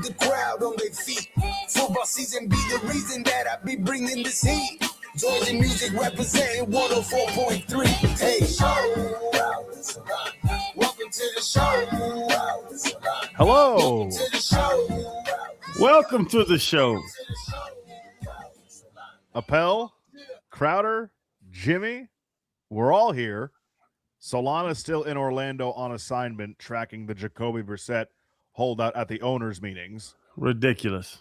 The crowd on their feet. Football season be the reason that I be bringing this heat. Georgia music representing 104.3. Hey, show. Welcome to the show. Hello. To the show. Welcome to the show. Appel, Crowder, Jimmy, we're all here. Solana still in Orlando on assignment, tracking the Jacoby Brissett holdout at the owners' meetings. Ridiculous.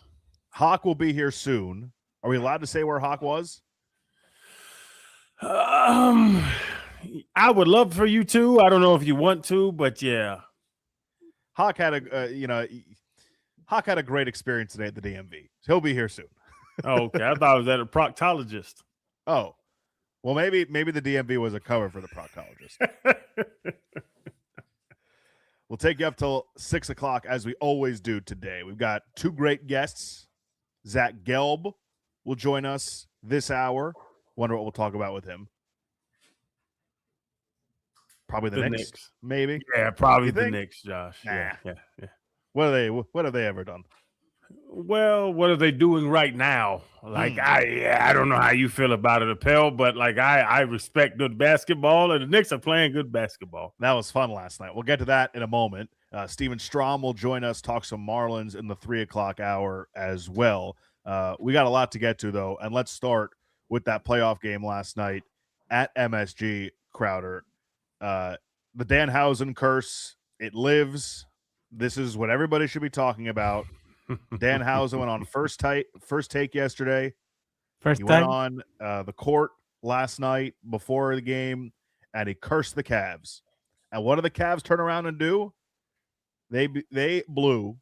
Hawk will be here soon. Are we allowed to say where Hawk was? I would love for you to. I don't know if you want to, but yeah. Hawk had Hawk had a great experience today at the DMV. He'll be here soon. Okay, I thought it was at a proctologist. Oh, well, maybe the DMV was a cover for the proctologist. We'll take you up till 6 o'clock as we always do today. We've got two great guests. Zach Gelb will join us this hour. Wonder what we'll talk about with him. Probably the Knicks, maybe. Yeah, probably the Knicks, Josh. Nah. Yeah. What have they ever done? Well, what are they doing right now? Like, I don't know how you feel about it, Appel, but like I respect good basketball, and the Knicks are playing good basketball. That was fun last night. We'll get to that in a moment. Strom will join us, talk some Marlins in the 3 o'clock hour as well. We got a lot to get to, though, and let's start with that playoff game last night at MSG, Crowder. The Danhausen curse, it lives. This is what everybody should be talking about. Danhausen went on first take yesterday. He went on the court last night before the game, and he cursed the Cavs. And what did the Cavs turn around and do? They blew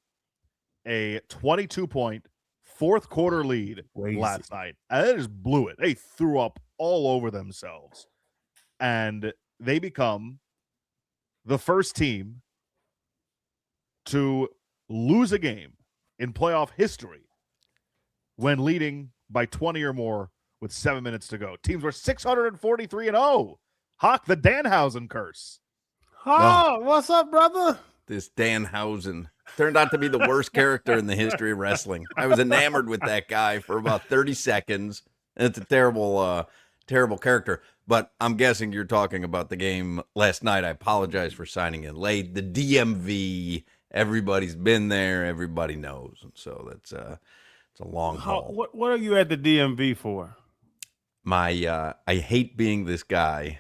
a 22-point fourth quarter lead last night. And they just blew it. They threw up all over themselves. And they become the first team to lose a game in playoff history when leading by 20 or more with 7 minutes to go. Teams were 643-0. Hawk, the Danhausen curse. Oh, what's up, brother? This Danhausen turned out to be the worst character in the history of wrestling. I was enamored with that guy for about 30 seconds. It's a terrible character. But I'm guessing you're talking about the game last night. I apologize for signing in late. The DMV, everybody's been there. Everybody knows. And so it's a long haul. What are you at the DMV for? I hate being this guy.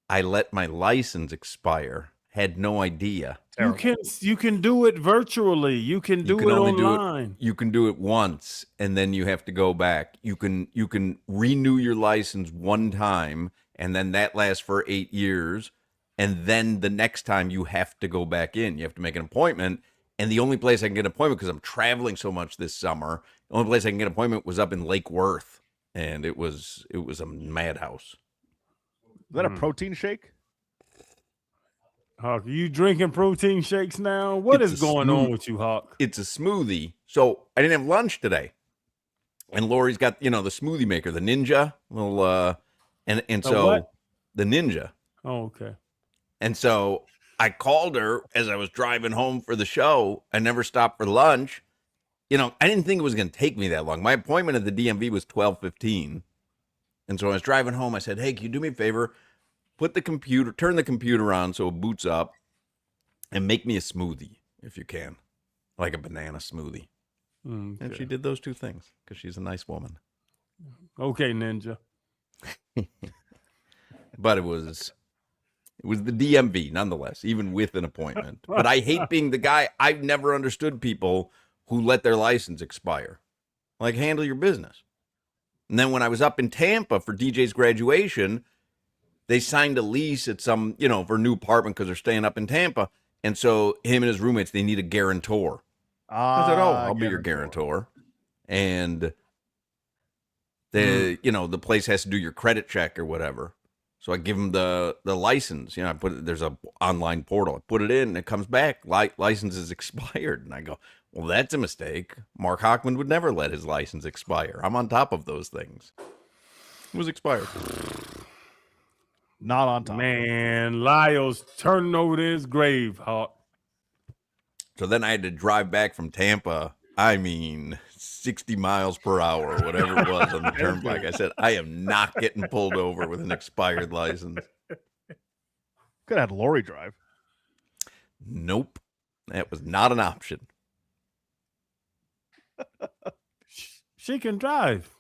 I let my license expire. Had no idea. You can do it virtually. You can do it online. You can do it once, and then you have to go back. You can renew your license one time, and then that lasts for 8 years. And then the next time you have to go back in. You have to make an appointment. And the only place I can get an appointment, because I'm traveling so much this summer, the only place I can get an appointment was up in Lake Worth, and it was a madhouse. Is that a protein shake? Hawk, are you drinking protein shakes now? What is going on with you, Hawk? It's a smoothie. So I didn't have lunch today. And Lori's got, the smoothie maker, the Ninja. So the Ninja. Oh, okay. And so I called her as I was driving home for the show. I never stopped for lunch. I didn't think it was going to take me that long. My appointment at the DMV was 12:15. And so I was driving home. I said, hey, can you do me a favor? Turn the computer on so it boots up, and make me a smoothie if you can, like a banana smoothie. Okay. And she did those two things because she's a nice woman. Okay, Ninja. But it was the DMV nonetheless, even with an appointment. But I hate being the guy. I've never understood people who let their license expire. Like, handle your business. And then when I was up in Tampa for DJ's graduation, they signed a lease at some, for a new apartment because they're staying up in Tampa. And so him and his roommates, they need a guarantor. I said, I'll be your guarantor. And the place has to do your credit check or whatever. So I give them the license. There's a online portal. I put it in and it comes back. License is expired. And I go, well, that's a mistake. Mark Hochman would never let his license expire. I'm on top of those things. It was expired. Not on top. Man, Lyle's turning over to his grave, Hawk. So then I had to drive back from Tampa. I mean, 60 miles per hour, whatever it was on the turnpike. I said, I am not getting pulled over with an expired license. Could have had Lori drive. Nope. That was not an option. She can drive.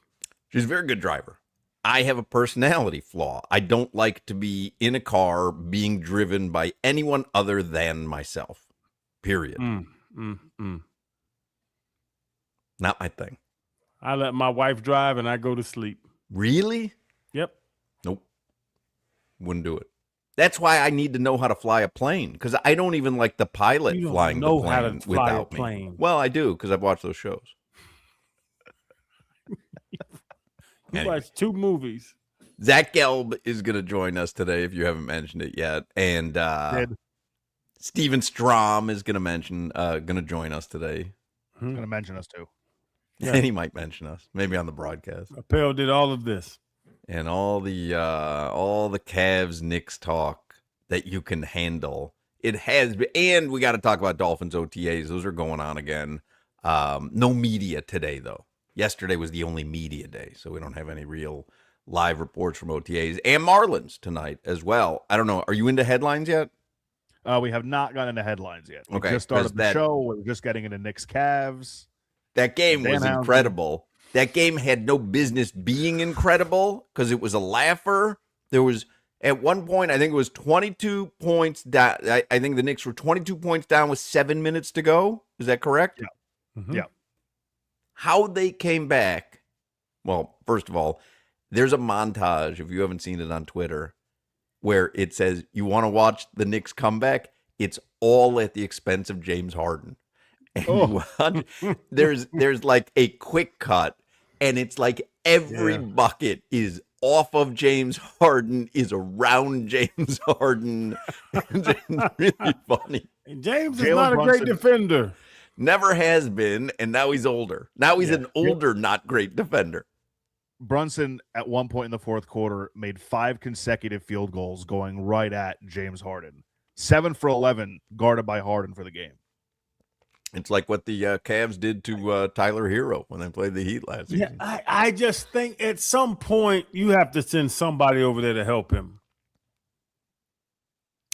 She's a very good driver. I have a personality flaw. I don't like to be in a car being driven by anyone other than myself. Period. Not my thing. I let my wife drive and I go to sleep. Really? Yep. Nope. Wouldn't do it. That's why I need to know how to fly a plane, because I don't even like the pilot You don't flying know the how plane to fly a without me. plane. Well, I do, because I've watched those shows. You Anyway. watched 2 movies. Zach Gelb is going to join us today, if you haven't mentioned it yet. And Steven Strom is going to join us today. Going to mention us too. Yeah. And he might mention us, maybe on the broadcast. Appel did all of this. And all the Cavs Knicks talk that you can handle. It has been, and we got to talk about Dolphins OTAs. Those are going on again. No media today, though. Yesterday was the only media day, so we don't have any real live reports from OTAs. And Marlins tonight as well. I don't know. Are you into headlines yet? We have not gotten into headlines yet. We Okay, just started 'cause the show. We're just getting into Knicks Cavs. That game was Danhausen. incredible. That game had no business being incredible because it was a laugher. There was, at one point, I think it was 22 points down. I think the Knicks were 22 points down with 7 minutes to go. Is that correct? Yeah. Mhm. Yeah. How they came back. Well, first of all, there's a montage, if you haven't seen it on Twitter, where it says, you want to watch the Knicks comeback? It's all at the expense of James Harden. And you watch, there's like a quick cut, and it's like every bucket is off of James Harden, is around James Harden. It's really funny. And James is Jalen not a Brunson- great defender. Never has been, and now he's older. Now he's an older, not great defender. Brunson, at one point in the fourth quarter, made 5 consecutive field goals going right at James Harden. 7 for 11 guarded by Harden for the game. It's like what the Cavs did to Tyler Hero when they played the Heat last season. I just think at some point you have to send somebody over there to help him.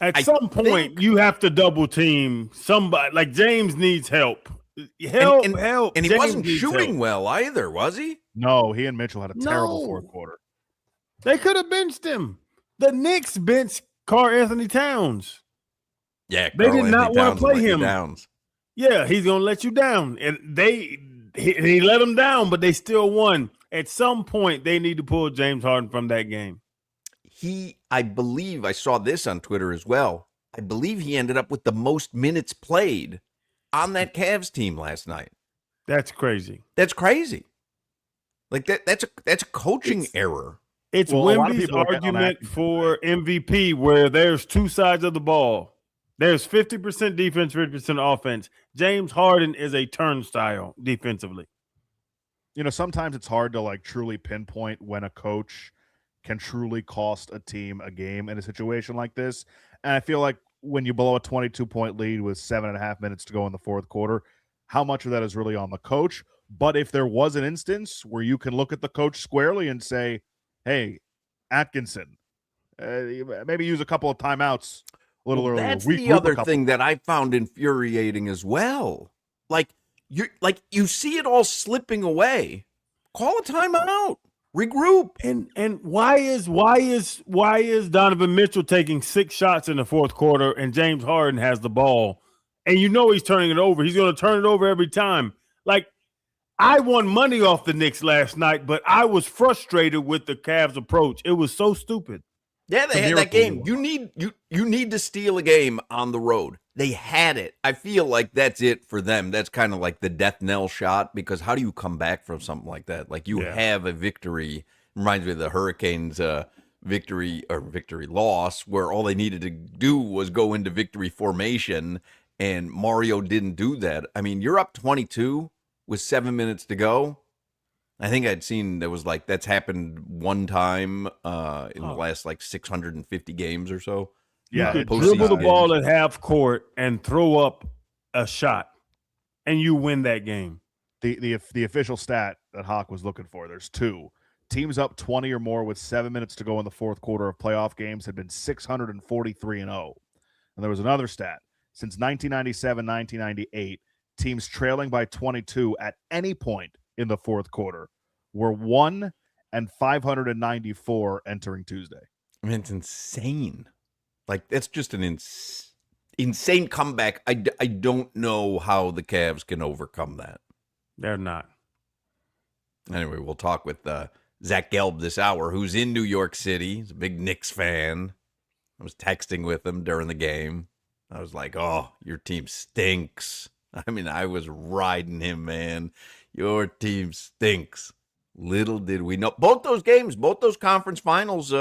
At some point, you have to double team somebody. Like James needs help. Help. And he James wasn't needs shooting help. well either, was he? No, he and Mitchell had a terrible No. fourth quarter. They could have benched him. The Knicks benched Karl Anthony Towns. Yeah, They did not want to play him. Downs. Yeah, he's gonna let you down, and he let them down, but they still won. At some point, they need to pull James Harden from that game. I believe I saw this on Twitter as well. I believe he ended up with the most minutes played on that Cavs team last night. That's crazy. That's crazy. Like that's a coaching error. It's Well, a lot of Wemby's people are getting on that. argument for MVP, where there's 2 sides of the ball. There's 50% defense, 50% offense. James Harden is a turnstile defensively. You know, sometimes it's hard to like truly pinpoint when a coach can truly cost a team a game in a situation like this. And I feel like when you blow a 22-point lead with 7.5 minutes to go in the fourth quarter, how much of that is really on the coach? But if there was an instance where you can look at the coach squarely and say, hey, Atkinson, maybe use a couple of timeouts a little earlier. That's the other thing that I found infuriating as well. Like you see it all slipping away. Call a timeout. Regroup. And why is Donovan Mitchell taking 6 shots in the fourth quarter and James Harden has the ball and you know he's turning it over? He's going to turn it over every time. Like, I won money off the Knicks last night, but I was frustrated with the Cavs' approach. It was so stupid. Yeah, they had that game. You need to steal a game on the road. They had it. I feel like that's it for them. That's kind of like the death knell shot, because how do you come back from something like that? Like you have a victory. Reminds me of the Hurricanes victory loss, where all they needed to do was go into victory formation, and Mario didn't do that. I mean, you're up 22 with 7 minutes to go. I think I'd seen there was like that's happened one time in the last like 650 games or so. Yeah, you could dribble the ball at half court and throw up a shot, and you win that game. The official stat that Hawk was looking for, there's two. Teams up 20 or more with 7 minutes to go in the fourth quarter of playoff games have been 643-0. And there was another stat. Since 1997-1998, teams trailing by 22 at any point in the fourth quarter were 1 and 594 entering Tuesday. I mean, it's insane. Like, that's just an insane comeback. I don't know how the Cavs can overcome that. They're not. Anyway, we'll talk with Zach Gelb this hour, who's in New York City. He's a big Knicks fan. I was texting with him during the game. I was like, oh, your team stinks. I mean, I was riding him, man. Your team stinks. Little did we know. Both those games, both those conference finals,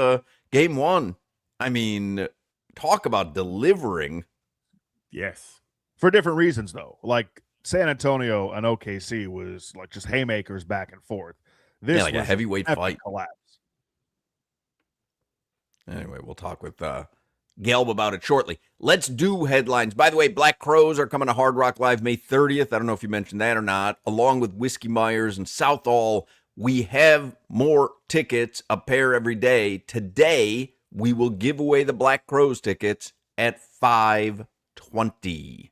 game one. I mean, talk about delivering. Yes. For different reasons, though. Like, San Antonio and OKC was like just haymakers back and forth. This like was a heavyweight fight. Collapse. Anyway, we'll talk with Gelb about it shortly. Let's do headlines. By the way, Black Crows are coming to Hard Rock Live May 30th. I don't know if you mentioned that or not. Along with Whiskey Myers and Southall, we have more tickets, a pair every day. Today, we will give away the Black Crows tickets at 5:20.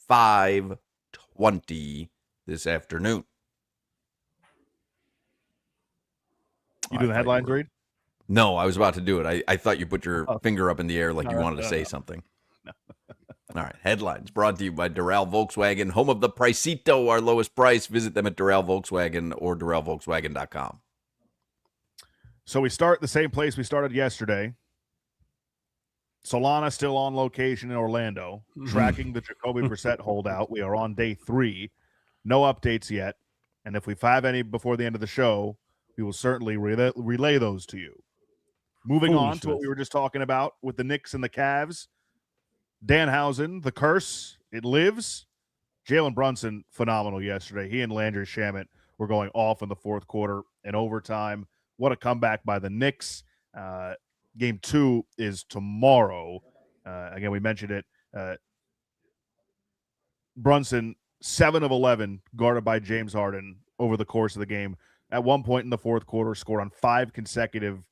5:20 this afternoon. You do the headlines, Reed? No, I was about to do it. I thought you put your finger up in the air like you wanted to say something. No. All right. Headlines brought to you by Doral Volkswagen, home of the Pricito, our lowest price. Visit them at Doral Volkswagen or DoralVolkswagen.com. So we start the same place we started yesterday. Solana still on location in Orlando, tracking the Jacoby Brissett holdout. We are on day 3. No updates yet. And if we have any before the end of the show, we will certainly relay those to you. Moving on to what we were just talking about with the Knicks and the Cavs. Danhausen, the curse, it lives. Jalen Brunson, phenomenal yesterday. He and Landry Shamet were going off in the fourth quarter and overtime. What a comeback by the Knicks. Game 2 is tomorrow. Again, we mentioned it. Brunson, 7 of 11, guarded by James Harden over the course of the game. At one point in the fourth quarter, scored on 5 consecutive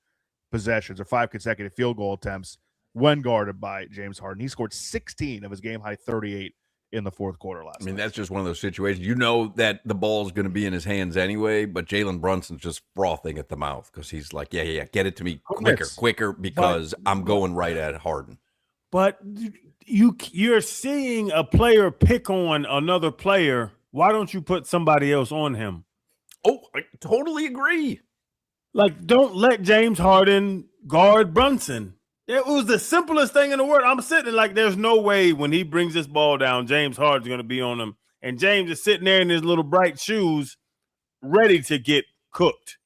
possessions or 5 consecutive field goal attempts when guarded by James Harden. He scored 16 of his game-high 38 in the fourth quarter last night. That's just one of those situations. You know that the ball's going to be in his hands anyway, but Jalen Brunson's just frothing at the mouth because he's like, yeah, get it to me quicker, because I'm going right at Harden. But you're seeing a player pick on another player. Why don't you put somebody else on him? Oh, I totally agree. Like, don't let James Harden guard Brunson. It was the simplest thing in the world. I'm sitting like, there's no way when he brings this ball down, James Harden's going to be on him. And James is sitting there in his little bright shoes, ready to get cooked.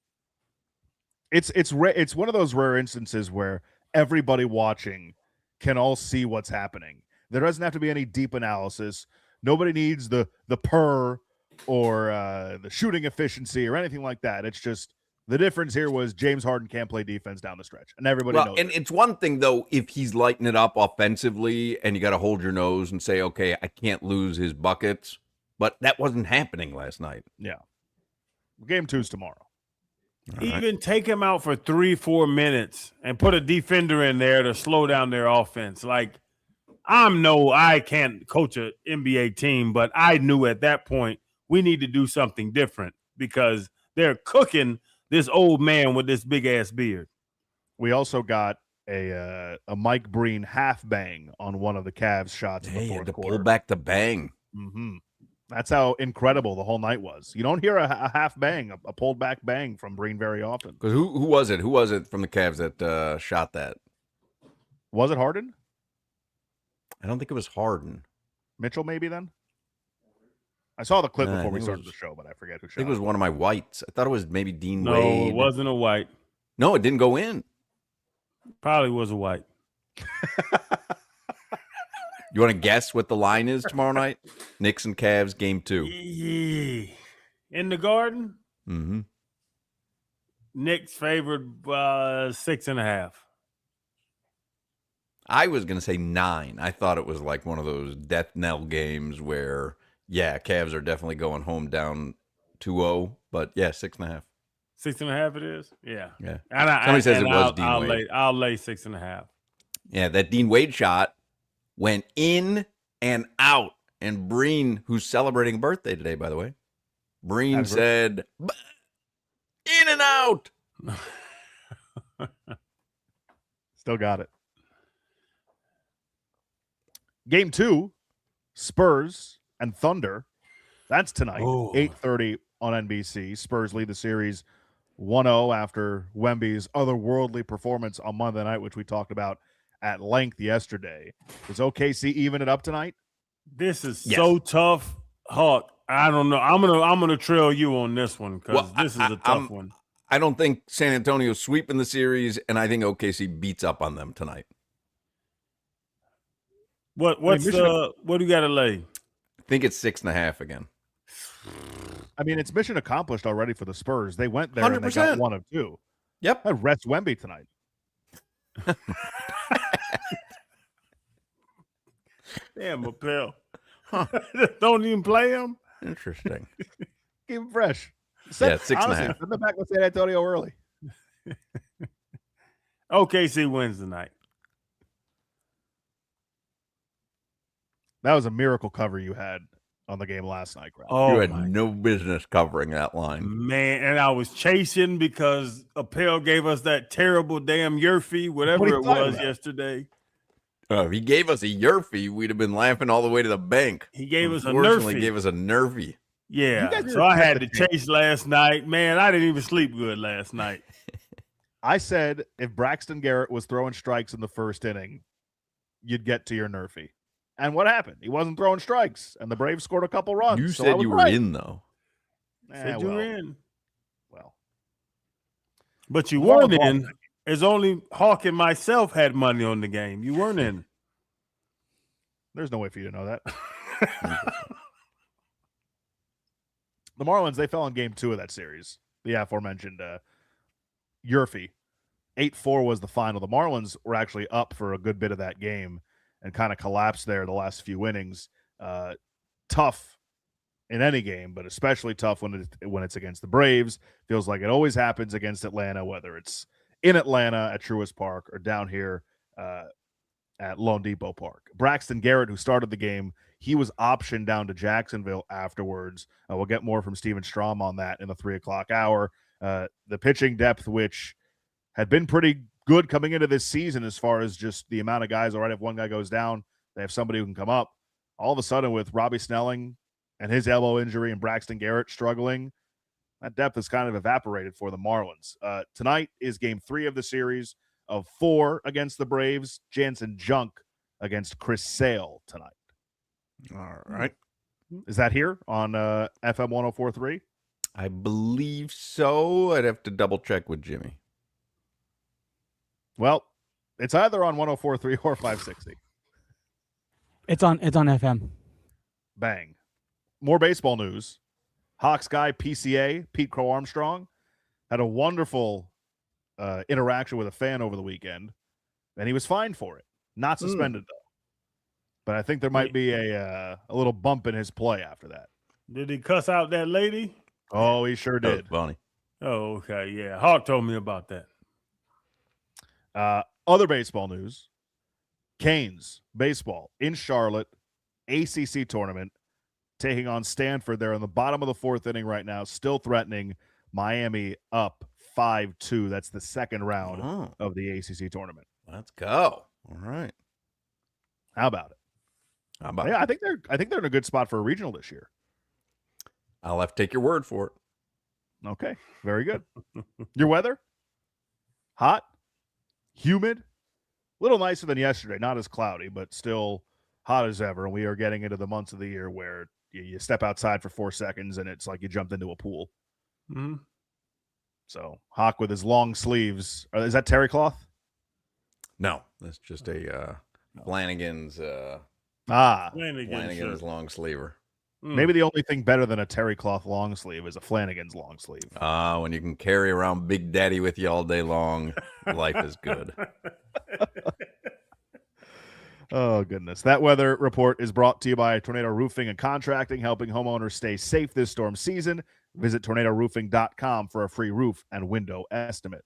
It's one of those rare instances where everybody watching can all see what's happening. There doesn't have to be any deep analysis. Nobody needs the per or the shooting efficiency or anything like that. It's just the difference here was James Harden can't play defense down the stretch, and everybody knows. And it's one thing, though, if he's lighting it up offensively and you got to hold your nose and say, okay, I can't lose his buckets, but that wasn't happening last night. Yeah. Game 2's tomorrow. Even take him out for 3-4 minutes and put a defender in there to slow down their offense. Like, I can't coach an NBA team, but I knew at that point we need to do something different because they're cooking this old man with this big ass beard. We also got a Mike Breen half bang on one of the Cavs shots in the fourth quarter. Pull back the bang. Mm-hmm. That's how incredible the whole night was. You don't hear a half bang, a pulled back bang from Breen very often. Because who was it? Who was it from the Cavs that shot that? Was it Harden? I don't think it was Harden. Mitchell, maybe then? I saw the clip before we started the show, but I forget who shot it. I think it was one of my whites. I thought it was maybe Dean Wade. No, it wasn't a white. No, it didn't go in. Probably was a white. You want to guess what the line is tomorrow night? Knicks and Cavs, game 2. In the Garden? Mm-hmm. Knicks favored 6.5. I was going to say 9. I thought it was like one of those death knell games where, yeah, Cavs are definitely going home down 2-0, but yeah, 6.5. 6.5 it is? Yeah. Yeah. And Somebody says it was Dean Wade. I'll lay 6.5. Yeah, that Dean Wade shot went in and out. And Breen, who's celebrating a birthday today, by the way, Breen said, in and out. Still got it. Game 2, Spurs and Thunder. That's tonight, 8:30 on NBC. Spurs lead the series 1-0 after Wemby's otherworldly performance on Monday night, which we talked about at length yesterday. Does OKC even it up tonight? This is so tough, Hawk. I don't know. I'm gonna trail you on this one because this is a tough one. I don't think San Antonio's sweeping the series, and I think OKC beats up on them tonight. What do you got to lay? I think it's 6.5 again. I mean, it's mission accomplished already for the Spurs. They went there 100%. And they got 1 of 2. Yep. I rest Wemby tonight. Damn, Appel. Huh. Don't even play him. Interesting. Keep him fresh. 6.5. Send them back with San Antonio early. OKC wins tonight. That was a miracle cover you had on the game last night, Greg. You had no business covering that line. Man, and I was chasing because Appel gave us that terrible damn Yerfie, whatever it was yesterday. Oh, if he gave us a Yerfie, we'd have been laughing all the way to the bank. He gave us a Nerfie. Nerfie. Gave us a Nerfie. Yeah, so I had to chase last night. Man, I didn't even sleep good last night. I said if Braxton Garrett was throwing strikes in the first inning, you'd get to your Nerfie. And what happened? He wasn't throwing strikes, and the Braves scored a couple runs. You said you were in, though. Said you were in. Well. But you weren't in. It's only Hawk and myself had money on the game. You weren't in. There's no way for you to know that. The Marlins, they fell in game 2 of that series. The aforementioned Yerfie. 8-4 was the final. The Marlins were actually up for a good bit of that game and kind of collapsed there the last few innings. Tough in any game, but especially tough when it's against the Braves. Feels like it always happens against Atlanta, whether it's in Atlanta at Truist Park or down here at Lone Depot Park. Braxton Garrett, who started the game, he was optioned down to Jacksonville afterwards. We'll get more from Steven Strom on that in the 3 o'clock hour. The pitching depth, which had been pretty good coming into this season as far as just the amount of guys. All right, if one guy goes down, they have somebody who can come up. All of a sudden, with Robbie Snelling and his elbow injury and Braxton Garrett struggling, that depth has kind of evaporated for the Marlins. Tonight is game 3 of the series of 4 against the Braves. Jansen Junk against Chris Sale tonight. All right. Is that here on FM 104.3? I believe so. I'd have to double check with Jimmy. Well, it's either on 104.3 or 560. It's on FM. Bang. More baseball news. Hawks guy PCA, Pete Crow Armstrong, had a wonderful interaction with a fan over the weekend, and he was fined for it. Not suspended, though. But I think there might be a little bump in his play after that. Did he cuss out that lady? Oh, he sure did. Funny. Oh, okay. Yeah. Hawk told me about that. Other baseball news. Canes baseball in Charlotte, ACC tournament, taking on Stanford. They're in the bottom of the 4th inning right now, still threatening Miami up 5-2. That's the second round of the ACC tournament. Let's go. All right. How about it? Yeah, I think they're in a good spot for a regional this year. I'll have to take your word for it. Okay, very good. Your weather? Hot? Humid? A little nicer than yesterday. Not as cloudy, but still hot as ever. And we are getting into the months of the year where you step outside for 4 seconds and it's like you jumped into a pool. Mm-hmm. So Hawk with his long sleeves. Is that terry cloth? No, that's just a Flanagan's. Flanagan's long sleever. Maybe the only thing better than a terry cloth long sleeve is a Flanagan's long sleeve. When you can carry around Big Daddy with you all day long, life is good. Oh, goodness. That weather report is brought to you by Tornado Roofing and Contracting, helping homeowners stay safe this storm season. Visit tornadoroofing.com for a free roof and window estimate.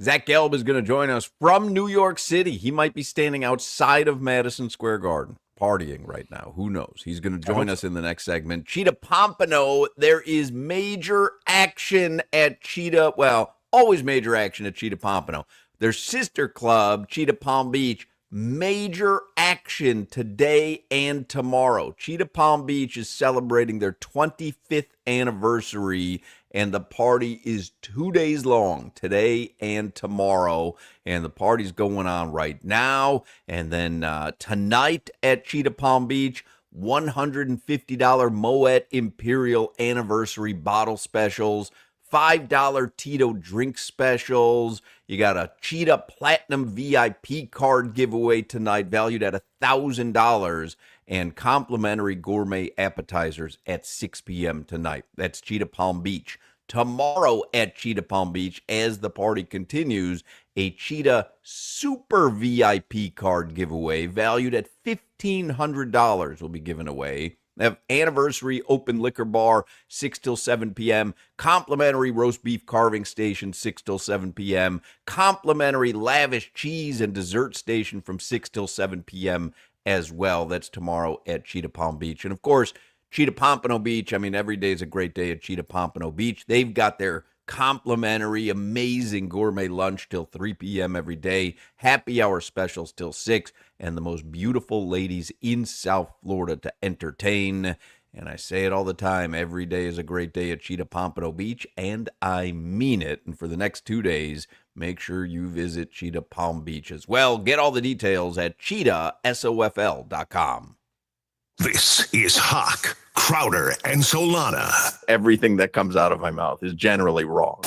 Zach Gelb is going to join us from New York City. He might be standing outside of Madison Square Garden partying right now. Who knows? He's going to join us in the next segment. Cheetah Pompano, there is major action at Cheetah. Well, always major action at Cheetah Pompano. Their sister club, Cheetah Palm Beach, major action today and tomorrow. Cheetah Palm Beach is celebrating their 25th anniversary, and the party is 2 days long, today and tomorrow. And the party's going on right now. And then tonight at Cheetah Palm Beach, $150 Moet Imperial Anniversary bottle specials, $5 Tito drink specials. You got a Cheetah Platinum VIP card giveaway tonight valued at $1,000 and complimentary gourmet appetizers at 6 p.m. tonight. That's Cheetah Palm Beach. Tomorrow at Cheetah Palm Beach, as the party continues, a Cheetah Super VIP card giveaway valued at $1,500 will be given away. They have anniversary open liquor bar, 6 till 7 p.m., complimentary roast beef carving station, 6 till 7 p.m., complimentary lavish cheese and dessert station from 6 till 7 p.m. as well. That's tomorrow at Cheetah Palm Beach. And, of course, Cheetah Pompano Beach, I mean, every day is a great day at Cheetah Pompano Beach. They've got their complimentary, amazing gourmet lunch till 3 p.m. every day, happy hour specials till 6, and the most beautiful ladies in South Florida to entertain. And I say it all the time, every day is a great day at Cheetah Pompano Beach, and I mean it. And for the next 2 days, make sure you visit Cheetah Palm Beach as well. Get all the details at cheetahsofl.com. This is Hawk, Crowder, and Solana. Everything that comes out of my mouth is generally wrong.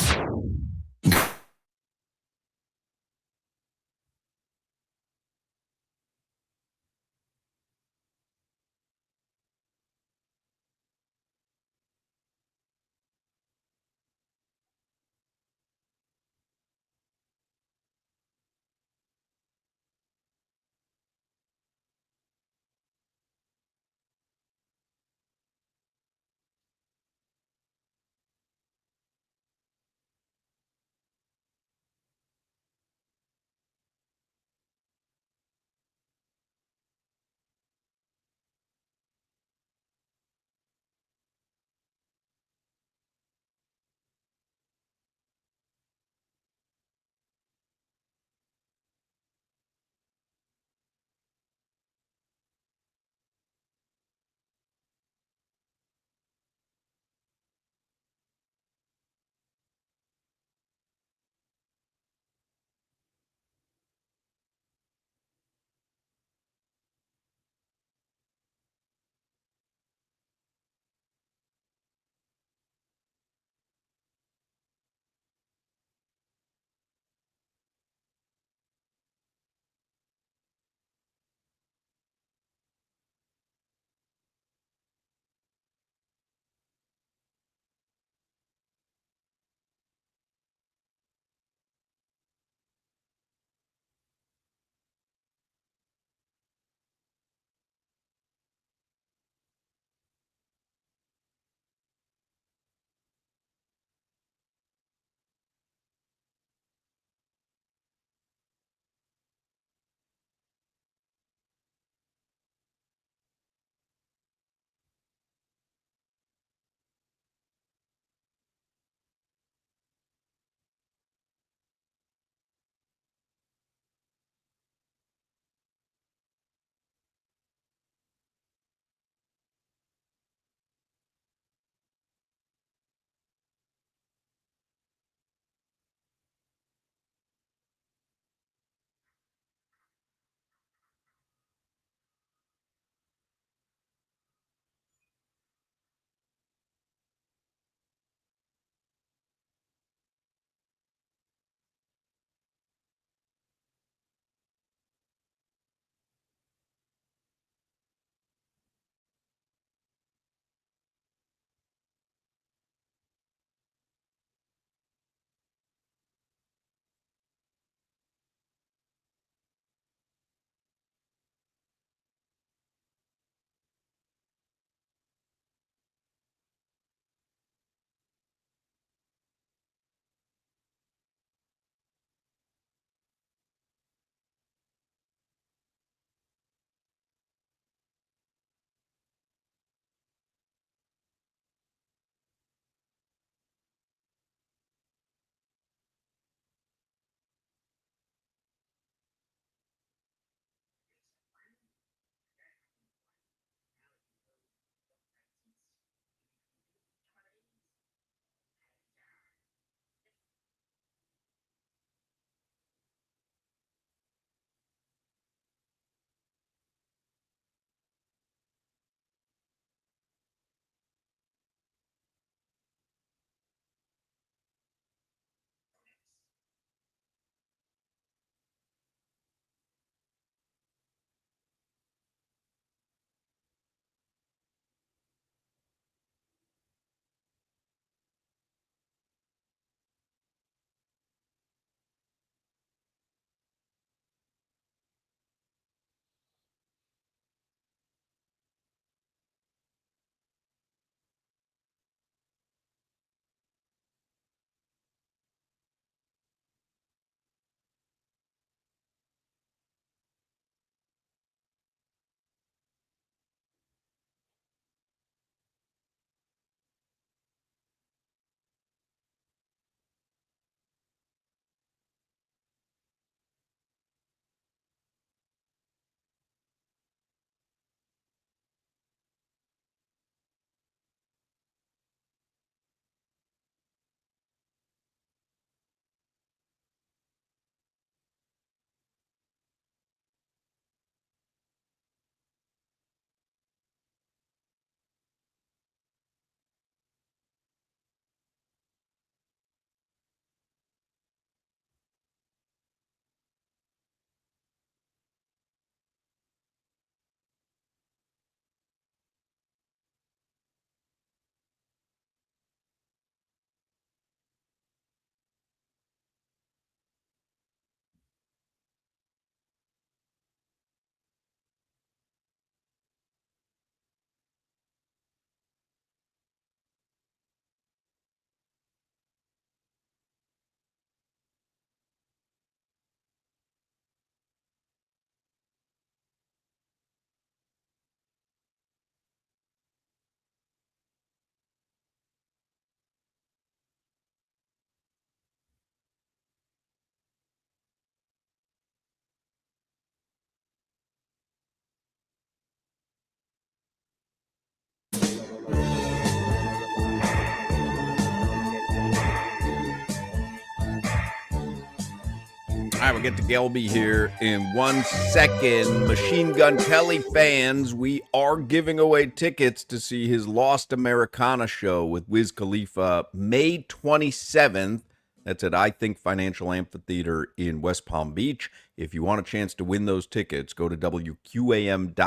right, we'll get to Gelby here in 1 second. Machine Gun Kelly fans, we are giving away tickets to see his Lost Americana show with Wiz Khalifa May 27th. That's at I Think Financial Amphitheater in West Palm Beach. If you want a chance to win those tickets, go to WQAM.com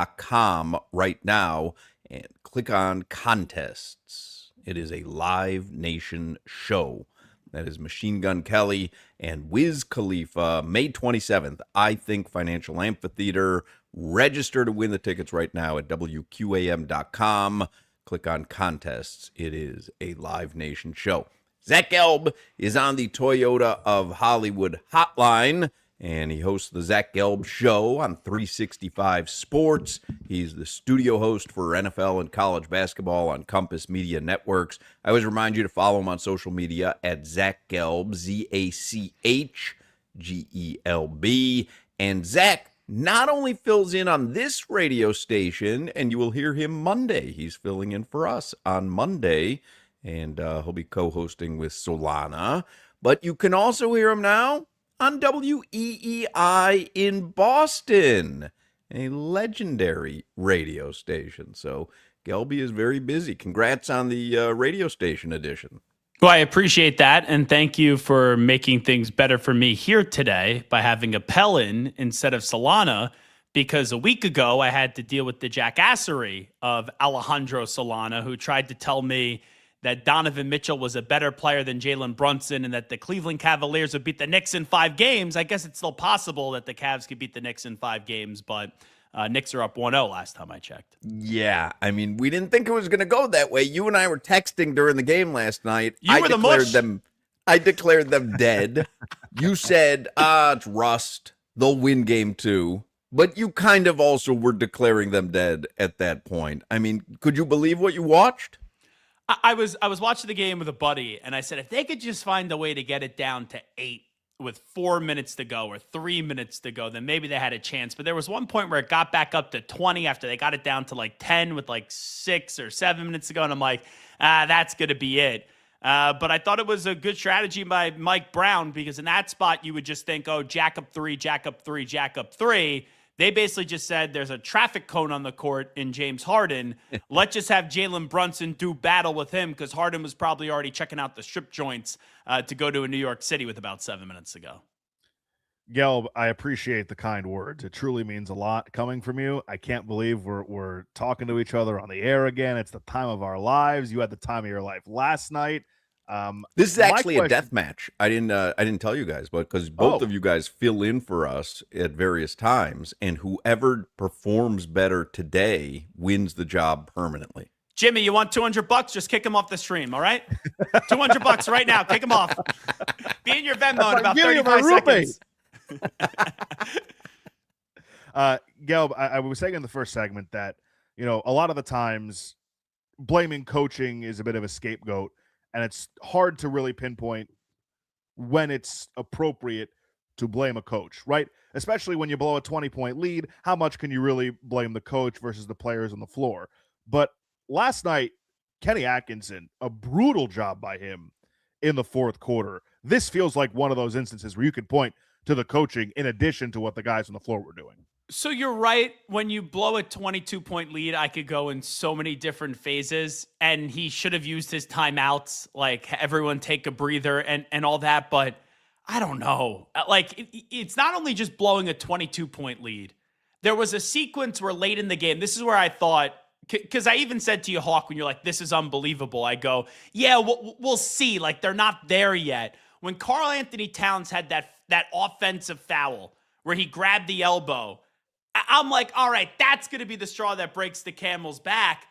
right now and click on contests. It is a Live Nation show. That is Machine Gun Kelly and Wiz Khalifa, May 27th, I Think Financial Amphitheater. Register to win the tickets right now at WQAM.com. Click on contests. It is a Live Nation show. Zach Gelb is on the Toyota of Hollywood hotline, and he hosts the Zach Gelb Show on 365 Sports. He's the studio host for NFL and college basketball on Compass Media Networks. I always remind you to follow him on social media at Zach Gelb, ZachGelb. And Zach not only fills in on this radio station, and you will hear him Monday. He's filling in for us on Monday, and he'll be co-hosting with Solana. But you can also hear him now on WEEI in Boston, a legendary radio station. So Gelby is very busy. Congrats on the radio station edition. Well, I appreciate that, and thank you for making things better for me here today by having a Pellin instead of Solana, because a week ago I had to deal with the jackassery of Alejandro Solana, who tried to tell me that Donovan Mitchell was a better player than Jalen Brunson and that the Cleveland Cavaliers would beat the Knicks in 5 games. I guess it's still possible that the Cavs could beat the Knicks in 5 games, but Knicks are up 1-0 last time I checked. Yeah, I mean, we didn't think it was going to go that way. You and I were texting during the game last night. You were the mush. I declared them dead. You said, it's rust. They'll win game 2. But you kind of also were declaring them dead at that point. I mean, could you believe what you watched? I was watching the game with a buddy, and I said, if they could just find a way to get it down to 8 with 4 minutes to go or 3 minutes to go, then maybe they had a chance. But there was one point where it got back up to 20 after they got it down to like 10 with like 6 or 7 minutes to go. And I'm like, that's going to be it. But I thought it was a good strategy by Mike Brown, because in that spot, you would just think, oh, jack up 3, jack up 3, jack up 3. They basically just said there's a traffic cone on the court in James Harden. Let's just have Jalen Brunson do battle with him, because Harden was probably already checking out the strip joints to go to a New York City with about 7 minutes to go. Gelb, I appreciate the kind words. It truly means a lot coming from you. I can't believe we're talking to each other on the air again. It's the time of our lives. You had the time of your life last night. This is actually a death match. I didn't tell you guys, but because both of you guys fill in for us at various times, and whoever performs better today wins the job permanently. Jimmy, you want $200? Just kick him off the stream, all right? $200 right now. Kick him off. Be in your Venmo in about 35 seconds. Gelb, I was saying in the first segment that, you know, a lot of the times blaming coaching is a bit of a scapegoat, and it's hard to really pinpoint when it's appropriate to blame a coach, right? Especially when you blow a 20-point lead, how much can you really blame the coach versus the players on the floor? But last night, Kenny Atkinson, a brutal job by him in the fourth quarter. This feels like one of those instances where you can point to the coaching in addition to what the guys on the floor were doing. So you're right. When you blow a 22-point lead, I could go in so many different phases, and he should have used his timeouts, like everyone take a breather and all that. But I don't know. Like, it's not only just blowing a 22-point lead. There was a sequence where late in the game, this is where I thought, because I even said to you, Hawk, when you're like, this is unbelievable, I go, yeah, we'll see. Like, they're not there yet. When Karl Anthony Towns had that offensive foul where he grabbed the elbow, I'm like, all right, that's going to be the straw that breaks the camel's back.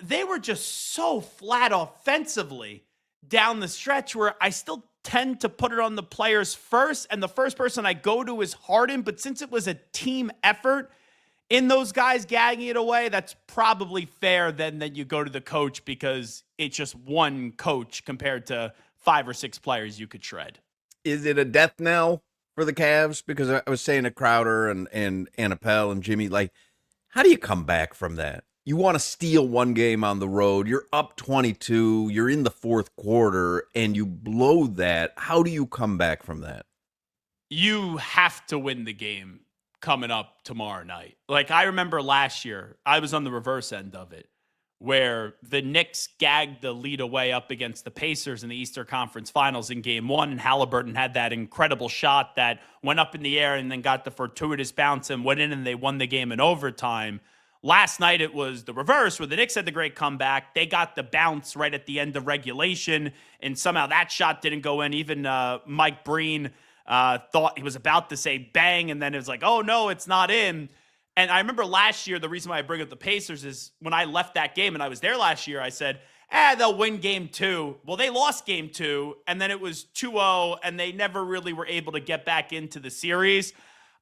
They were just so flat offensively down the stretch, where I still tend to put it on the players first. And the first person I go to is Harden. But since it was a team effort in those guys gagging it away, that's probably fair then that you go to the coach, because it's just one coach compared to 5 or 6 players you could shred. Is it a death knell for the Cavs? Because I was saying to Crowder and Appel and Jimmy, like, how do you come back from that? You want to steal one game on the road. You're up 22. You're in the fourth quarter, and you blow that. How do you come back from that? you have to win the game coming up tomorrow night. Like, I remember last year, I was on the reverse end of it, where the Knicks gagged the lead away up against the Pacers in the Eastern Conference Finals in Game 1, and Halliburton had that incredible shot that went up in the air and then got the fortuitous bounce and went in, and they won the game in overtime. Last night, it was the reverse, where the Knicks had the great comeback. They got the bounce right at the end of regulation, and somehow that shot didn't go in. Even Mike Breen thought he was about to say bang, and then it was like, oh, no, it's not in. And I remember last year, the reason why I bring up the Pacers is when I left that game, and I was there last year, I said, they'll win Game 2. Well, they lost Game 2, and then it was 2-0, and they never really were able to get back into the series.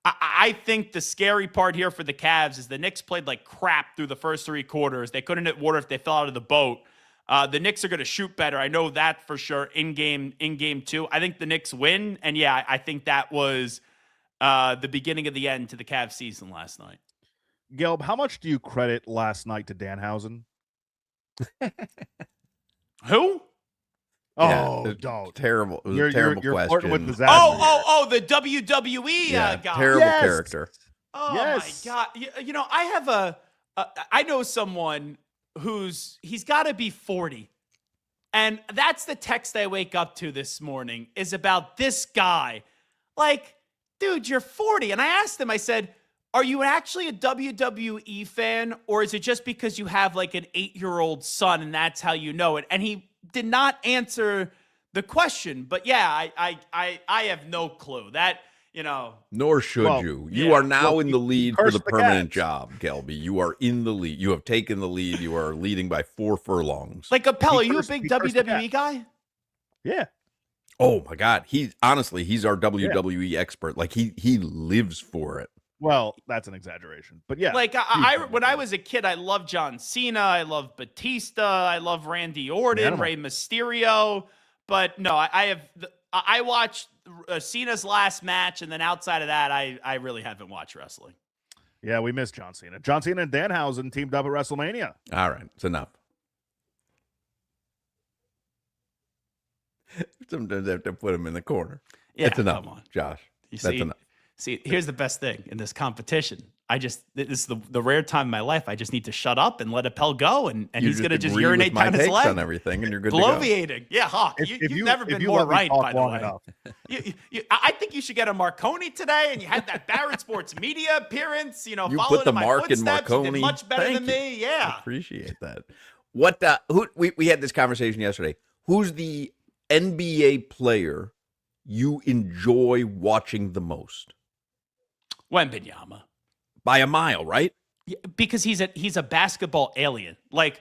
I think the scary part here for the Cavs is the Knicks played like crap through the first 3 quarters. They couldn't hit water if they fell out of the boat. The Knicks are going to shoot better. I know that for sure in game 2. I think the Knicks win. And yeah, I think that was the beginning of the end to the Cavs season last night. Gelb, how much do you credit last night to Danhausen? Who? Oh, don't. Terrible. It was a terrible you're question. flirting with disaster. The WWE guy. Terrible Yes. character. Oh Yes. my God. You know, I have I know someone he's got to be 40. And that's the text I wake up to this morning is about this guy. Like, dude, you're 40. And I asked him, I said, are you actually a WWE fan, or is it just because you have like an 8-year-old son and that's how you know it? And he did not answer the question. But yeah, I have no clue. That, you know. Nor should you. You are now in the lead for the permanent job, Gelby. You are in the lead. You have taken the lead. You are leading by 4 furlongs. Like, Appel, are you a big WWE guy? Yeah. Oh my God. He's our WWE expert. Like he lives for it. Well, that's an exaggeration, but yeah. Like when I was a kid, I loved John Cena, I loved Batista, I love Randy Orton, Rey Mysterio, but no, I watched Cena's last match, and then outside of that, I really haven't watched wrestling. Yeah, we missed John Cena. John Cena and Danhausen teamed up at WrestleMania. All right, it's enough. Sometimes I have to put him in the corner. Yeah, it's enough, come on. Josh. That's enough. See, here's the best thing in this competition. This is the rare time in my life. I just need to shut up and let Appel go, and he's going to just urinate down his leg on everything, and you're good bloviating. Yeah, Hawk, you've never been more right, by the way. I think you should get a Marconi today, and you had that Barrett Sports Media appearance. You put followed the in my mark in footsteps. You Marconi. did much better than Thank you. me. Yeah, I appreciate that. What? We had this conversation yesterday. Who's the NBA player you enjoy watching the most? Wembanyama. By a mile, right? Yeah, because he's a basketball alien. Like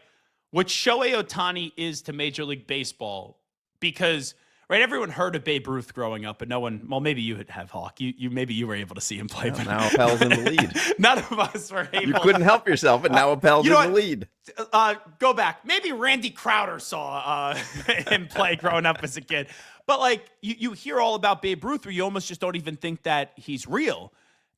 what Shohei Ohtani is to Major League Baseball. Because everyone heard of Babe Ruth growing up, but no one. Well, maybe you have, Hawk. Maybe you were able to see him play. Well, now Appel's in the lead. None of us were able. You couldn't help yourself, and now Appel's in the lead. Go back. Maybe Randy Crowder saw him play growing up as a kid. But like you hear all about Babe Ruth, where you almost just don't even think that he's real.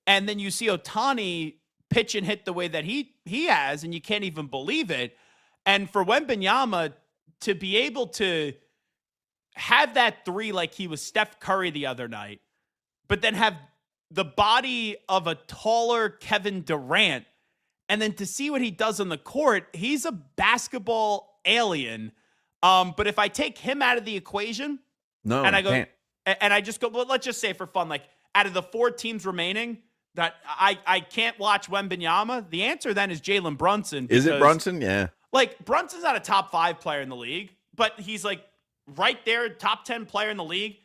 And then you see Ohtani pitch and hit the way that he has, and you can't even believe it. And for Wembanyama to be able to have that 3 like he was Steph Curry the other night, but then have the body of a taller Kevin Durant, and then to see what he does on the court, he's a basketball alien. But if I take him out of the equation, and I go, can't. And I just go, well, let's just say for fun, like out of the 4 teams remaining, that I can't watch Wembanyama, the answer then is Jalen Brunson. Is it Brunson? Yeah. Like, Brunson's not a top 5 player in the league, but he's like right there, top 10 player in the league.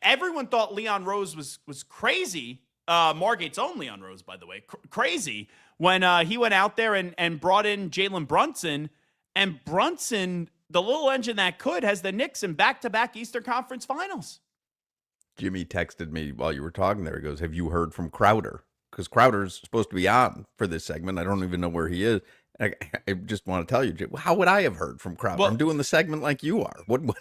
Everyone thought Leon Rose was crazy. Margate's own Leon Rose, by the way. Crazy when he went out there and brought in Jalen Brunson. And Brunson, the little engine that could, has the Knicks in back-to-back Eastern Conference Finals. Jimmy texted me while you were talking there. He goes, have you heard from Crowder? Because Crowder's supposed to be on for this segment. I don't even know where he is. I just want to tell you, how would I have heard from Crowder? Well, I'm doing the segment like you are. When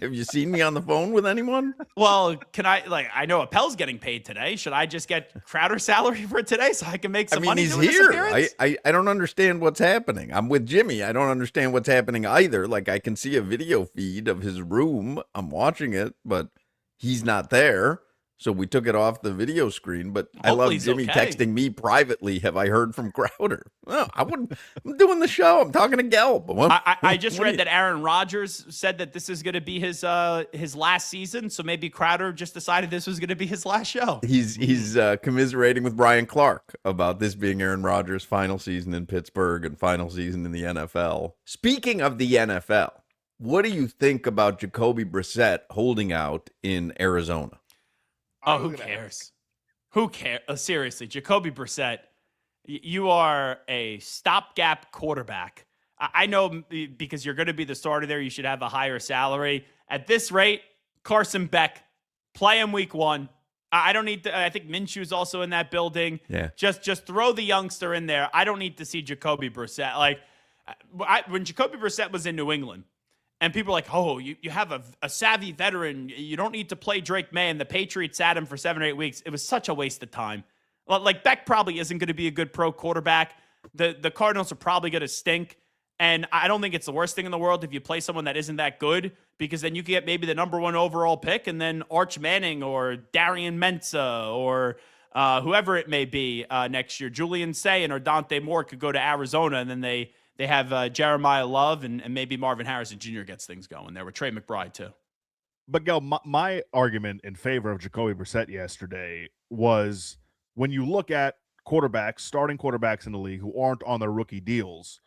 have you seen me on the phone with anyone? Well, I know Appel's getting paid today. Should I just get Crowder's salary for today so I can make some money? He's doing here. This appearance? I don't understand what's happening. I'm with Jimmy. I don't understand what's happening either. Like, I can see a video feed of his room. I'm watching it, but he's not there. so we took it off the video screen. But I Hopefully love he's Jimmy okay. texting me privately. Have I heard from Crowder? Well, I'm doing the show. I'm talking to Gelb. I just read that Aaron Rodgers said that this is going to be his last season. So maybe Crowder just decided this was going to be his last show. He's commiserating with Brian Clark about this being Aaron Rodgers' final season in Pittsburgh and final season in the NFL. Speaking of the NFL, what do you think about Jacoby Brissett holding out in Arizona? Oh, who cares? Who cares? Seriously, Jacoby Brissett, you are a stopgap quarterback. I know because you're going to be the starter there, you should have a higher salary. At this rate, Carson Beck, play him week 1. I don't need to. I think Minshew's also in that building. Yeah. Just throw the youngster in there. I don't need to see Jacoby Brissett. Like when Jacoby Brissett was in New England, and people are like, oh, you have a savvy veteran. You don't need to play Drake May. And the Patriots sat him for 7 or 8 weeks. It was such a waste of time. Like, Beck probably isn't going to be a good pro quarterback. The Cardinals are probably going to stink. And I don't think it's the worst thing in the world if you play someone that isn't that good, because then you can get maybe the number 1 overall pick, and then Arch Manning or Darian Mensah or whoever it may be next year. Julian Sayin or Dante Moore could go to Arizona, and then they have Jeremiah Love and maybe Marvin Harrison Jr. gets things going there with Trey McBride too. But my argument in favor of Jacoby Brissett yesterday was when you look at quarterbacks, starting quarterbacks in the league who aren't on their rookie deals,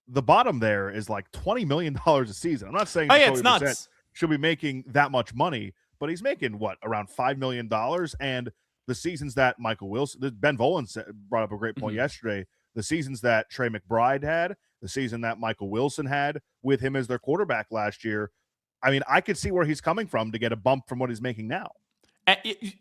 the bottom there is like $20 million a season. I'm not saying it's Jacoby nuts. Brissett should be making that much money, but he's making around $5 million. And the seasons that Michael Wilson, Ben Volen brought up a great point yesterday. The seasons that Trey McBride had, the season that Michael Wilson had with him as their quarterback last year. I mean, I could see where he's coming from to get a bump from what he's making now.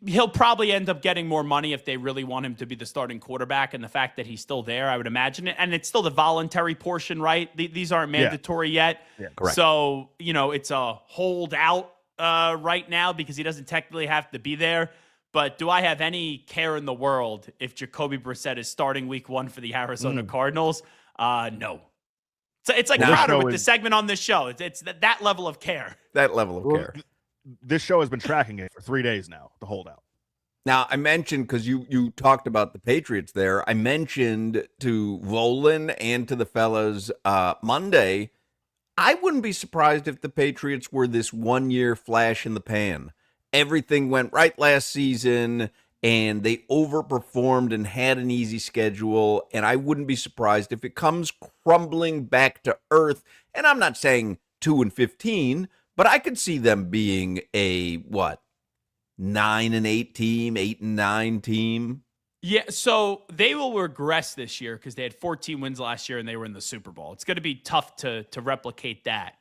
He'll probably end up getting more money if they really want him to be the starting quarterback, and the fact that he's still there, I would imagine it. And it's still the voluntary portion, right? These aren't mandatory yet. Yeah, correct. So, it's a holdout right now because he doesn't technically have to be there. But do I have any care in the world if Jacoby Brissett is starting week 1 for the Arizona Cardinals? No. So it's like Crowder with the segment on this show. It's that level of care. That level of care. This show has been tracking it for 3 days now, the holdout. Now, I mentioned, because you talked about the Patriots there, I mentioned to Volen and to the fellas Monday, I wouldn't be surprised if the Patriots were this 1-year flash in the pan. Everything went right last season, and they overperformed and had an easy schedule, and I wouldn't be surprised if it comes crumbling back to earth. And I'm not saying 2-15, but I could see them being a 9-8 team, 8-9 team. Yeah, so they will regress this year because they had 14 wins last year and they were in the Super Bowl. It's going to be tough to replicate that.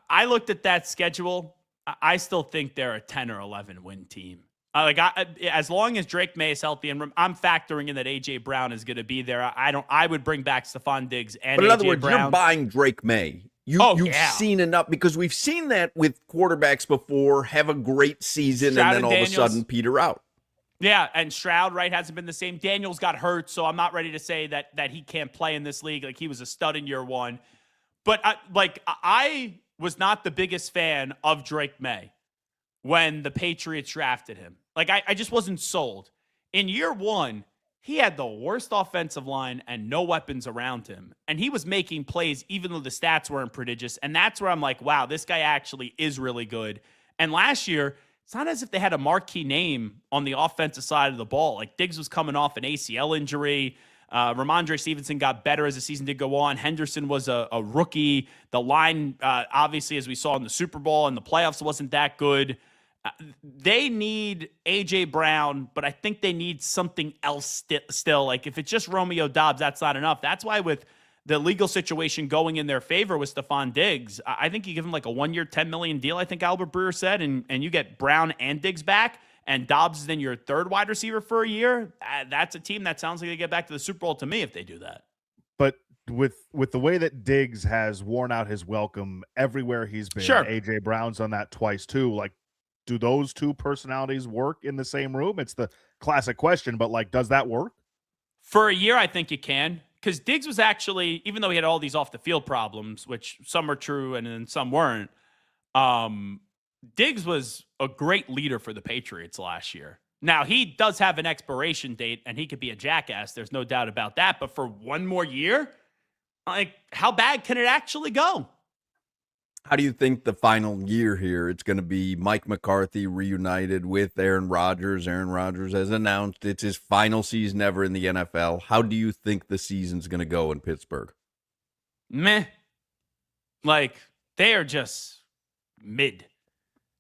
I looked at that schedule. I still think they're a 10 or 11 win team. As long as Drake May is healthy, and I'm factoring in that AJ Brown is going to be there. I would bring back Stephon Diggs and But in AJ other words, Brown. you're buying Drake May. You've seen enough, because we've seen that with quarterbacks before, have a great season Stroud and then and all Daniels. of a sudden peter out. Yeah, and Stroud, right, hasn't been the same. Daniels got hurt, so I'm not ready to say that he can't play in this league. Like, he was a stud in year 1. But I was not the biggest fan of Drake May when the Patriots drafted him. Like, I just wasn't sold. In year 1, he had the worst offensive line and no weapons around him. And he was making plays even though the stats weren't prodigious. And that's where I'm like, wow, this guy actually is really good. And last year, it's not as if they had a marquee name on the offensive side of the ball. Like, Diggs was coming off an ACL injury. Ramondre Stevenson got better as the season did go on. Henderson was a rookie. The line, obviously, as we saw in the Super Bowl and the playoffs, wasn't that good. They need A.J. Brown, but I think they need something else still. Like, if it's just Romeo Doubs, that's not enough. That's why with the legal situation going in their favor with Stephon Diggs, I think you give him like a 1-year, $10 million deal, I think Albert Breer said, and you get Brown and Diggs back, and Doubs is then your third wide receiver for a year. That's a team that sounds like they get back to the Super Bowl to me if they do that. But with the way that Diggs has worn out his welcome everywhere he's been, Sure. A.J. Brown's done that twice too. Like, do those two personalities work in the same room? It's the classic question, but like, does that work? For a year, I think it can. Because Diggs was actually, even though he had all these off-the-field problems, which some are true and then some weren't, Diggs was a great leader for the Patriots last year. Now, he does have an expiration date, and he could be a jackass. There's no doubt about that. But for one more year, like, how bad can it actually go? How do you think the final year here, it's going to be Mike McCarthy reunited with Aaron Rodgers? Aaron Rodgers has announced it's his final season ever in the NFL. How do you think the season's going to go in Pittsburgh? Meh. Like, they are just mid.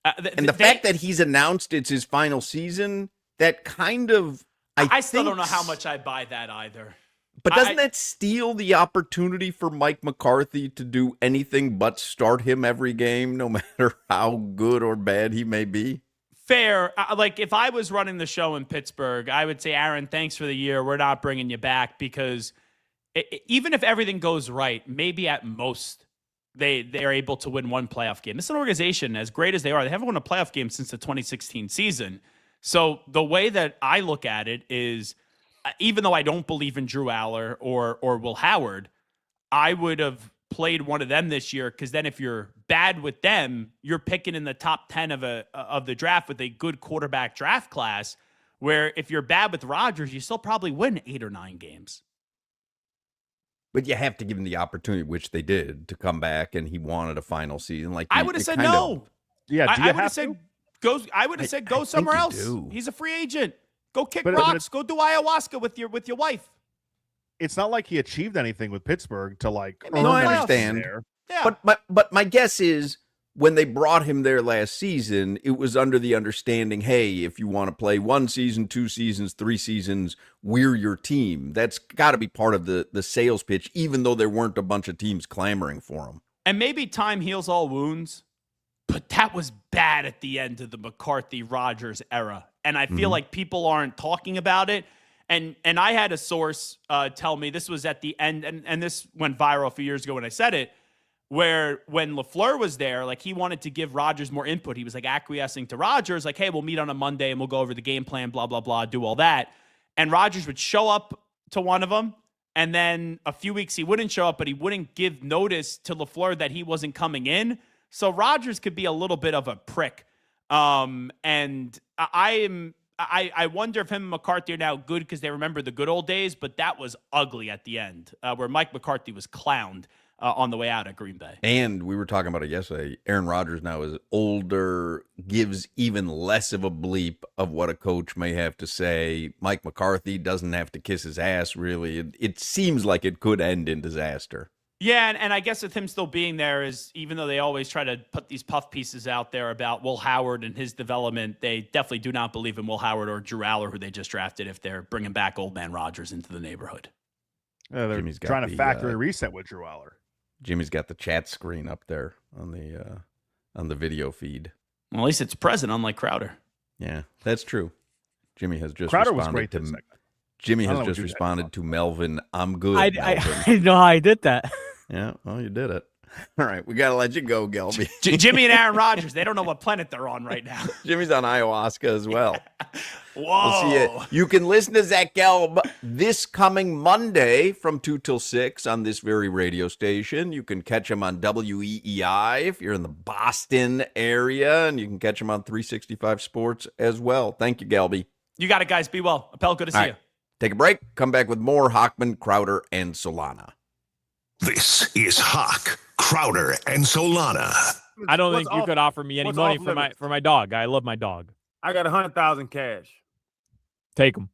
And the fact that he's announced it's his final season, that kind of... I still don't know how much I buy that either. But doesn't that steal the opportunity for Mike McCarthy to do anything but start him every game, no matter how good or bad he may be? Fair. Like, if I was running the show in Pittsburgh, I would say, Aaron, thanks for the year. We're not bringing you back, because even if everything goes right, maybe at most they're able to win one playoff game. This is an organization, as great as they are, they haven't won a playoff game since the 2016 season. So the way that I look at it is, even though I don't believe in Drew Aller or Will Howard, I would have played one of them this year, because then if you're bad with them, you're picking in the top 10 of the draft with a good quarterback draft class, where if you're bad with Rodgers, you still probably win 8 or 9 games. But you have to give him the opportunity, which they did, to come back, and he wanted a final season. Like, I would have said no. Yeah, I would have said go. I would have said go somewhere else. Do. He's a free agent. Go kick rocks. Go do ayahuasca with your wife. It's not like he achieved anything with Pittsburgh to like. No, I understand. Yeah. But my guess is, when they brought him there last season, it was under the understanding, hey, if you want to play 1 season, 2 seasons, 3 seasons, we're your team. That's got to be part of the sales pitch, even though there weren't a bunch of teams clamoring for him. And maybe time heals all wounds, but that was bad at the end of the McCarthy-Rodgers era. And I feel like people aren't talking about it. And I had a source tell me, this was at the end, and this went viral a few years ago when I said it, where when LaFleur was there, like, he wanted to give Rodgers more input. He was like acquiescing to Rodgers, like, hey, we'll meet on a Monday and we'll go over the game plan, blah, blah, blah, do all that. And Rodgers would show up to one of them, and then a few weeks he wouldn't show up, but he wouldn't give notice to LaFleur that he wasn't coming in. So Rodgers could be a little bit of a prick. And I wonder if him and McCarthy are now good because they remember the good old days, but that was ugly at the end, where Mike McCarthy was clowned on the way out at Green Bay. And we were talking about it yesterday. Aaron Rodgers now is older, gives even less of a bleep of what a coach may have to say. Mike McCarthy doesn't have to kiss his ass, really. It seems like it could end in disaster. Yeah, and I guess with him still being there, is even though they always try to put these puff pieces out there about Will Howard and his development, they definitely do not believe in Will Howard or Drew Aller, who they just drafted, if they're bringing back old man Rodgers into the neighborhood. They're trying to factory reset with Drew Aller. Jimmy's got the chat screen up there on the video feed. Well, at least it's present, unlike Crowder. Yeah, that's true. Jimmy has just Crowder responded was great to this segment. Jimmy has just responded to Melvin. I'm good. I didn't know how I did that. Yeah, well, you did it. All right, we got to let you go, Gelby. Jimmy and Aaron Rodgers, they don't know what planet they're on right now. Jimmy's on ayahuasca as well. Whoa. We'll see you. You can listen to Zach Gelb this coming Monday from 2 till 6 on this very radio station. You can catch him on WEEI if you're in the Boston area, and you can catch him on 365 Sports as well. Thank you, Gelby. You got it, guys. Be well. Appel, good to see you. Take a break. Come back with more Hochman, Crowder, and Solana. This is Hawk, Crowder, and Solana. I don't think you could offer me any money for my dog. I love my dog. I got 100,000 cash. Take them.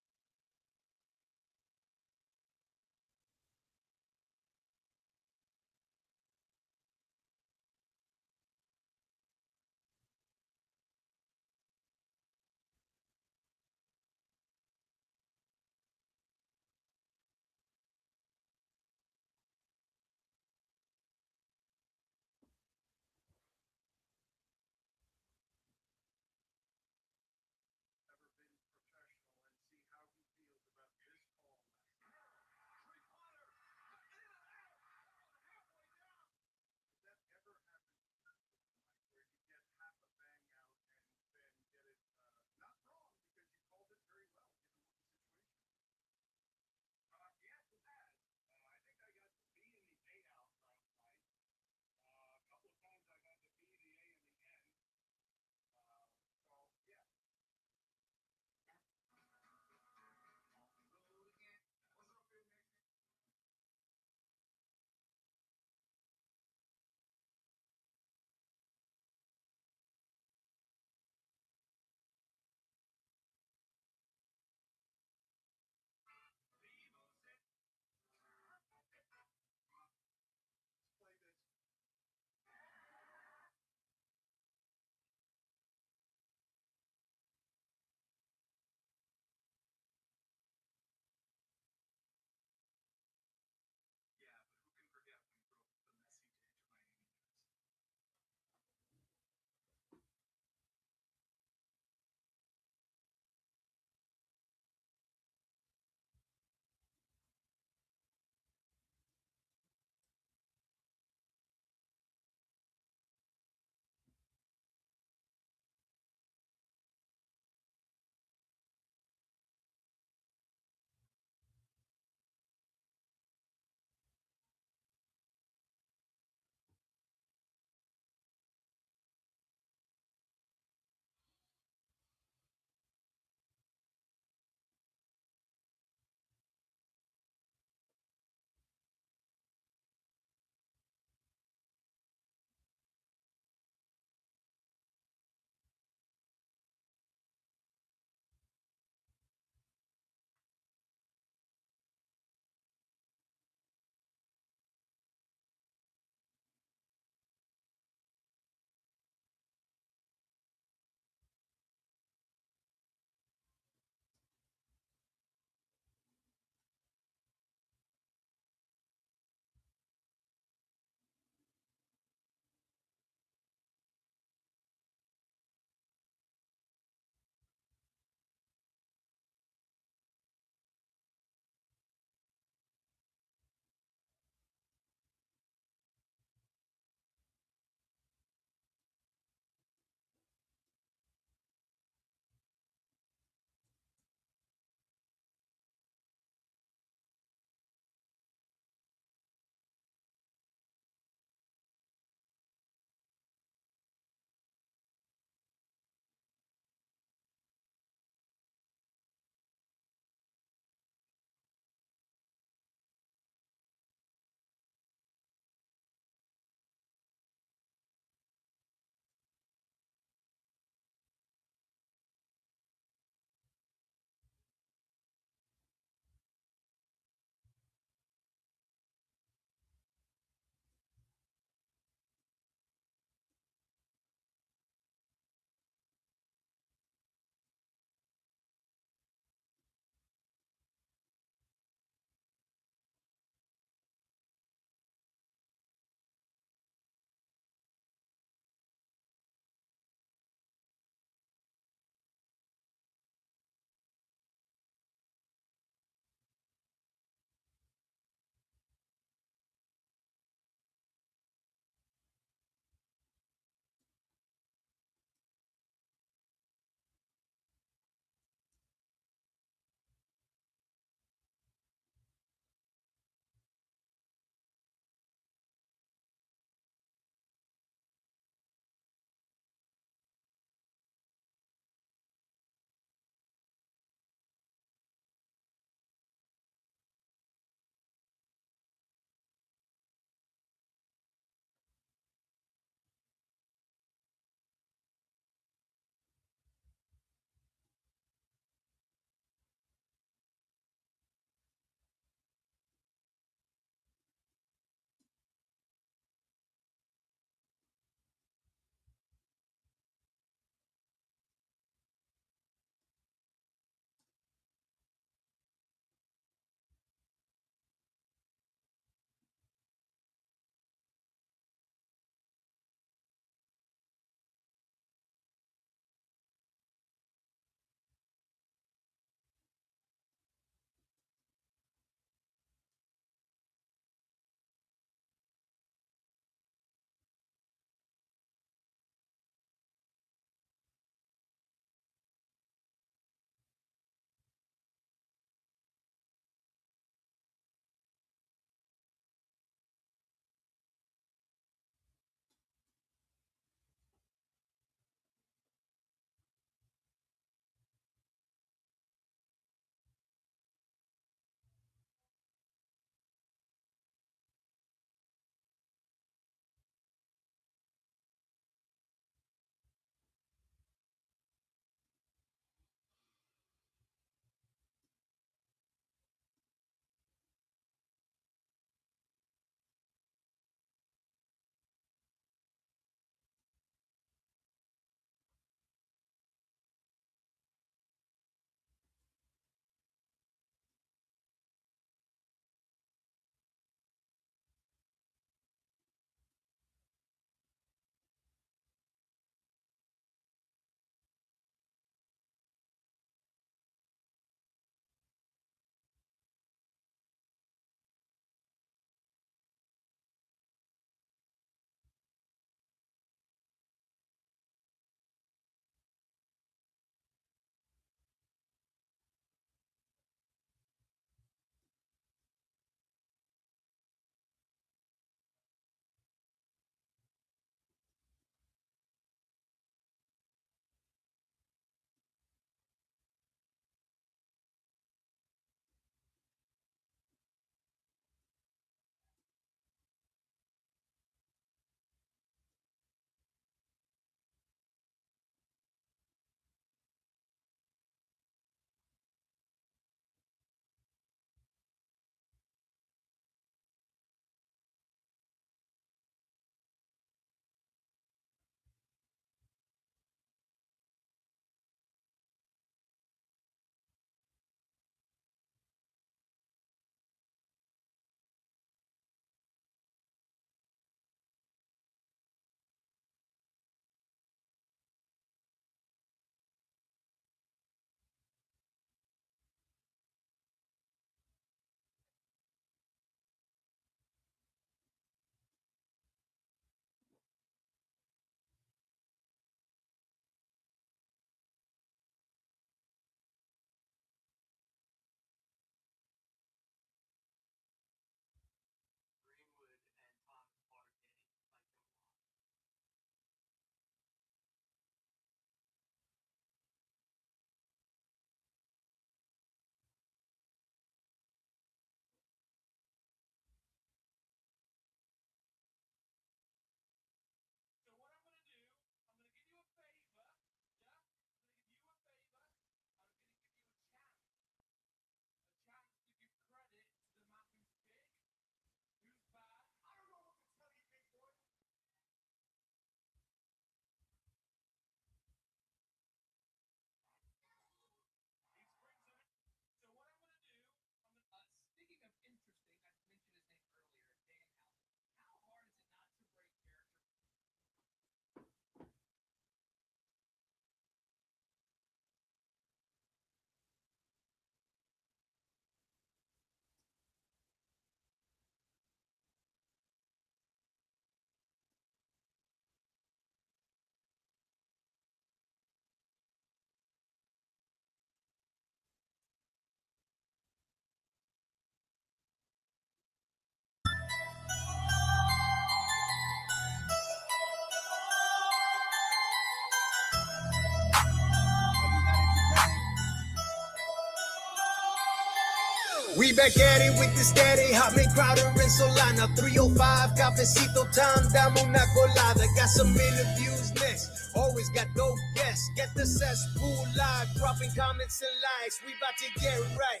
We back at it with the steady, Hochman, Crowder, and Solana. 305, cafecito time, dame una colada. Got some interviews next, always got dope guests. Get the cesspool live, dropping comments and likes. We about to get right,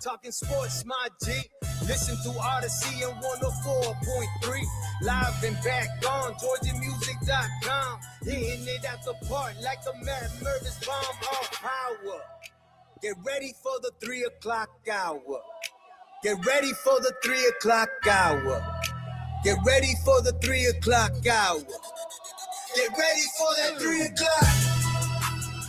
talking sports, my G. Listen to Odyssey and 104.3. Live and back on GeorgiaMusic.com. Hitting it at the park like the Matt Mervis bomb off power. Get ready for the 3 o'clock hour. Get ready for the 3 o'clock hour. Get ready for the 3 o'clock hour. Get ready for that 3 o'clock.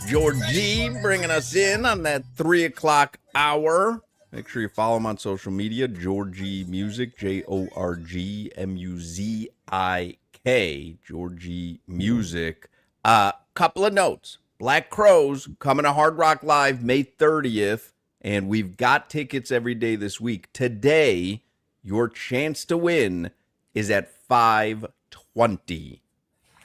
Georgie bringing us in on that 3 o'clock hour. Make sure you follow him on social media, Georgie Music, Georgmuzik, Georgie Music. Couple of notes. Black Crows coming to Hard Rock Live May 30th, and we've got tickets every day this week. Today, your chance to win is at 5:20.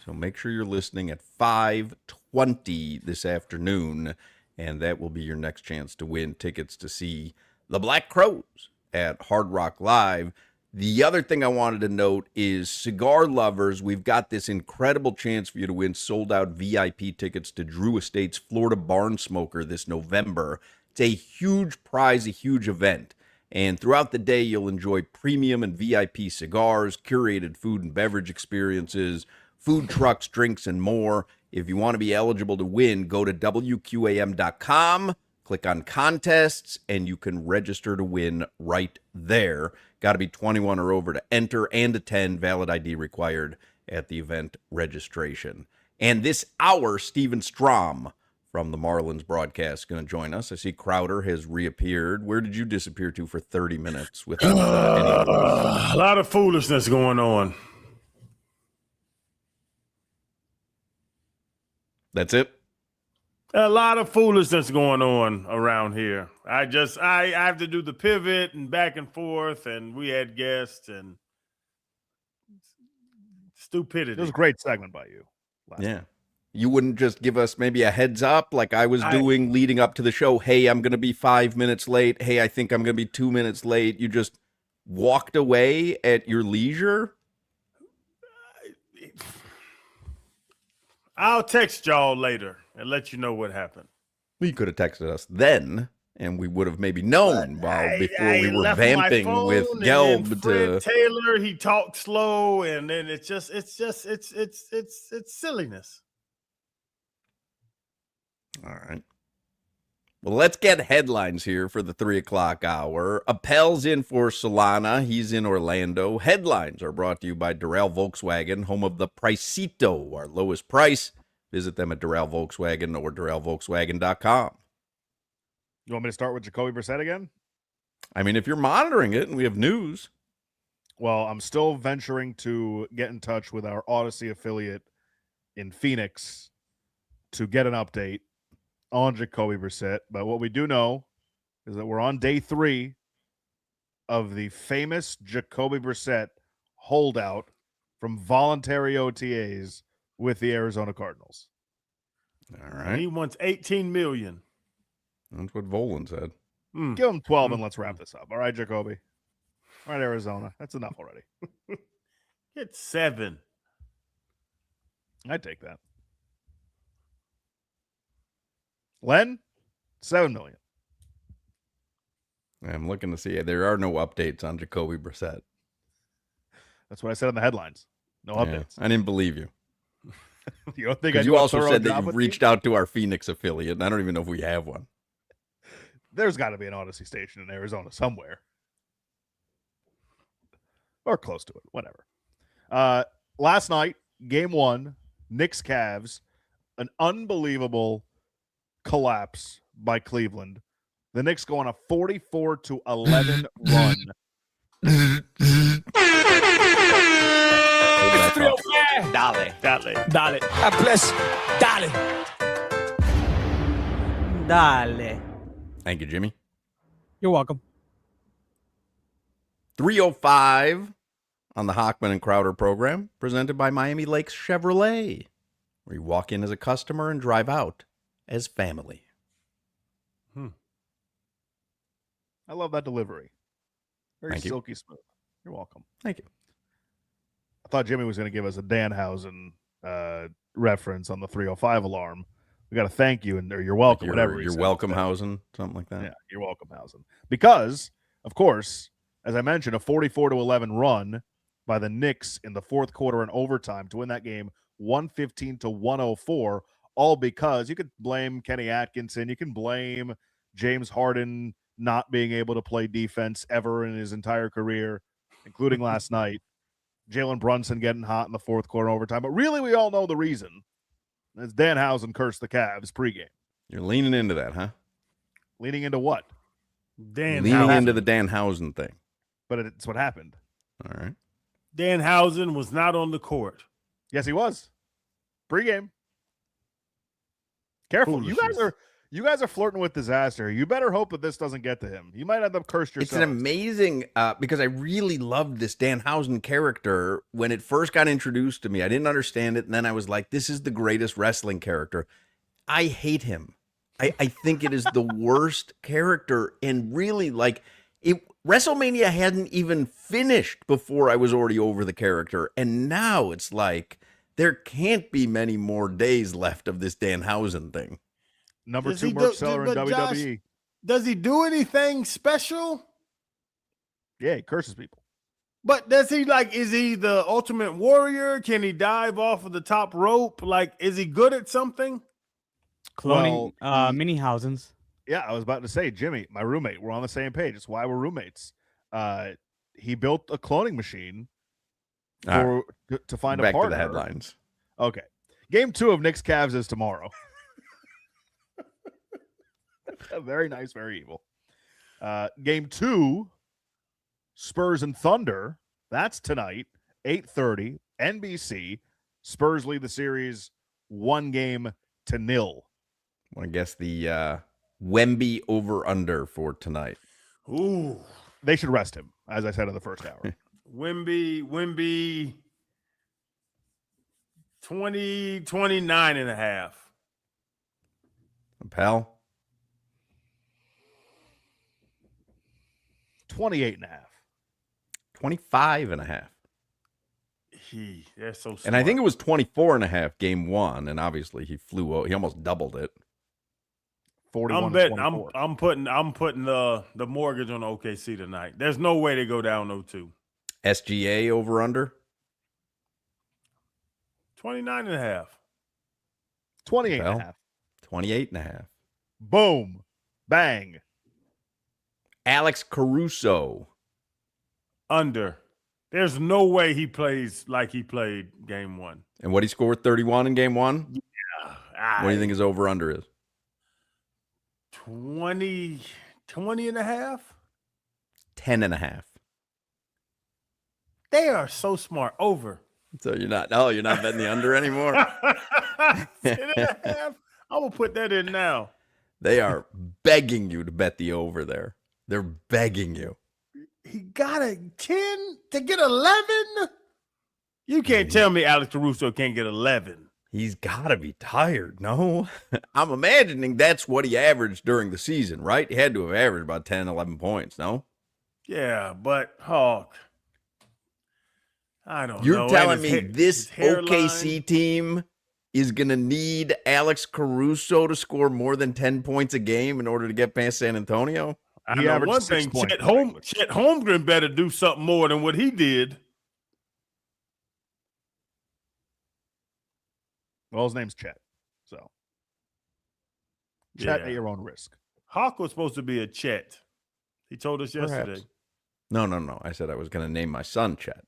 So make sure you're listening at 5:20 this afternoon, and that will be your next chance to win tickets to see the Black Crows at Hard Rock Live. The other thing I wanted to note is cigar lovers, we've got this incredible chance for you to win sold-out VIP tickets to Drew Estate's Florida Barn Smoker this November. It's a huge prize, a huge event. And throughout the day, you'll enjoy premium and VIP cigars, curated food and beverage experiences, food trucks, drinks, and more. If you want to be eligible to win, go to WQAM.com. Click on contests, and you can register to win right there. Got to be 21 or over to enter and attend. Valid ID required at the event registration. And this hour, Steven Strom from the Marlins broadcast is going to join us. I see Crowder has reappeared. Where did you disappear to for 30 minutes without any voice? A lot of foolishness going on. That's it? A lot of foolishness going on around here. I have to do the pivot and back and forth, and we had guests and stupidity. It was a great segment by you. Yeah. You wouldn't just give us maybe a heads up like I was doing leading up to the show. Hey, I'm going to be 5 minutes late. Hey, I think I'm going to be 2 minutes late. You just walked away at your leisure? I'll text y'all later and let you know what happened. You could have texted us then, and we would have maybe known before we were vamping with Gelb Fred Taylor. He talked slow, and then it's silliness. All right. Well, let's get headlines here for the 3 o'clock hour. Appel's in for Solana. He's in Orlando. Headlines are brought to you by Doral Volkswagen, home of the Pricito, our lowest price. Visit them at Doral Volkswagen or DoralVolkswagen.com. You want me to start with Jacoby Brissett again? I mean, if you're monitoring it and we have news. Well, I'm still venturing to get in touch with our Odyssey affiliate in Phoenix to get an update on Jacoby Brissett. But what we do know is that we're on day 3 of the famous Jacoby Brissett holdout from voluntary OTAs with the Arizona Cardinals. All right. He wants $18 million. That's what Volan said. Give him 12 and let's wrap this up. All right, Jacoby. All right, Arizona. That's enough already. Get 7. I'd take that. Len, $7 million. I'm looking to see. There are no updates on Jacoby Brissett. That's what I said in the headlines. No updates. I didn't believe you. You don't think you also said that you reached out to our Phoenix affiliate, and I don't even know if we have one. There's got to be an Odyssey station in Arizona somewhere. Or close to it. Whatever. Last night, game 1, Knicks Cavs, an unbelievable collapse by Cleveland. The Knicks go on a 44-11 run. Dale. Thank you, Jimmy. You're welcome. 3:05 on the Hochman and Crowder program, presented by Miami Lakes Chevrolet, where you walk in as a customer and drive out as family. I love that delivery. Very Thank you. silky smooth. You're welcome. Thank you. I thought Jimmy was going to give us a Danhausen reference on the 305 alarm. We got to thank you or you're welcome, whatever. You're welcome, Hausen, something like that. Yeah, you're welcome, Hausen. Because, of course, as I mentioned, a 44-11 run by the Knicks in the fourth quarter and overtime to win that game 115-104, all because you could blame Kenny Atkinson. You can blame James Harden not being able to play defense ever in his entire career, including last night. Jalen Brunson getting hot in the fourth quarter and overtime. But really, we all know the reason. It's Danhausen cursed the Cavs pregame. You're leaning into that, huh? Leaning into what? Leaning into the Danhausen thing. But it's what happened. All right. Danhausen was not on the court. Yes, he was. Pregame. Careful. You guys are flirting with disaster. You better hope that this doesn't get to him. You might end up cursed yourself. It's an amazing because I really loved this Danhausen character when it first got introduced to me. I didn't understand it, and then I was like, this is the greatest wrestling character. I hate him. I think it is the worst character, and really, like, WrestleMania hadn't even finished before I was already over the character, and now it's like there can't be many more days left of this Danhausen thing. Number 2 merch seller in WWE. Josh, does he do anything special? Yeah, he curses people. But does he, like, is he the Ultimate Warrior? Can he dive off of the top rope? Like, is he good at something? Cloning mini Hausens. Yeah, I was about to say, Jimmy, my roommate, we're on the same page. It's why we're roommates. He built a cloning machine to find a partner. Back to the headlines. Okay. Game 2 of Knicks Cavs is tomorrow. Very nice, very evil. Game 2, Spurs and Thunder. That's tonight, 8:30, NBC. Spurs lead the series 1-0. Want to guess the Wemby over-under for tonight? Ooh. They should rest him, as I said in the first hour. Wemby, 29 and a half. Pal? 28 and a half. 25 and a half. They're so smart. And I think it was 24 and a half game 1, and obviously he almost doubled it. 41 I'm betting. I'm putting the mortgage on OKC tonight. There's no way they go down 0-2. SGA over under 29 and a half. 28 and a half. 28 and a half. Boom. Bang. Alex Caruso Under. There's no way he plays like he played game 1. And what he scored 31 in game 1? Yeah. What do you think his over under is? 20 and a half? 10 and a half. They are so smart. Over. So you're not betting the under anymore? 10 and a half? I'm going to put that in now. They are begging you to bet the over there. They're begging you. He got a 10 to get 11? You can't tell me Alex Caruso can't get 11. He's got to be tired, no? I'm imagining that's what he averaged during the season, right? He had to have averaged about 10, 11 points, no? Yeah, but Hawk, I don't know. You're telling me this OKC team is going to need Alex Caruso to score more than 10 points a game in order to get past San Antonio? I know one thing, Chet Holmgren better do something more than what he did. Well, his name's Chet. So, Chet at your own risk. Hawk was supposed to be a Chet. He told us yesterday. No. I said I was going to name my son Chet.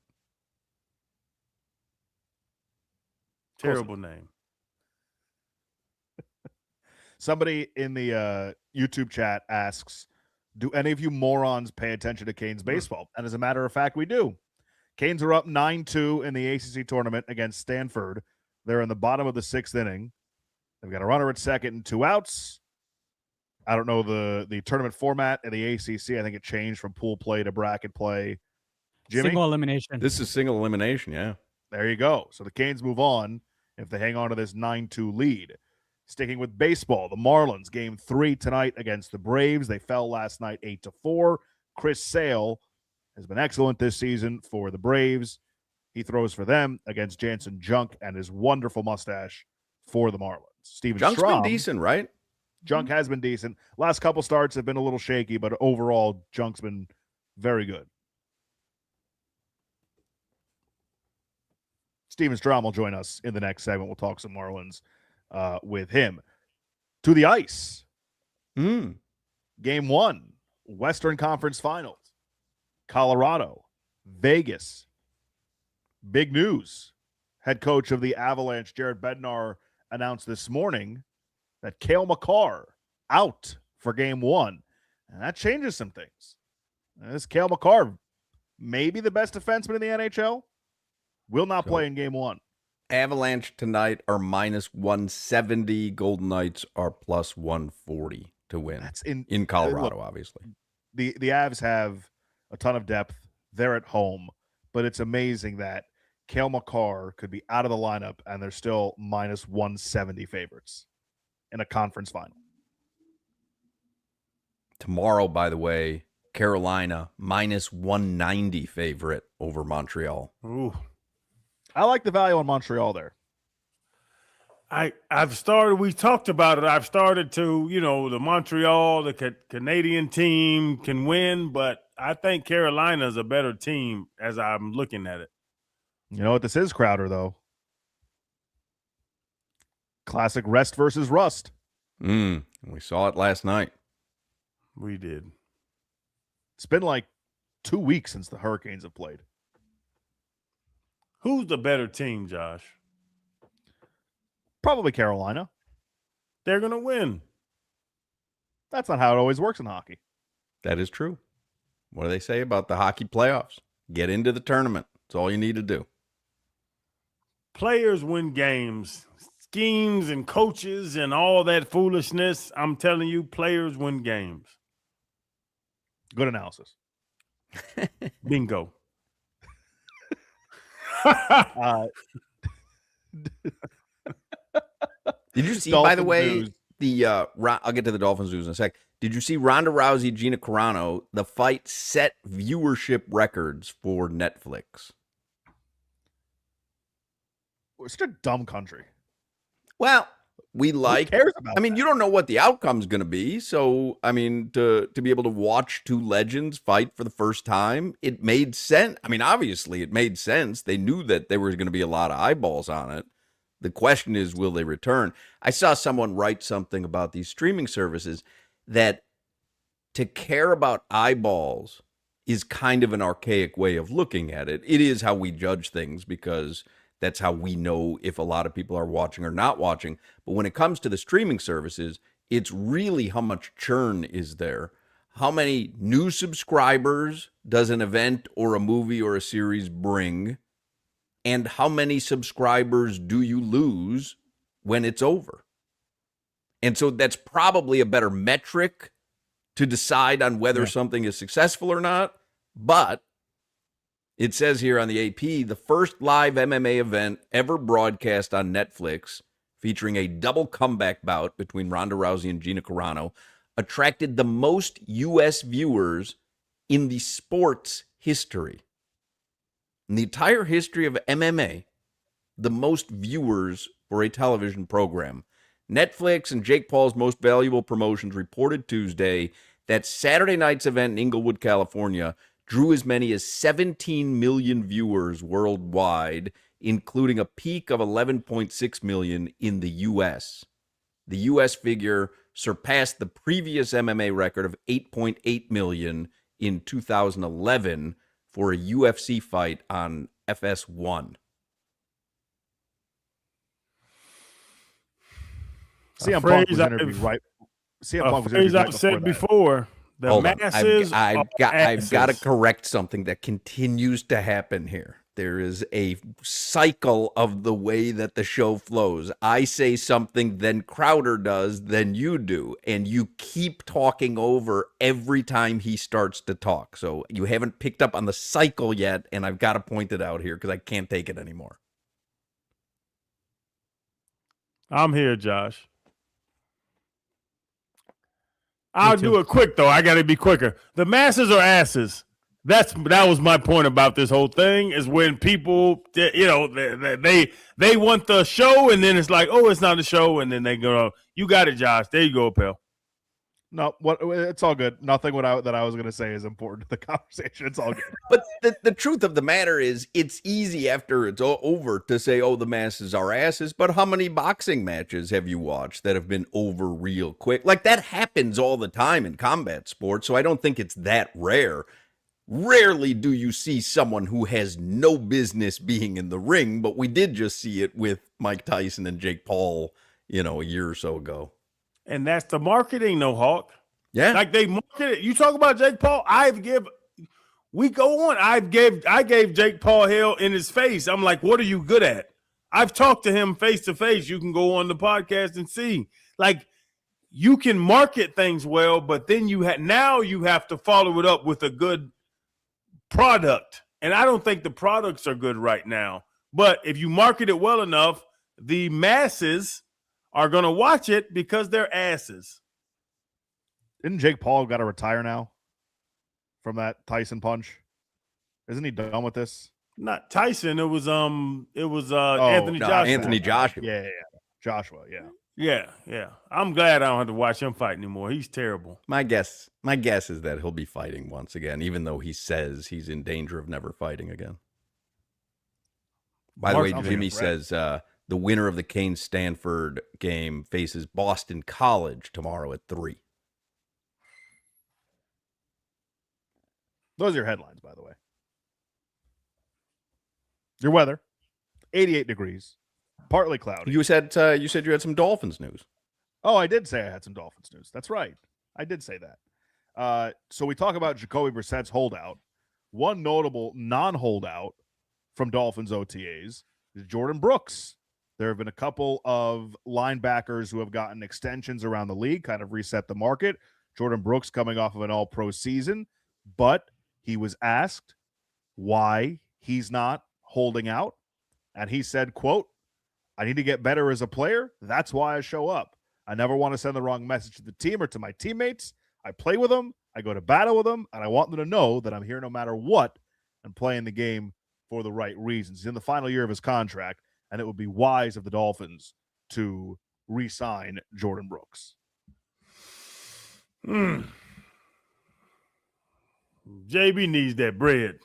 Terrible name. Somebody in the YouTube chat asks, do any of you morons pay attention to Canes baseball? And as a matter of fact, we do. Canes are up 9-2 in the ACC tournament against Stanford. They're in the bottom of the 6th inning. They've got a runner at second and 2 outs. I don't know the tournament format in the ACC. I think it changed from pool play to bracket play. Jimmy? Single elimination. This is single elimination, yeah. There you go. So the Canes move on if they hang on to this 9-2 lead. Sticking with baseball, the Marlins, game 3 tonight against the Braves. They fell last night 8-4. Chris Sale has been excellent this season for the Braves. He throws for them against Jansen Junk and his wonderful mustache for the Marlins. Steven Junk's Strom, been decent, right? Junk has been decent. Last couple starts have been a little shaky, but overall, Junk's been very good. Steven Strom will join us in the next segment. We'll talk some Marlins with him. To the ice. Game 1, Western Conference Finals. Colorado, Vegas. Big news. Head coach of the Avalanche, Jared Bednar, announced this morning that Cale Makar out for game 1. And that changes some things. This Cale Makar, maybe the best defenseman in the NHL, will not play in game 1. Avalanche tonight are -170. Golden Knights are +140 to win. That's in Colorado, look, obviously. The Avs have a ton of depth. They're at home. But it's amazing that Cale Makar could be out of the lineup and they're still -170 favorites in a conference final. Tomorrow, by the way, Carolina -190 favorite over Montreal. Ooh. I like the value on Montreal there. We talked about it. I've started to, the Montreal, the Canadian team can win, but I think Carolina's a better team as I'm looking at it. You know what this is, Crowder, though? Classic rest versus rust. We saw it last night. We did. It's been like 2 weeks since the Hurricanes have played. Who's the better team, Josh? Probably Carolina. They're going to win. That's not how it always works in hockey. That is true. What do they say about the hockey playoffs? Get into the tournament. That's all you need to do. Players win games. Schemes and coaches and all that foolishness. I'm telling you, players win games. Good analysis. Bingo. Did you see, Dolphins by the way, news. I'll get to the Dolphins news in a sec. Did you see Ronda Rousey, Gina Carano? The fight set viewership records for Netflix. We're such a dumb country. Well, we like. Who cares about you don't know what the outcome's going to be. So, to be able to watch two legends fight for the first time, it made sense. Obviously, it made sense. They knew that there was going to be a lot of eyeballs on it. The question is, will they return? I saw someone write something about these streaming services that to care about eyeballs is kind of an archaic way of looking at it. It is how we judge things because that's how we know if a lot of people are watching or not watching. But when it comes to the streaming services, it's really how much churn is there. How many new subscribers does an event or a movie or a series bring? And how many subscribers do you lose when it's over? And so that's probably a better metric to decide on whether something is successful or not. But it says here on the AP, the first live MMA event ever broadcast on Netflix, featuring a double comeback bout between Ronda Rousey and Gina Carano, attracted the most U.S. viewers in the sport's history. In the entire history of MMA, the most viewers for a television program. Netflix and Jake Paul's Most Valuable Promotions reported Tuesday that Saturday night's event in Inglewood, California, drew as many as 17 million viewers worldwide, including a peak of 11.6 million in the U.S. The U.S. figure surpassed the previous MMA record of 8.8 million in 2011 for a UFC fight on FS1. CM Punk was interviewed right. CM Punk was interviewed right I've said before. The Hold on. masses I've got to correct something that continues to happen here. There is a cycle of the way that the show flows. I say something, then Crowder does, then you do. And you keep talking over every time he starts to talk. So you haven't picked up on the cycle yet, and I've got to point it out here because I can't take it anymore. I'm here, Josh. I'll do it quick though. I got to be quicker. The masses are asses. That was my point about this whole thing. Is when people, they want the show, and then it's like, oh, it's not a show, and then they go, you got it, Josh. There you go, pal. No, it's all good. Nothing that I was going to say is important to the conversation. It's all good. But the truth of the matter is, it's easy after it's all over to say, oh, the masses are asses. But how many boxing matches have you watched that have been over real quick? Like, that happens all the time in combat sports, so I don't think it's that rare. Rarely do you see someone who has no business being in the ring, but we did just see it with Mike Tyson and Jake Paul, a year or so ago. And that's the marketing, no Hawk. Yeah. Like they market it. You talk about Jake Paul. I gave Jake Paul hell in his face. I'm like, what are you good at? I've talked to him face to face. You can go on the podcast and see. Like, you can market things well, but then you have to follow it up with a good product. And I don't think the products are good right now. But if you market it well enough, the masses are going to watch it because they're asses. Didn't Jake Paul got to retire now from that Tyson punch? Isn't he done with this? Not Tyson. It was Anthony Joshua. Anthony Joshua. Yeah. Joshua, yeah. I'm glad I don't have to watch him fight anymore. He's terrible. My guess is that he'll be fighting once again, even though he says he's in danger of never fighting again. By the way, Jimmy says the winner of the Kane-Stanford game faces Boston College tomorrow at 3. Those are your headlines, by the way. Your weather, 88 degrees, partly cloudy. You said you had some Dolphins news. Oh, I did say I had some Dolphins news. That's right. I did say that. So we talk about Jacoby Brissett's holdout. One notable non-holdout from Dolphins OTAs is Jordan Brooks. There have been a couple of linebackers who have gotten extensions around the league, kind of reset the market. Jordan Brooks coming off of an all-pro season, but he was asked why he's not holding out. And he said, quote, I need to get better as a player. That's why I show up. I never want to send the wrong message to the team or to my teammates. I play with them. I go to battle with them. And I want them to know that I'm here no matter what and playing the game for the right reasons. He's in the final year of his contract, and it would be wise of the Dolphins to re-sign Jordan Brooks. JB needs that bread.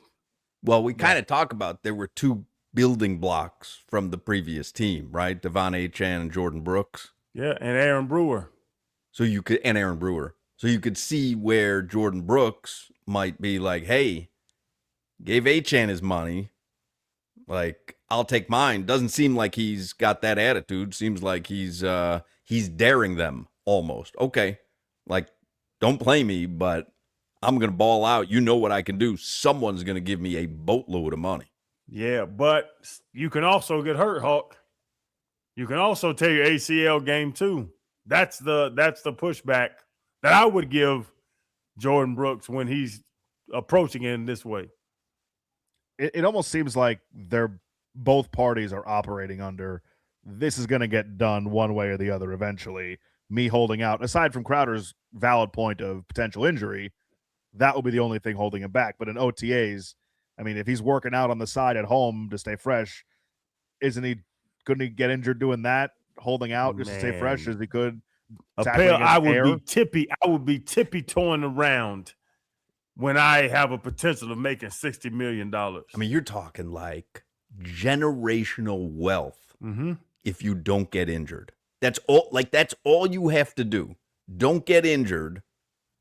Well, we kind of talk about there were 2 building blocks from the previous team, right? Devon Achane and Jordan Brooks. Yeah, and Aaron Brewer. And Aaron Brewer. So you could see where Jordan Brooks might be like, hey, gave Achane his money. Like, I'll take mine. Doesn't seem like he's got that attitude. Seems like he's daring them almost. Okay, like, don't play me, but I'm going to ball out. You know what I can do. Someone's going to give me a boatload of money. Yeah, but you can also get hurt, Hawk. You can also tear your ACL game too. That's the pushback that I would give Jordan Brooks when he's approaching it in this way. It almost seems like both parties are operating under this is going to get done one way or the other eventually. Me holding out, aside from Crowder's valid point of potential injury, that will be the only thing holding him back. But in OTAs, I mean, if he's working out on the side at home to stay fresh, couldn't he get injured doing that, holding out just to stay fresh as he could? I would be tippy-toeing around when I have a potential of making $60 million. I mean, you're talking like generational wealth if you don't get injured. That's all you have to do. Don't get injured,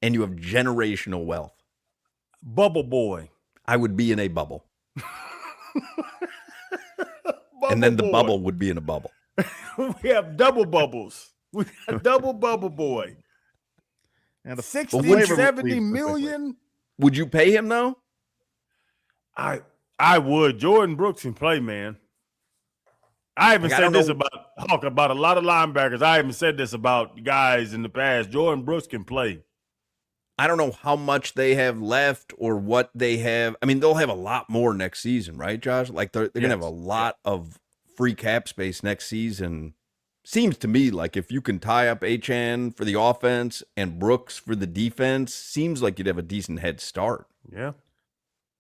and you have generational wealth. Bubble boy. I would be in a bubble. And then the bubble would be in a bubble. We have double bubbles. We got double bubble boy. And the 60, 70 million. Would you pay him though? I would. Jordan Brooks can play, man. I haven't said this about a lot of linebackers. I haven't said this about guys in the past. Jordan Brooks can play. I don't know how much they have left or what they have. I mean, they'll have a lot more next season, right, Josh? Like they're going to have a lot of free cap space next season. seems to me like if you can tie up Achane for the offense and Brooks for the defense, seems like you'd have a decent head start. Yeah.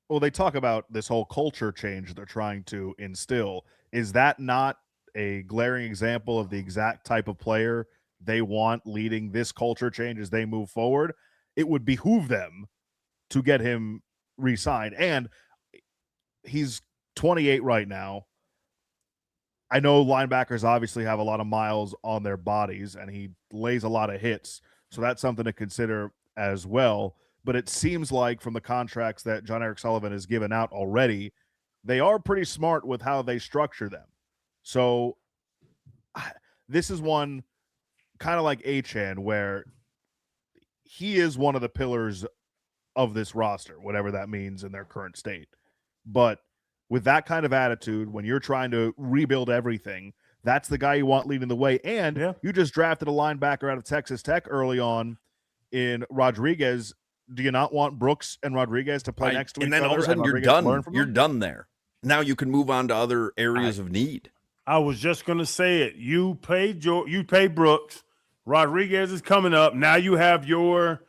Well, they talk about this whole culture change they're trying to instill. Is that not a glaring example of the exact type of player they want leading this culture change as they move forward? It would behoove them to get him re-signed. And he's 28 right now. I know linebackers obviously have a lot of miles on their bodies, and he lays a lot of hits. So that's something to consider as well. But it seems like from the contracts that John Eric Sullivan has given out already, they are pretty smart with how they structure them. So this is one kind of like Achane, where he is one of the pillars of this roster, whatever that means in their current state. But with that kind of attitude, when you're trying to rebuild everything, that's the guy you want leading the way. And you just drafted a linebacker out of Texas Tech early on in Rodriguez. Do you not want Brooks and Rodriguez to play next to each other? And then all of a sudden you're done. You're done there. Now you can move on to other areas of need. I was just going to say it. You pay Brooks. Rodriguez is coming up. Now you have your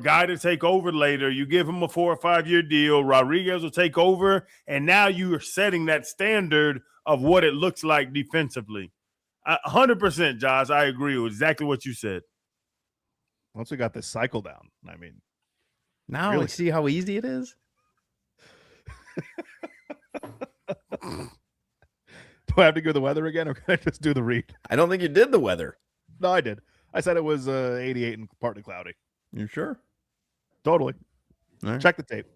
guy to take over later. You give him a 4 or 5 year deal. Rodriguez will take over, and now you are setting that standard of what it looks like defensively. 100%, Josh. I agree with exactly what you said. Once we got this cycle down, I mean, now really, see how easy it is. Do I have to go the weather again, or can I just do the read? I don't think you did the weather. No, I did. I said it was 88 and partly cloudy. You sure? Totally. Right. Check the tape.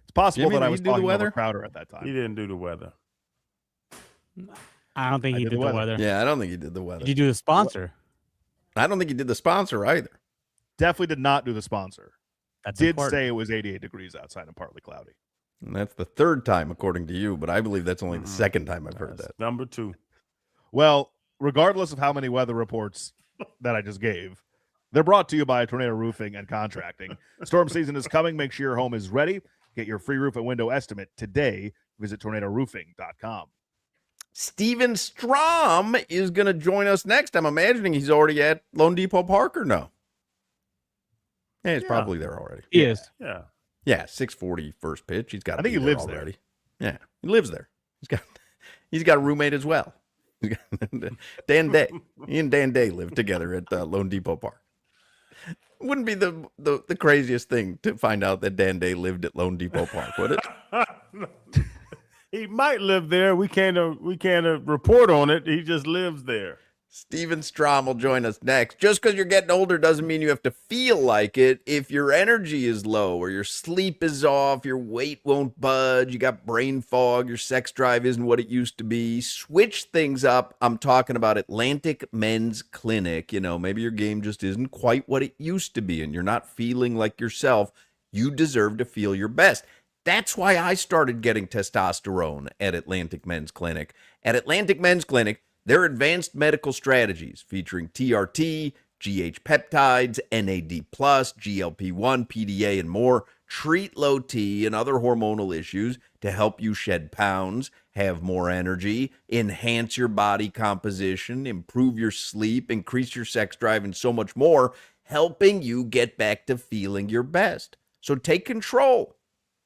It's possible Jimmy, that I was talking over over Crowder at that time. He didn't do the weather. I don't think he did the weather. Yeah, I don't think he did the weather. Did you do the sponsor? I don't think he did the sponsor either. Definitely did not do the sponsor. That's did important. say it was 88 degrees outside and partly cloudy. And that's the third time, according to you, but I believe that's only the second time I've heard that. Number 2. Well, regardless of how many weather reports that I just gave, they're brought to you by Tornado Roofing and Contracting. Storm season is coming. Make sure your home is ready. Get your free roof and window estimate today. Visit tornadoroofing.com. Steven Strom is going to join us next. I'm imagining he's already at Lone Depot Park or no? Yeah, he's probably there already. He is. Yeah. Yeah, 6:40 first pitch. He's got. I think he lives already. There. Yeah, he lives there. He's got a roommate as well. Dan Day. He and Dan Day live together at Lone Depot Park. Wouldn't be the craziest thing to find out that Dan Day lived at Lone Depot Park, would it? He might live there. We can't report on it. He just lives there. Steven Strom will join us next. Just because you're getting older doesn't mean you have to feel like it. If your energy is low or your sleep is off, your weight won't budge, you got brain fog, your sex drive isn't what it used to be, switch things up. I'm talking about Atlantic Men's Clinic. You know, maybe your game just isn't quite what it used to be and you're not feeling like yourself. You deserve to feel your best. That's why I started getting testosterone at Atlantic Men's Clinic. At Atlantic Men's Clinic, their advanced medical strategies featuring TRT, GH peptides, NAD+, GLP-1, PDA, and more treat low T and other hormonal issues to help you shed pounds, have more energy, enhance your body composition, improve your sleep, increase your sex drive, and so much more, helping you get back to feeling your best. So take control.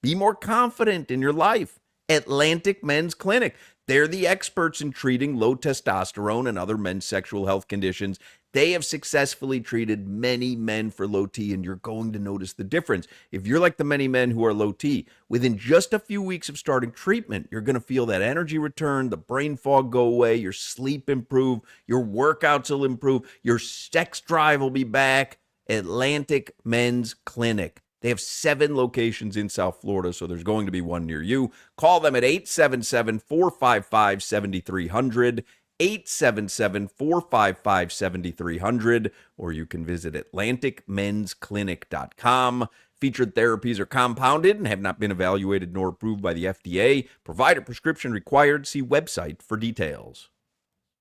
Be more confident in your life. Atlantic Men's Clinic. They're the experts in treating low testosterone and other men's sexual health conditions. They have successfully treated many men for low T, and you're going to notice the difference. If you're like the many men who are low T, within just a few weeks of starting treatment, you're going to feel that energy return, the brain fog go away, your sleep improve, your workouts will improve, your sex drive will be back. Atlantic Men's Clinic. They have 7 locations in South Florida, so there's going to be one near you. Call them at 877-455-7300, 877-455-7300, or you can visit AtlanticMen'sClinic.com. Featured therapies are compounded and have not been evaluated nor approved by the FDA. Provider prescription required. See website for details.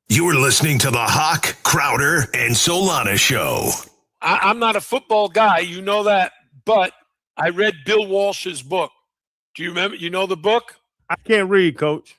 You're listening to the Hawk, Crowder, and Solana Show. I'm not a football guy, you know that. But I read Bill Walsh's book. Do you remember? You know the book? I can't read, Coach.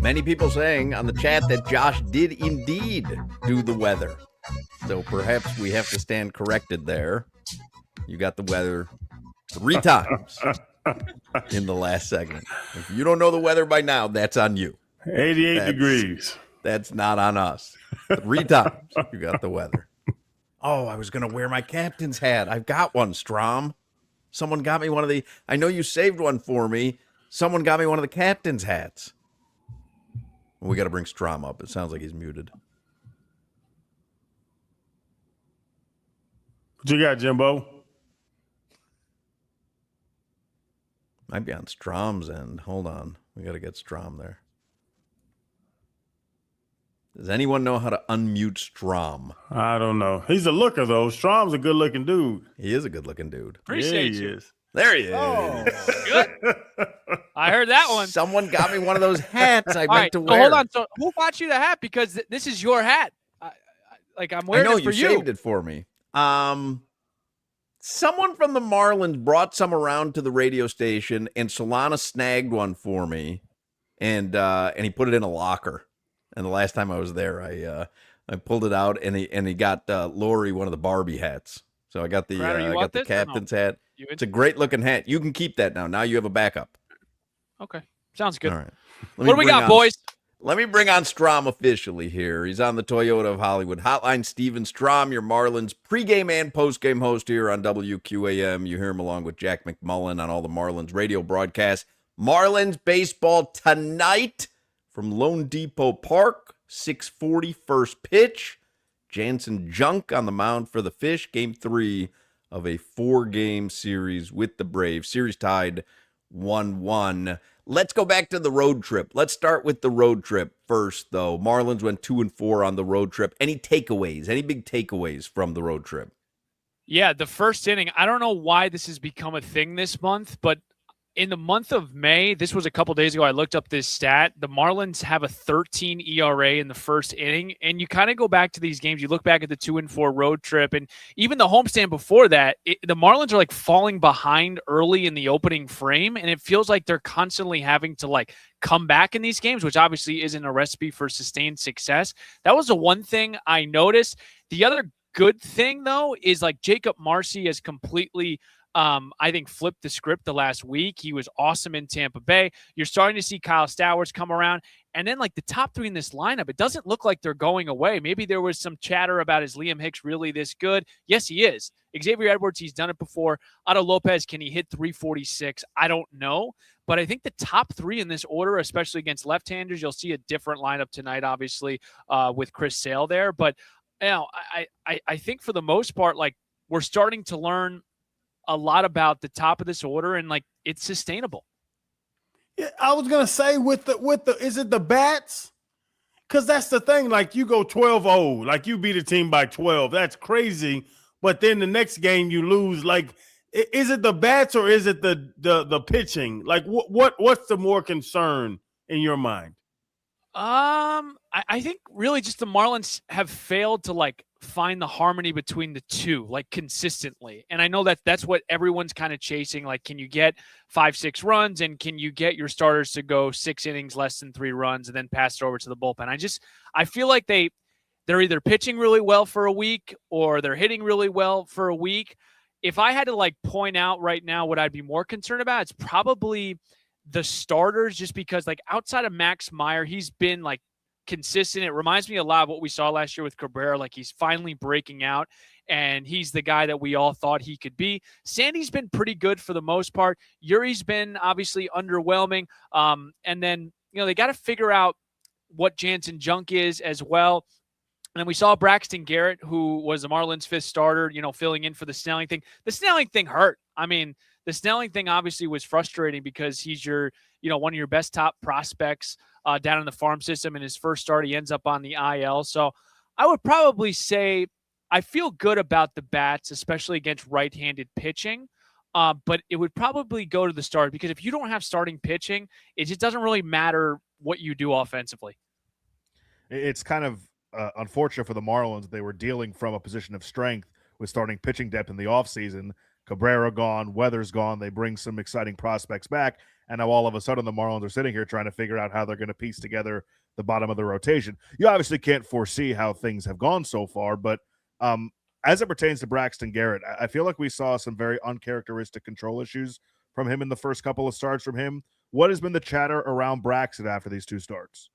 Many people saying on the chat that Josh did indeed do the weather. So perhaps we have to stand corrected there. You got the weather 3 times in the last segment. If you don't know the weather by now, that's on you. 88 degrees. That's not on us. 3 times you got the weather. Oh, I was going to wear my captain's hat. I've got one, Strom. Someone got me one of the... I know you saved one for me. Someone got me one of the captain's hats. We got to bring Strom up. It sounds like he's muted. What you got, Jimbo? Might be on Strom's end. Hold on. We got to get Strom there. Does anyone know how to unmute Strom? I don't know. He's a looker, though. Strom's a good-looking dude. He is a good-looking dude. Appreciate yeah, he you. is. There he is. Oh, good. I heard that one. Someone got me one of those hats I All meant right, to so wear. hold on. So who got you the hat? Because this is your hat. I'm wearing I know it for you you. saved it for me. Someone from the Marlins brought some around to the radio station, and Solana snagged one for me, and he put it in a locker. And the last time I was there, I pulled it out, and he got Lori one of the Barbie hats. So I got the captain's hat. It's a great looking hat. You can keep that now. Now you have a backup. Okay, sounds good. All right. What do we got, boys? Let me bring on Strom officially here. He's on the Toyota of Hollywood hotline. Steven Strom, your Marlins pregame and postgame host here on WQAM. You hear him along with Jack McMullen on all the Marlins radio broadcasts. Marlins baseball tonight from Lone Depot Park, 6:40 first pitch. Jansen Junk on the mound for the Fish. Game 3 of a 4-game series with the Braves. Series tied 1-1. Let's go back to the road trip. Let's start with the road trip first, though. Marlins went 2-4 on the road trip. Any takeaways? Any big takeaways from the road trip? Yeah, the first inning. I don't know why this has become a thing this month, but in the month of May, this was a couple days ago, I looked up this stat. The Marlins have a 13 ERA in the first inning, and you kind of go back to these games. You look back at the 2-4 road trip, and even the homestand before that, the Marlins are like falling behind early in the opening frame, and it feels like they're constantly having to like come back in these games, which obviously isn't a recipe for sustained success. That was the one thing I noticed. The other good thing, though, is like Jacob Marcy has completely I think flipped the script the last week. He was awesome in Tampa Bay. You're starting to see Kyle Stowers come around. And then like the top 3 in this lineup, it doesn't look like they're going away. Maybe there was some chatter about, is Liam Hicks really this good? Yes, he is. Xavier Edwards, he's done it before. Otto Lopez, can he hit 346? I don't know. But I think the top 3 in this order, especially against left-handers, you'll see a different lineup tonight, obviously, with Chris Sale there. But you know, I think for the most part, like we're starting to learn a lot about the top of this order, and like it's sustainable. Yeah, I was gonna say with the is it the bats? Because that's the thing. Like you go 12-0, like you beat a team by 12. That's crazy. But then the next game you lose. Like, is it the bats or is it the pitching? Like what's the more concern in your mind? I think really just the Marlins have failed to like find the harmony between the two, like consistently. And I know that that's what everyone's kind of chasing. Like, can you get 5-6 runs, and can you get your starters to go 6 innings, less than 3 runs, and then pass it over to the bullpen? I feel like they're either pitching really well for a week or they're hitting really well for a week. If I had to like point out right now what I'd be more concerned about, it's probably the starters, just because like outside of Max Meyer, he's been like consistent. It reminds me a lot of what we saw last year with Cabrera. Like he's finally breaking out, and he's the guy that we all thought he could be. Sandy's been pretty good for the most part. Yuri's been obviously underwhelming. And then, you know, they got to figure out what Jansen Junk is as well. And then we saw Braxton Garrett, who was the Marlins' 5th starter, you know, filling in for the Snelling thing. The Snelling thing hurt. I mean, the Snelling thing obviously was frustrating because he's your, you know, one of your best top prospects down in the farm system. In his first start, he ends up on the IL. So I would probably say I feel good about the bats, especially against right-handed pitching. But it would probably go to the start, because if you don't have starting pitching, it just doesn't really matter what you do offensively. It's kind of unfortunate for the Marlins. They were dealing from a position of strength with starting pitching depth in the offseason. Cabrera gone, Weather's gone. They bring some exciting prospects back, and now all of a sudden the Marlins are sitting here trying to figure out how they're going to piece together the bottom of the rotation. You obviously can't foresee how things have gone so far, but as it pertains to Braxton Garrett, I feel like we saw some very uncharacteristic control issues from him in the first couple of starts from him. What has been the chatter around Braxton after these 2 starts?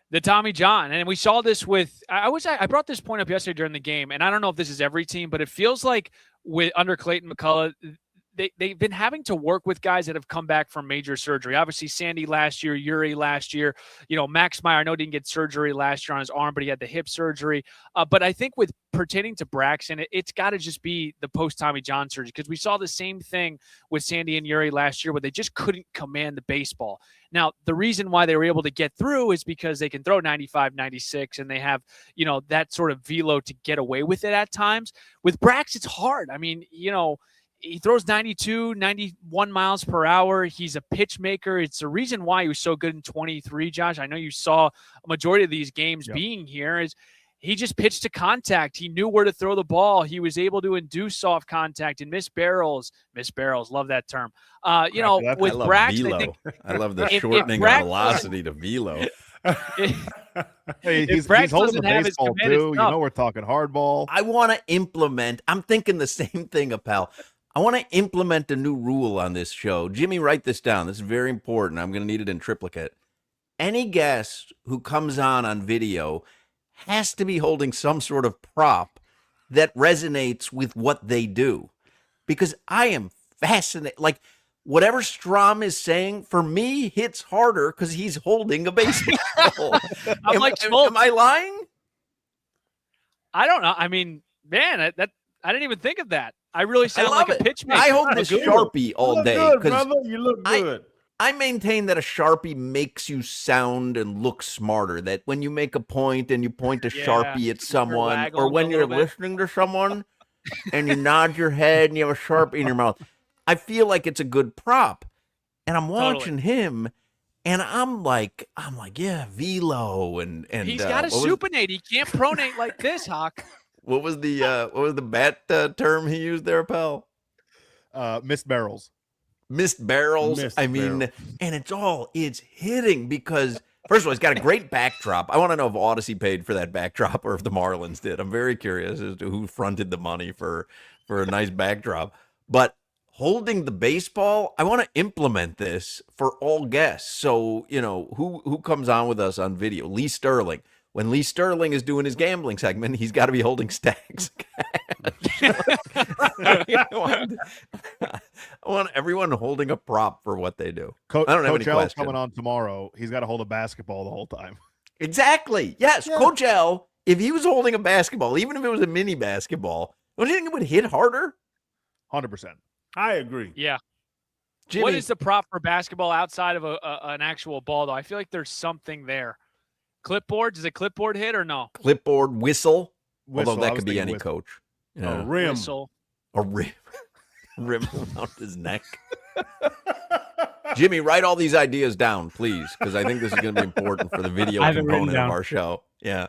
The Tommy John. And we saw this with, I brought this point up yesterday during the game, and I don't know if this is every team, but it feels like under Clayton McCullough, they've been having to work with guys that have come back from major surgery. Obviously, Sandy last year, Yuri last year. Max Meyer, I know didn't get surgery last year on his arm, but he had the hip surgery. But I think with pertaining to Braxton, it's got to just be the post-Tommy John surgery, because we saw the same thing with Sandy and Yuri last year where they just couldn't command the baseball. Now, the reason why they were able to get through is because they can throw 95, 96, and they have, that sort of velo to get away with it at times. With Brax, it's hard. I mean, he throws 92, 91 miles per hour. He's a pitch maker. It's the reason why he was so good in 23, Josh. I know you saw a majority of these games being here is he just pitched to contact. He knew where to throw the ball. He was able to induce soft contact and miss barrels. Love that term. With Brax, I love the shortening of velocity to velo. He's holding the baseball too. We're talking hardball. I want to implement. I'm thinking the same thing, pal. I want to implement a new rule on this show. Jimmy, write this down. This is very important. I'm going to need it in triplicate. Any guest who comes on video has to be holding some sort of prop that resonates with what they do. Because I am fascinated. Like, whatever Strom is saying, for me, hits harder because he's holding a baseball. Am I lying? I don't know. I mean, man, I didn't even think of that. I really sound like a pitch maker. I hold this Sharpie all day. Good, brother. You look good. I maintain that a Sharpie makes you sound and look smarter. That when you make a point and you point a Sharpie at someone, or when you're listening to someone and you nod your head and you have a Sharpie in your mouth, I feel like it's a good prop. And I'm watching him, and I'm like, yeah, velo and he's got to supinate. He can't pronate like this, Hawk. What was the bat term he used there, pal? Missed barrels. Missed barrels. And it's hitting because, first of all, he's got a great backdrop. I want to know if Odyssey paid for that backdrop or if the Marlins did. I'm very curious as to who fronted the money for a nice backdrop. But holding the baseball, I want to implement this for all guests. So, who comes on with us on video? Lee Sterling. When Lee Sterling is doing his gambling segment, he's got to be holding stacks. I want everyone holding a prop for what they do. I don't have any questions. Coming on tomorrow, he's got to hold a basketball the whole time. Exactly. Yes, yeah. Coach L, if he was holding a basketball, even if it was a mini basketball, don't you think it would hit harder? 100%. I agree. Yeah. Jimmy, what is the prop for basketball outside of an actual ball, though? I feel like there's something there. Clipboard? Does a clipboard hit or no? Clipboard, whistle. Although that could be any coach. Yeah. A rim. Whistle. A rim. Rim around his neck. Jimmy, write all these ideas down, please, because I think this is going to be important for the video component of our show. Yeah.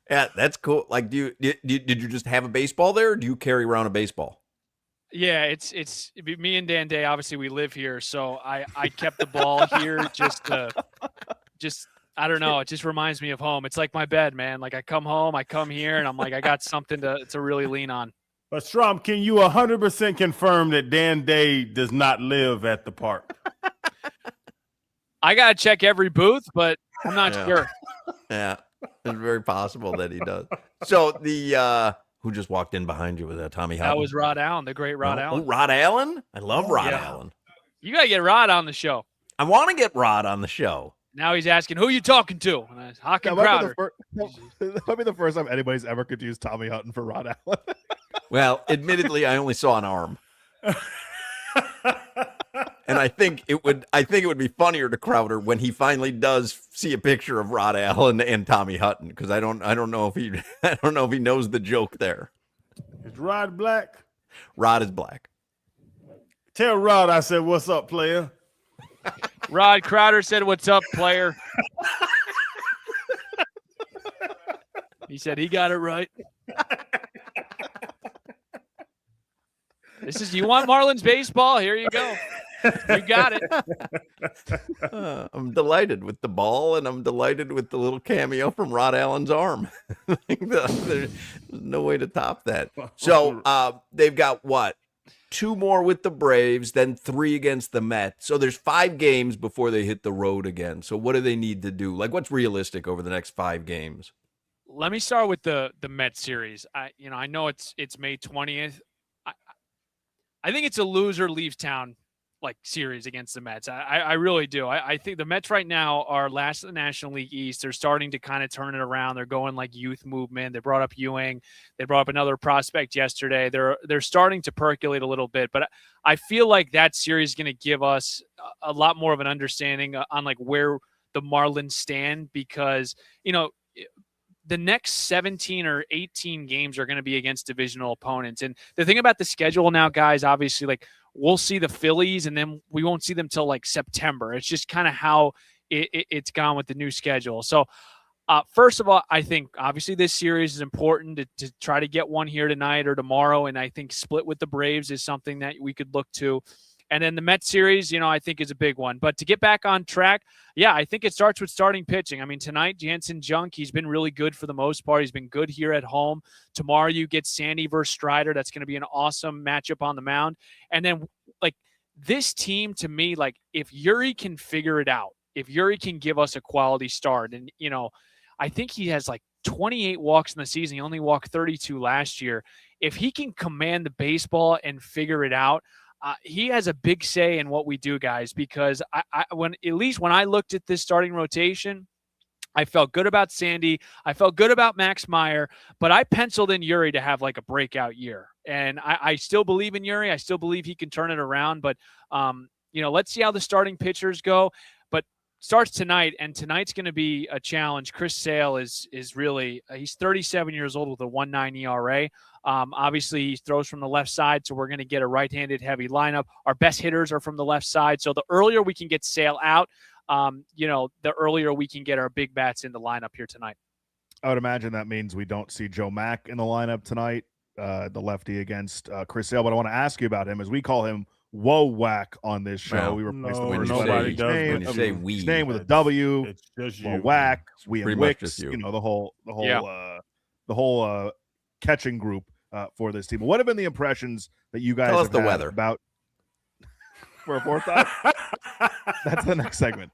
Yeah, that's cool. Like, did you just have a baseball there, or do you carry around a baseball? Yeah, it's me and Dan Day. Obviously, we live here, so I kept the ball here just I don't know. It just reminds me of home. It's like my bed, man. Like I come home, I come here, and I'm like, I got something to really lean on. But Strom, can you 100% confirm that Dan Day does not live at the park? I gotta check every booth, but I'm not sure. Yeah, it's very possible that he does. So the who just walked in behind you with Tommy Hutton? That was Rod Allen, the great Rod Allen. Oh, Rod Allen? I love Rod Allen. You gotta get Rod on the show. I want to get Rod on the show. Now he's asking, who are you talking to? Hawk and Crowder. That might be the first time anybody's ever confused Tommy Hutton for Rod Allen. Well, admittedly, I only saw an arm. And I think it would be funnier to Crowder when he finally does see a picture of Rod Allen and Tommy Hutton, because I don't know if he knows the joke there. Is Rod black? Rod is black. Tell Rod I said, "What's up, player?" Rod Crowder said, "What's up, player?" He said he got it right. This is, you want Marlins baseball? Here you go. You got it. I'm delighted with the ball, and I'm delighted with the little cameo from Rod Allen's arm. There's no way to top that. So they've got what? 2 more with the Braves, then 3 against the Mets. So there's 5 games before they hit the road again. So what do they need to do? Like, what's realistic over the next 5 games? Let me start with the Mets series. I know it's May 20th. I think it's a loser leaves town like series against the Mets. I really do. I think the Mets right now are last in the National League East. They're starting to kind of turn it around. They're going like youth movement. They brought up Ewing. They brought up another prospect yesterday. They're starting to percolate a little bit, but I feel like that series is going to give us a lot more of an understanding on like where the Marlins stand, because, the next 17 or 18 games are going to be against divisional opponents. And the thing about the schedule now, guys, obviously, like, we'll see the Phillies and then we won't see them till like September. It's just kind of how it's gone with the new schedule. So first of all, I think obviously this series is important to try to get one here tonight or tomorrow. And I think split with the Braves is something that we could look to. And then the Mets series, I think is a big one. But to get back on track, yeah, I think it starts with starting pitching. I mean, tonight, Jansen Junk, he's been really good for the most part. He's been good here at home. Tomorrow you get Sandy versus Strider. That's going to be an awesome matchup on the mound. And then, like, this team, to me, like, if Yuri can figure it out, if Yuri can give us a quality start, and, I think he has, like, 28 walks in the season. He only walked 32 last year. If he can command the baseball and figure it out, he has a big say in what we do, guys, because when I looked at this starting rotation, I felt good about Sandy. I felt good about Max Meyer, but I penciled in Yuri to have like a breakout year. And I still believe in Yuri. I still believe he can turn it around, but let's see how the starting pitchers go. But starts tonight, and tonight's going to be a challenge. Chris Sale is really he's 37 years old with a 1.9 ERA. Obviously, he throws from the left side, so we're going to get a right-handed heavy lineup. Our best hitters are from the left side, so the earlier we can get Sale out, the earlier we can get our big bats in the lineup here tonight. I would imagine that means we don't see Joe Mack in the lineup tonight, the lefty against Chris Sale. But I want to ask you about him, as we call him Whoa Whack on this show. Well, we replaced when the you first say- name. when you say we, his name with a W. It's just Whoa you. Whack. We and pretty much Wicks. just you. The whole catching group for this team. What have been the impressions that you guys Tell us have the had weather about for a fourth time? That's the next segment.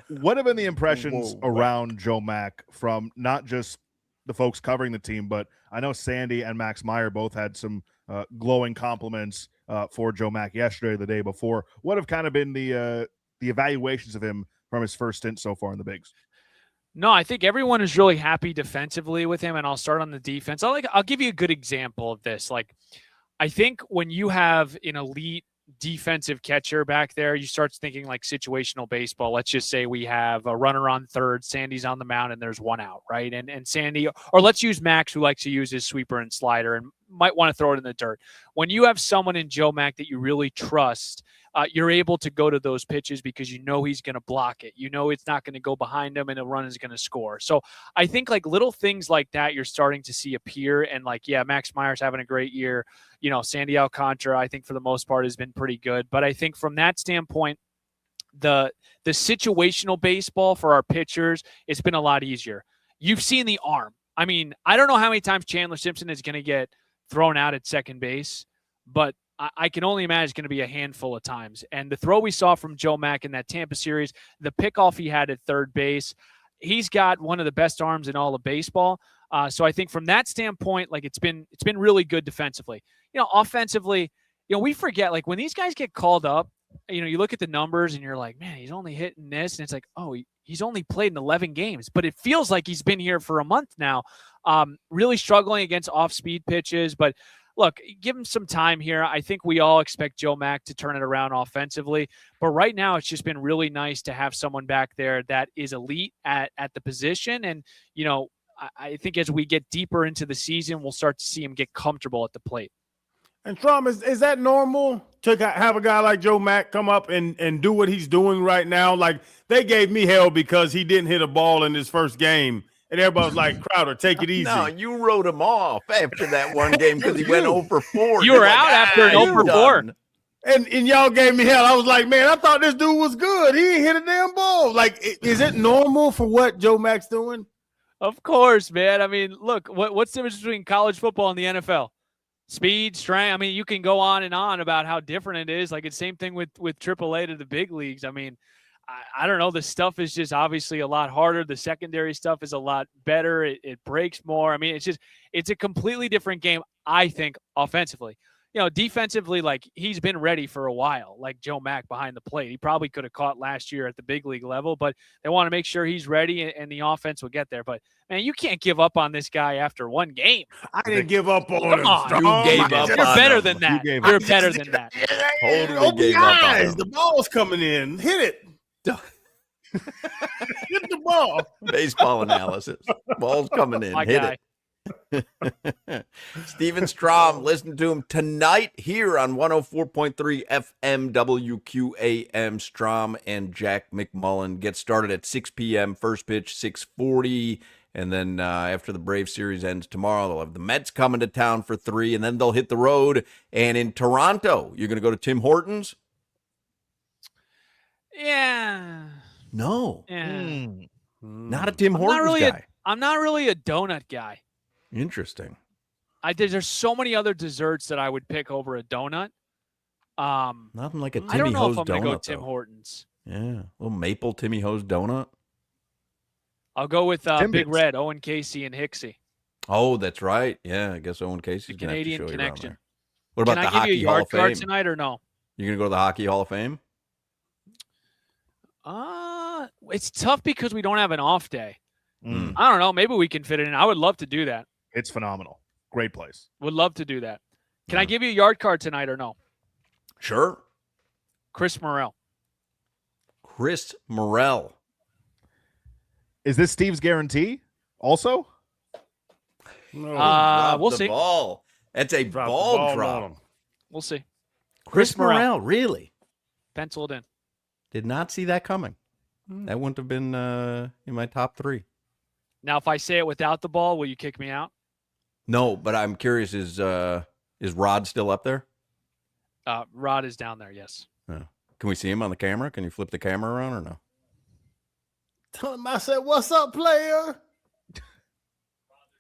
What have been the impressions around Joe Mack from not just the folks covering the team, but I know Sandy and Max Meyer both had some glowing compliments for Joe Mack yesterday, the day before. What have kind of been the evaluations of him from his first stint so far in the bigs? No, I think everyone is really happy defensively with him, and I'll start on the defense. I'll give you a good example of this. Like, I think when you have an elite defensive catcher back there, you start thinking like situational baseball. Let's just say we have a runner on third, Sandy's on the mound, and there's one out, right? And Sandy, or let's use Max, who likes to use his sweeper and slider and might want to throw it in the dirt. When you have someone in Joe Mack that you really trust, you're able to go to those pitches because you know he's going to block it. You know it's not going to go behind him and a run is going to score. So I think like little things like that you're starting to see appear. And like, yeah, Max Meyer's having a great year. Sandy Alcantara, I think for the most part has been pretty good. But I think from that standpoint, the situational baseball for our pitchers, it's been a lot easier. You've seen the arm. I mean, I don't know how many times Chandler Simpson is going to get thrown out at second base, but I can only imagine it's going to be a handful of times. And the throw we saw from Joe Mack in that Tampa series, the pickoff he had at third base, he's got one of the best arms in all of baseball. So I think from that standpoint, like it's been really good defensively. Offensively, we forget, like when these guys get called up, you look at the numbers and you're like, man, he's only hitting this. And it's like, oh, he's only played in 11 games, but it feels like he's been here for a month now. Really struggling against off-speed pitches, but look, give him some time here. I think we all expect Joe Mack to turn it around offensively. But right now, it's just been really nice to have someone back there that is elite at the position. And, I think as we get deeper into the season, we'll start to see him get comfortable at the plate. And Strom, is that normal to have a guy like Joe Mack come up and do what he's doing right now? Like, they gave me hell because he didn't hit a ball in his first game, And everybody was like, Crowder, take it easy. No, you wrote him off after that one game because he went 0 for 4. You were out after an 0 for 4. And y'all gave me hell. I was like, man, I thought this dude was good. He ain't hit a damn ball. Like, is it normal for what Joe Mack's doing? Of course, man. I mean, look, what's the difference between college football and the NFL? Speed, strength. I mean, you can go on and on about how different it is. Like, it's the same thing with AAA to the big leagues. I mean, I don't know. The stuff is just obviously a lot harder. The secondary stuff is a lot better. It breaks more. I mean, it's a completely different game, I think, offensively. You know, defensively, like, he's been ready for a while, like Joe Mack behind the plate. He probably could have caught last year at the big league level, but they want to make sure he's ready and the offense will get there. But, man, you can't give up on this guy after one game. I didn't give up on Come him. on. Strom. You gave up You're on better him. than that. You gave You're up. better than that. Totally Open gave your up on eyes. him. The ball's coming in. Hit it. Hit the ball. Baseball analysis. Ball's coming in. My Hit guy. it. Steven Strom, listen to him tonight here on 104.3 FM WQAM. Strom and Jack McMullen get started at 6 p.m. First pitch, 6:40. And then after the Braves series ends tomorrow, they'll have the Mets coming to town for 3, and then they'll hit the road. And in Toronto, you're going to go to Tim Hortons? Yeah. No. Yeah. Not a Tim Hortons guy. I'm not really a donut guy. Interesting. There's so many other desserts that I would pick over a donut. Nothing like a Timmy I don't know Ho's if I'm going to go donut, Tim though. Hortons. Yeah, a little maple Timmy Ho's donut. I'll go with Big Timbits. Red, Owen Casey, and Hicksy. Oh, that's right. Yeah, I guess Owen Casey's The going to have to Canadian show you around connection. there. What about Can the I give Hockey you a Hall yard of card Fame? tonight or no? You're going to go to the Hockey Hall of Fame? It's tough because we don't have an off day. Mm. I don't know. Maybe we can fit it in. I would love to do that. It's phenomenal. Great place. Would love to do that. Can I give you a yard card tonight or no? Sure. Chris Morrell. Chris Morrell. Is this Steve's guarantee also? No. Drop We'll the see. ball. That's a Drop the ball on drop. him. We'll see. Chris Morrell, really? Penciled in. Did not see that coming. That wouldn't have been in my top 3. Now, if I say it without the ball, will you kick me out? No, but I'm curious, is Rod still up there? Rod is down there, yes. Can we see him on the camera? Can you flip the camera around or no? Tell him I said, "What's up, player?"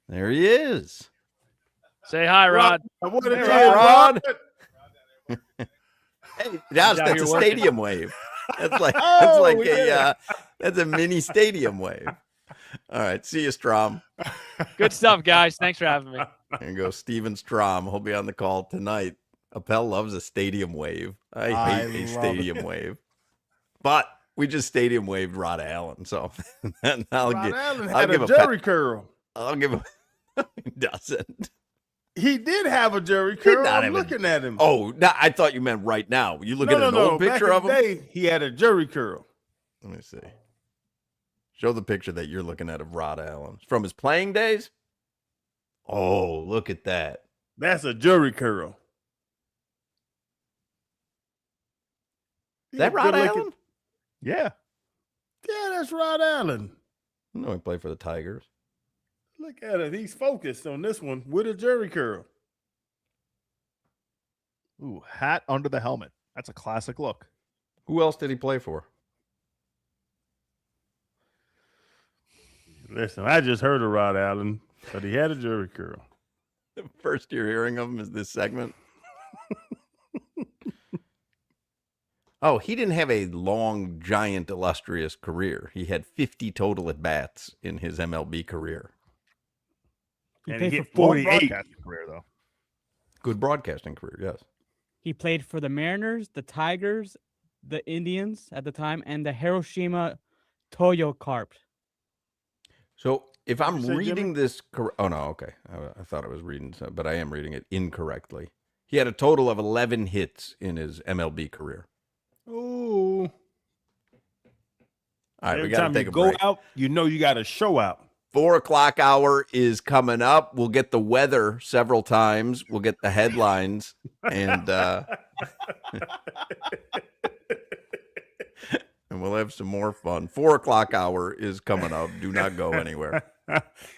There he is. Say hi, Rod. What Hey, it is, Rod. Rod. Hey, Josh, He's out that's here a working. stadium wave. That's like yeah. that's a mini stadium wave. All right, see you, Strom. Good stuff, guys. Thanks for having me. There you go, Steven Strom. He'll be on the call tonight. Appel loves a stadium wave. I I hate a love stadium wave. But we just stadium waved Rod Allen, so I'll Rod Allen I'll had give a a Jerry curl. I'll give him. He doesn't. He did have a Jerry Did curl. not I'm have a- looking at him. Oh, no, I thought you meant right now. You look at an old Back picture in of the him. day, he had a Jerry curl. Let me see. Show the picture that you're looking at of Rod Allen from his playing days. Oh, look at that. That's a Jerry curl. Is that Rod Good-looking- Allen? Yeah. Yeah, that's Rod Allen. No, he played for the Tigers. Look at it. He's focused on this one with a Jerry curl. Ooh, hat under the helmet. That's a classic look. Who else did he play for? Listen, I just heard of Rod Allen, but he had a Jerry curl. The first you're hearing of him is this segment. Oh, he didn't have a long, giant, illustrious career. He had 50 total at-bats in his MLB career. He And he played hit for 48. Broadcasting career, though. Good broadcasting career, yes. He played for the Mariners, the Tigers, the Indians at the time, and the Hiroshima Toyo Carp. So if I'm say, reading Jimmy? this correct, oh no, okay. I thought I was reading some, but I am reading it incorrectly. He had a total of 11 hits in his MLB career. Ooh. All right, we Every got to time take you a go break. out, you know you got a show out. 4 o'clock hour is coming up. We'll get the weather several times. We'll get the headlines, and and we'll have some more fun. 4 o'clock hour is coming up. Do not go anywhere.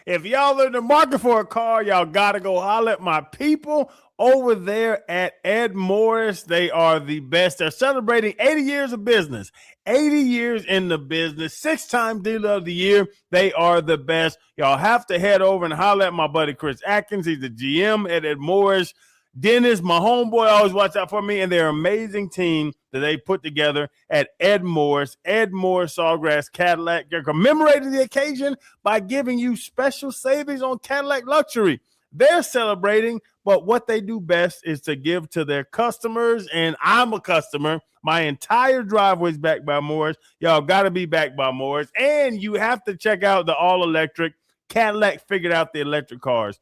If y'all are in the market for a car, y'all got to go holler at my people over there at Ed Morris. They are the best. They're celebrating 80 years of business, 80 years in the business, 6-time dealer of the year. They are the best. Y'all have to head over and holler at my buddy Chris Atkins. He's the GM at Ed Morris. Dennis, my homeboy, always watch out for me, and their amazing team that they put together at Ed Morris Sawgrass Cadillac. They're commemorating the occasion by giving you special savings on Cadillac Luxury. They're celebrating, but what they do best is to give to their customers, and I'm a customer. My entire driveway is backed by Morris. Y'all got to be backed by Morris, and you have to check out the all-electric Cadillac. Figured out the electric cars.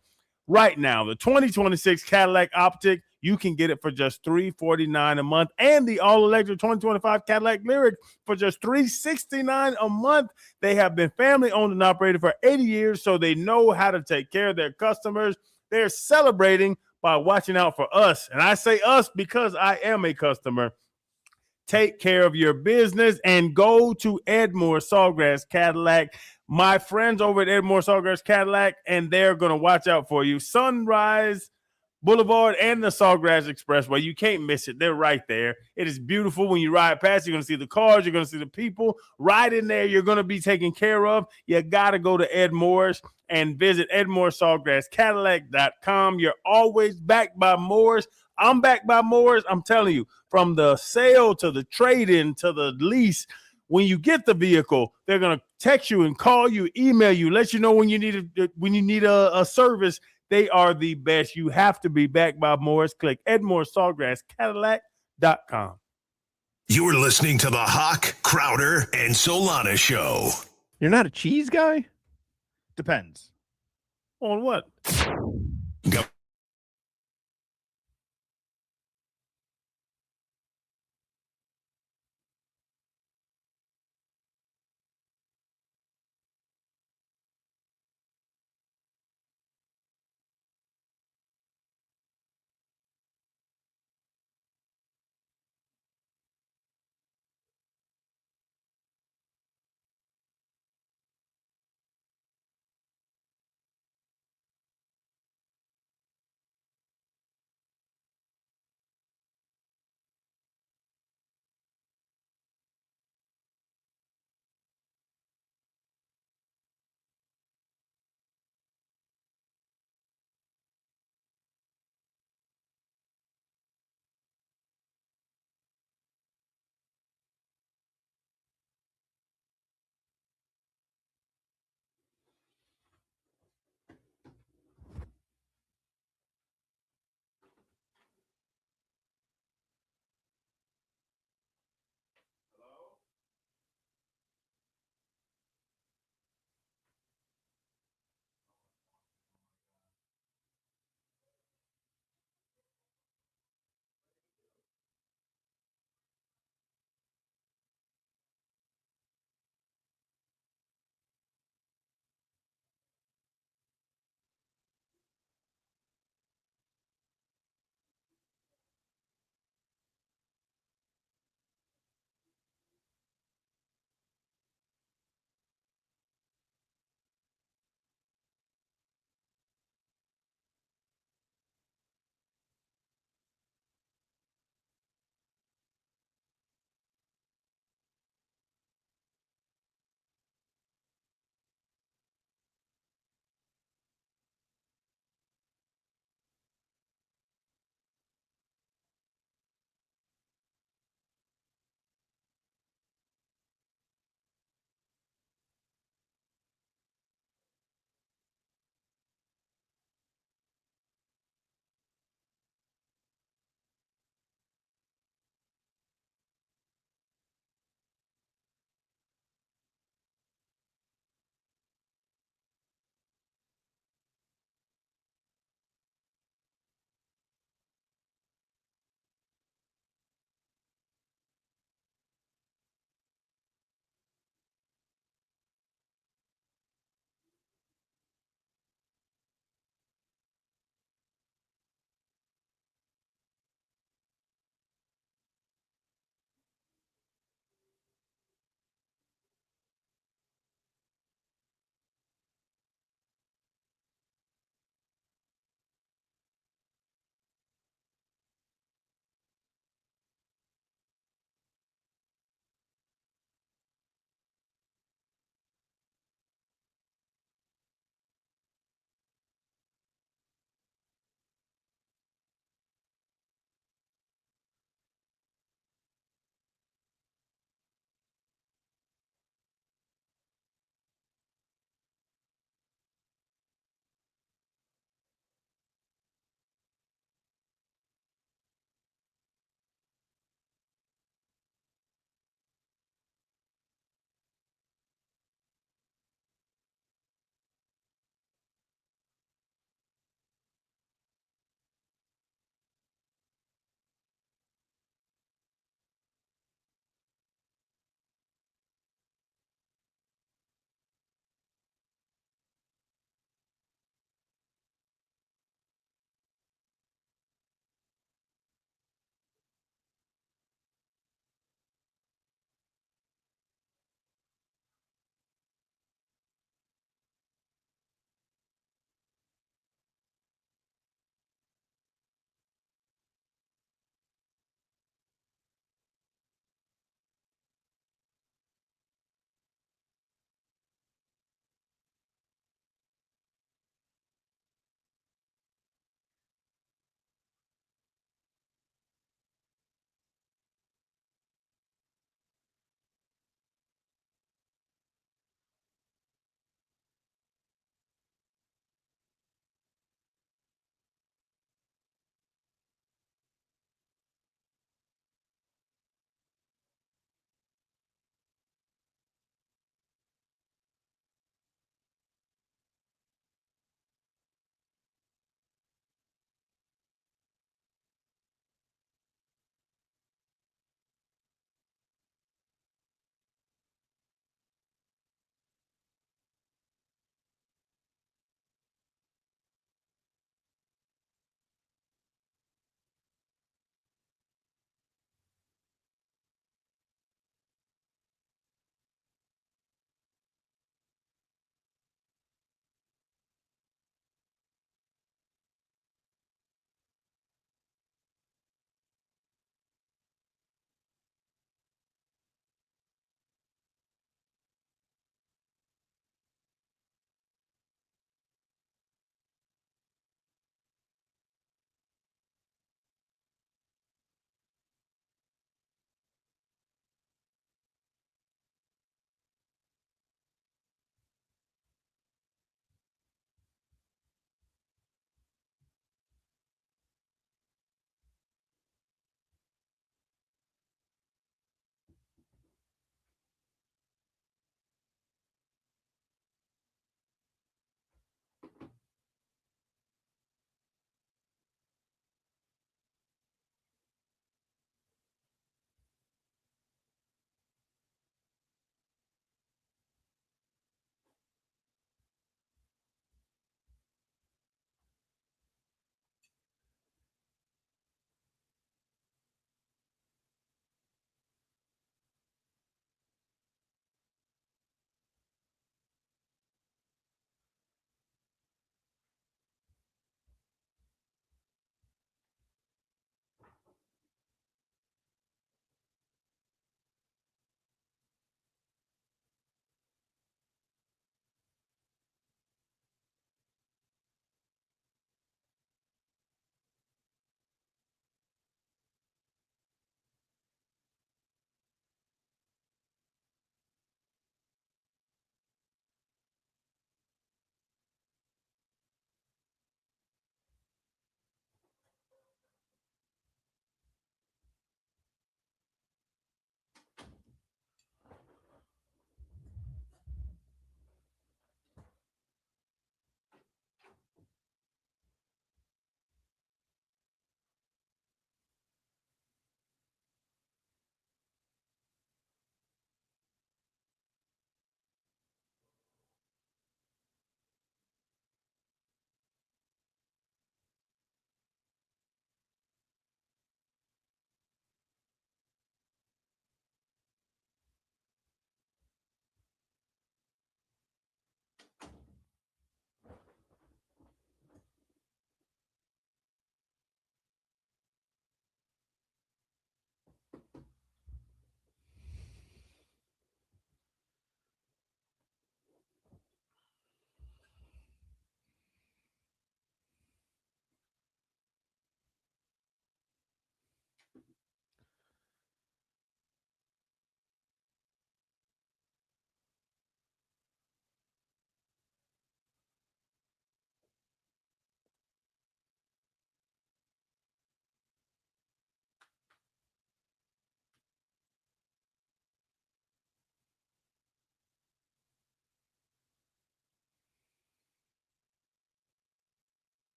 Right now, the 2026 Cadillac Optic, you can get it for just $349 a month, and the all-electric 2025 Cadillac Lyric for just $369 a month. They have been family-owned and operated for 80 years, so they know how to take care of their customers. They're celebrating by watching out for us, and I say us because I am a customer. Take care of your business and go to Edmore Sawgrass Cadillac. My friends over at Edmore Sawgrass Cadillac, and they're going to watch out for you. Sunrise Boulevard and the Sawgrass Expressway. You can't miss it. They're right there. It is beautiful. When you ride past, you're going to see the cars. You're going to see the people right in there. You're going to be taken care of. You got to go to Ed Morris and visit EdmoreSawgrassCadillac.com. You're always backed by Morris. I'm backed by Morris. I'm telling you, from the sale to the trade-in to the lease, when you get the vehicle, they're going to text you and call you, email you, let you know when you need a service. They are the best. You have to be backed by Morris. Click EdmoreSawgrassCadillac.com. You're listening to the Hawk, Crowder, and Solana Show. You're not a cheese guy? Depends. On what?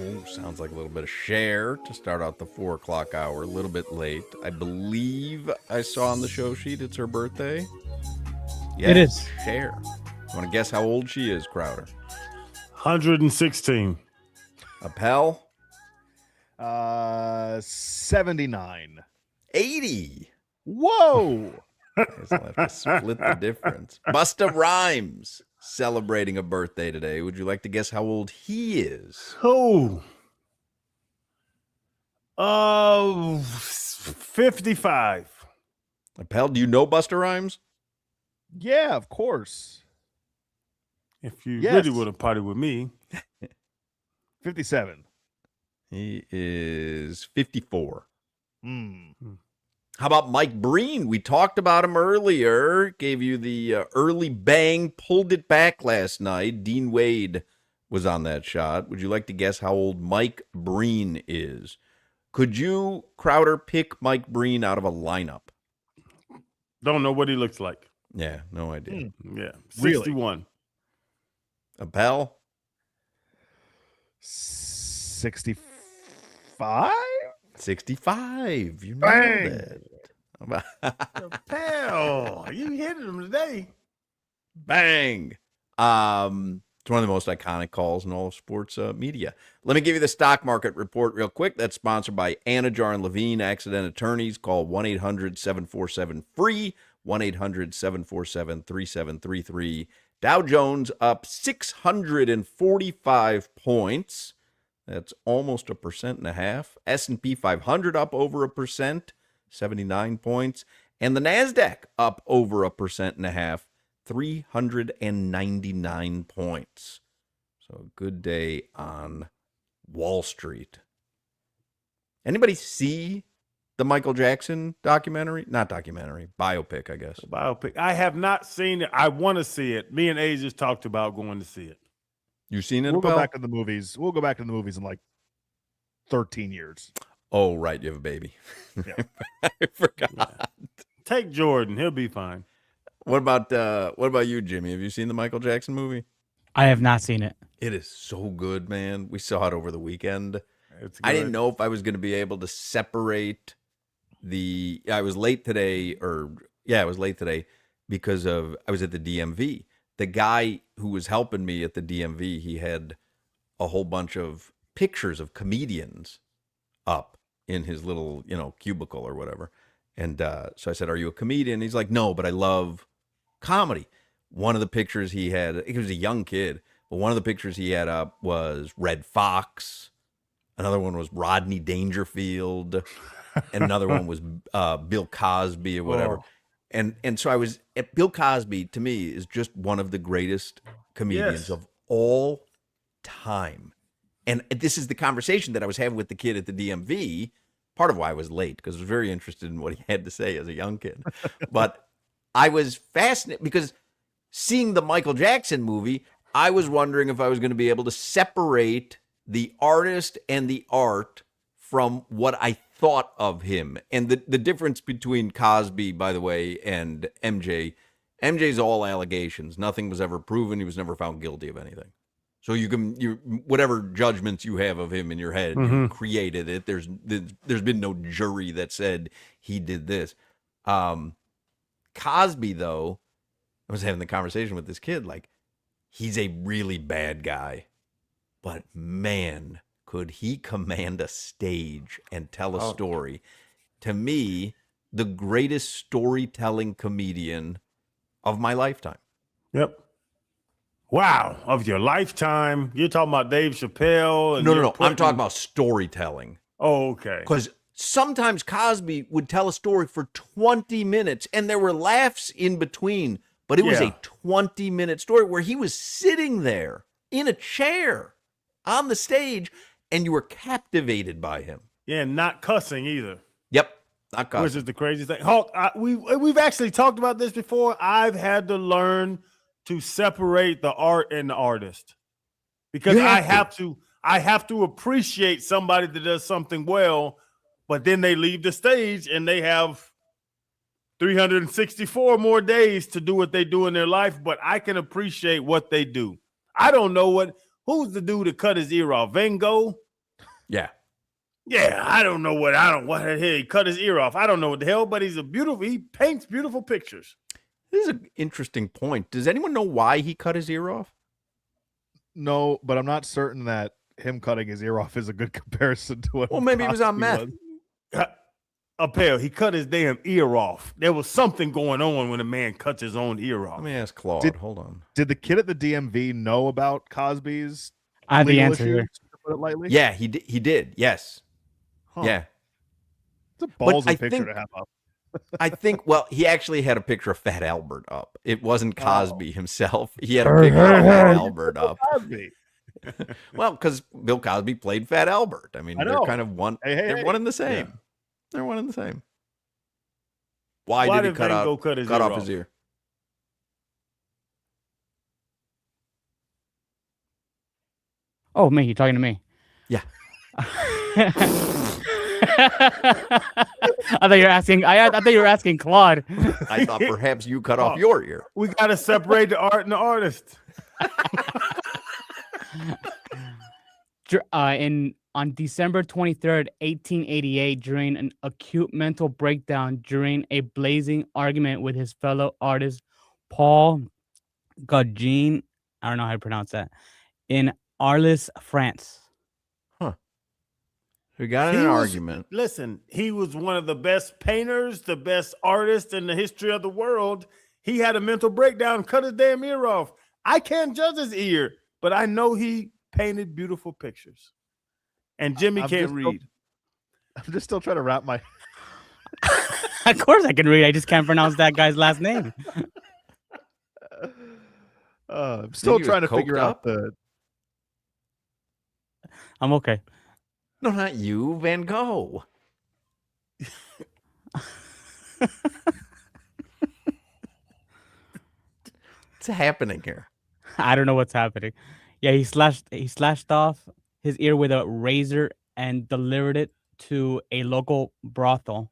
Oh, sounds like a little bit of Cher to start out the 4 o'clock hour. A little bit late. I believe I saw on the show sheet it's her birthday. Yes, It is. Cher. You want to guess how old she is, Crowder? 116. Appel? 79. 80. Whoa. Guys will have to split the difference. Busta Rhymes celebrating a birthday today. Would you like to guess how old he is? Oh. 55. Appel, do you know Busta Rhymes? Yeah, of course. If you Yes. really would have partied with me. 57. He is 54. Hmm. How about Mike Breen? We talked about him earlier. Gave you the early bang, pulled it back last night. Dean Wade was on that shot. Would you like to guess how old Mike Breen is? Could you, Crowder, pick Mike Breen out of a lineup? Don't know what he looks like. Yeah, no idea. Yeah. Really? 61. Appel? 65? 65. You Bang. nailed it. Pal, you hit him today. Bang. It's one of the most iconic calls in all of sports media. Let me give you the stock market report real quick. That's sponsored by Anajar and Levine Accident Attorneys. Call 1-800-747-FREE, 1-800-747-3733. Dow Jones up 645 points. That's almost 1.5%. S&P 500 up over 1%, 79 points. And the NASDAQ up over 1.5%, 399 points. So a good day on Wall Street. Anybody see the Michael Jackson documentary? Not documentary, biopic, I guess. Biopic. I have not seen it. I want to see it. Me and A just talked about going to see it. You seen it? We'll go Appel? back to the movies. We'll go back to the movies in like 13 years. Oh, right. You have a baby. Yeah. I forgot. Take Jordan. He'll be fine. What about you, Jimmy? Have you seen the Michael Jackson movie? I have not seen it. It is so good, man. We saw it over the weekend. It's I didn't good. know if I was going to be able to separate I was late today because I was at the DMV. The guy who was helping me at the DMV, he had a whole bunch of pictures of comedians up in his little, cubicle or whatever. And so I said, "Are you a comedian?" He's like, "No, but I love comedy." One of the pictures he had, he was a young kid, but one of the pictures he had up was Red Fox. Another one was Rodney Dangerfield. And another one was Bill Cosby or whatever. Oh. And so I was at Bill Cosby, to me, is just one of the greatest comedians Yes. of all time. And this is the conversation that I was having with the kid at the DMV. Part of why I was late, because I was very interested in what he had to say as a young kid. But I was fascinated because seeing the Michael Jackson movie, I was wondering if I was going to be able to separate the artist and the art from what I thought of him. And the difference between Cosby, by the way, and MJ's all allegations. Nothing was ever proven. He was never found guilty of anything. So whatever judgments you have of him in your head, you created it. There's been no jury that said he did this. Cosby, though, I was having the conversation with this kid, like, he's a really bad guy, but man, could he command a stage and tell a story. To me, the greatest storytelling comedian of my lifetime. Yep. Wow. Of your lifetime. You're talking about Dave Chappelle. And No. I'm talking about storytelling. Oh, okay. Because sometimes Cosby would tell a story for 20 minutes and there were laughs in between, but it was a 20-minute story where he was sitting there in a chair on the stage and you were captivated by him. Yeah, not cussing either. Yep. Not Cosby. Which is the craziest thing. Hawk, we've actually talked about this before. I've had to learn to separate the art and the artist because I have to appreciate somebody that does something well, but then they leave the stage and they have 364 more days to do what they do in their life, but I can appreciate what they do. I don't know who's the dude that cut his ear off? Van Gogh? Yeah. Yeah, I don't know what he cut his ear off. I don't know what the hell, but he paints beautiful pictures. This is an interesting point. Does anyone know why he cut his ear off? No, but I'm not certain that him cutting his ear off is a good comparison to what. Well, maybe he was on meth. He cut his damn ear off. There was something going on when a man cuts his own ear off. Let me ask Claude. Hold on. Did the kid at the DMV know about Cosby's? I have the legal answer issues, here. to put it lightly? Yeah, he did. Yes. Huh. Yeah. It's a ballsy I picture think- to have up. I think, well, he actually had a picture of Fat Albert up. It wasn't Cosby himself. He had a picture of Fat Albert up. Cosby. Well, because Bill Cosby played Fat Albert. I mean, I they're know. kind of one. Hey, they're hey. one and the same. Yeah. They're one and the same. Why did he Van Gogh cut off his ear? Oh, me. You're talking to me. Yeah. I thought you were asking. I thought you were asking Claude. I thought perhaps you cut off your ear. We got to separate the art and the artist. On December 23rd, 1888, during an acute mental breakdown during a blazing argument with his fellow artist Paul Gauguin, I don't know how to pronounce that, in Arles, France. We got in an argument. Listen, he was one of the best painters, the best artist in the history of the world. He had a mental breakdown, cut his damn ear off. I can't judge his ear, but I know he painted beautiful pictures. And Jimmy can't read. I'm just still trying to wrap my. Of course I can read. I just can't pronounce that guy's last name. I'm still he was trying to coked figure out up? the. I'm okay. No, not you, Van Gogh. What's happening here? I don't know what's happening. Yeah, he slashed off his ear with a razor and delivered it to a local brothel.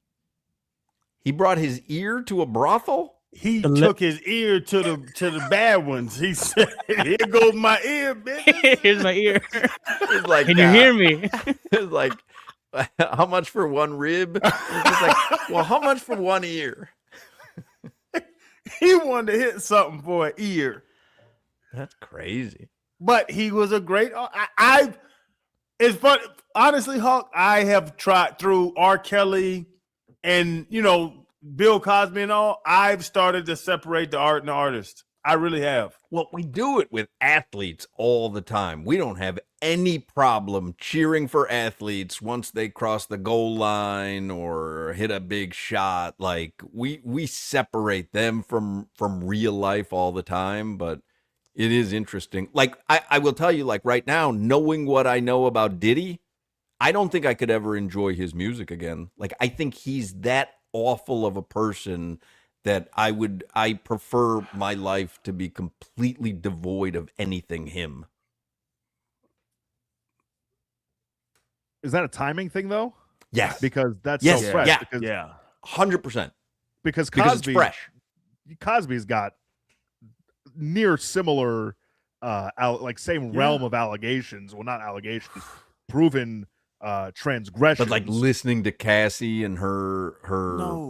He brought his ear to a brothel? He took his ear to the bad ones. He said, "Here goes my ear, bitch." Here's my ear. It's like, Can you hear me? It's like, how much for one rib? It's like, well, how much for one ear? He wanted to hit something for an ear. That's crazy. But he was a great. It's fun. Honestly, Hawk, I have tried through R. Kelly and Bill Cosby and all. I've started to separate the art and the artist. I really have. Well, we do it with athletes all the time. We don't have any problem cheering for athletes once they cross the goal line or hit a big shot. Like we separate them from real life all the time, but it is interesting. Like I will tell you, like right now, knowing what I know about Diddy, I don't think I could ever enjoy his music again. Like I think he's that awful of a person that I prefer my life to be completely devoid of anything him. Is that a timing thing though? Yes. Because that's Yes, so fresh. yeah. Because, 100%. because Because it's fresh. Cosby's got near similar, same realm of allegations. Well, not allegations, proven transgressions. But like listening to Cassie and her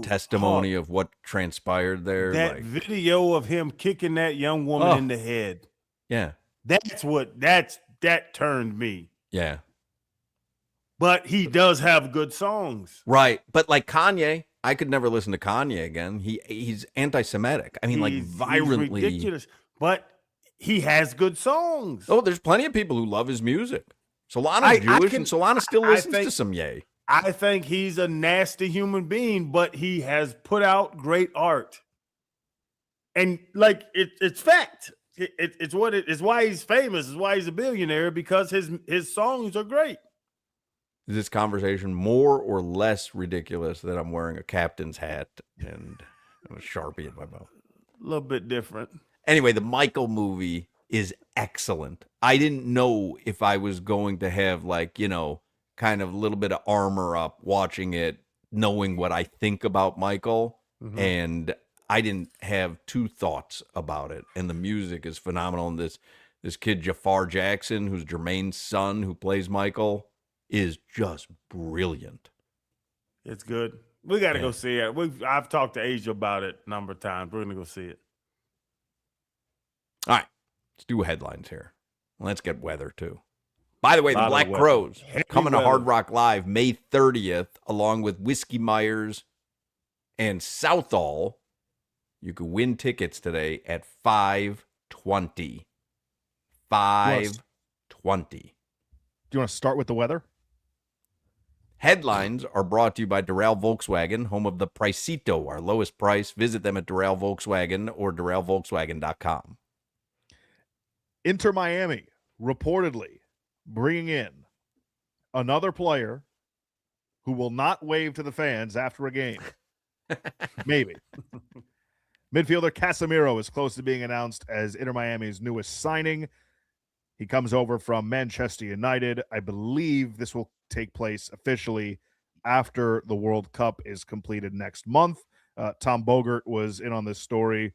testimony of what transpired there. That like, video of him kicking that young woman in the head. yeah. That turned me. Yeah. But he does have good songs. Right. But like Kanye, I could never listen to Kanye again. He's anti-Semitic. I mean, like He's violently. ridiculous. But he has good songs. Oh, there's plenty of people who love his music. Solana's Jewish, and Solana still listens to some Ye. I think he's a nasty human being, but he has put out great art. And like it's fact. It's what it is. Why he's famous. Is why he's a billionaire, because his songs are great. Is this conversation more or less ridiculous that I'm wearing a captain's hat and a Sharpie in my mouth? A little bit different. Anyway, the Michael movie is excellent. I didn't know if I was going to have kind of a little bit of armor up watching it, knowing what I think about Michael. Mhm. and I didn't have two thoughts about it. And the music is phenomenal. And this kid Jafar Jackson, who's Jermaine's son, who plays Michael, is just brilliant. It's good. We got to Yeah. go see it. I've talked to Asia about it a number of times. We're going to go see it. All right, let's do headlines here. Let's get weather too. By the way, the Lot of Black weather. Crows Heavy coming to weather. Hard Rock Live May 30th, along with Whiskey Myers and Southall. You could win tickets today at 5:20. 5:20. Do you want to start with the weather? Headlines are brought to you by Doral Volkswagen, home of the Pricito, our lowest price. Visit them at Doral Volkswagen or DoralVolkswagen.com. Inter Miami reportedly bringing in another player who will not wave to the fans after a game. Maybe. Midfielder Casemiro is close to being announced as Inter Miami's newest signing. He comes over from Manchester United. I believe this will take place officially after the World Cup is completed next month. Tom Bogert was in on this story,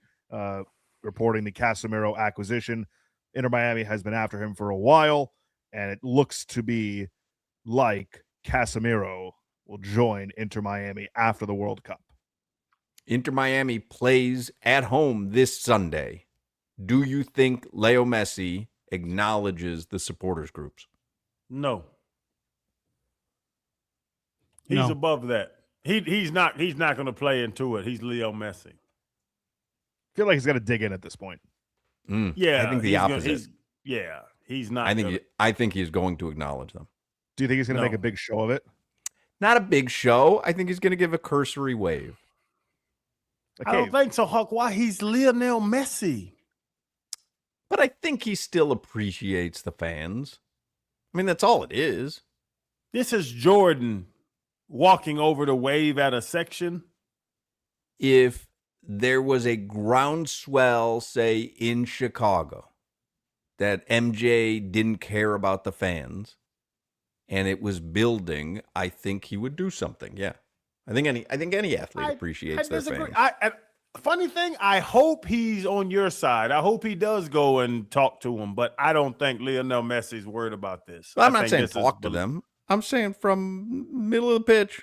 reporting the Casemiro acquisition. Inter Miami has been after him for a while, and it looks to be like Casemiro will join Inter Miami after the World Cup. Inter Miami plays at home this Sunday. Do you think Leo Messi acknowledges the supporters groups? No. He's No. above that. He's not going to play into it. He's Leo Messi. I feel like he's got to dig in at this point. Yeah. I think the he's opposite. He's not. I think he's going to acknowledge them. Do you think he's going to No. make a big show of it? Not a big show. I think he's going to give a cursory wave. I don't think so, Huck. Why? He's Lionel Messi. But I think he still appreciates the fans. I mean, that's all it is. This is Jordan walking over to wave at a section. If there was a groundswell, say, in Chicago, that MJ didn't care about the fans, and it was building, I think he would do something. Yeah. I think any athlete appreciates their disagree. fans. Funny thing, I hope he's on your side. I hope he does go and talk to him, but I don't think Lionel Messi's worried about this. Well, I'm not saying talk to them. I'm saying from middle of the pitch.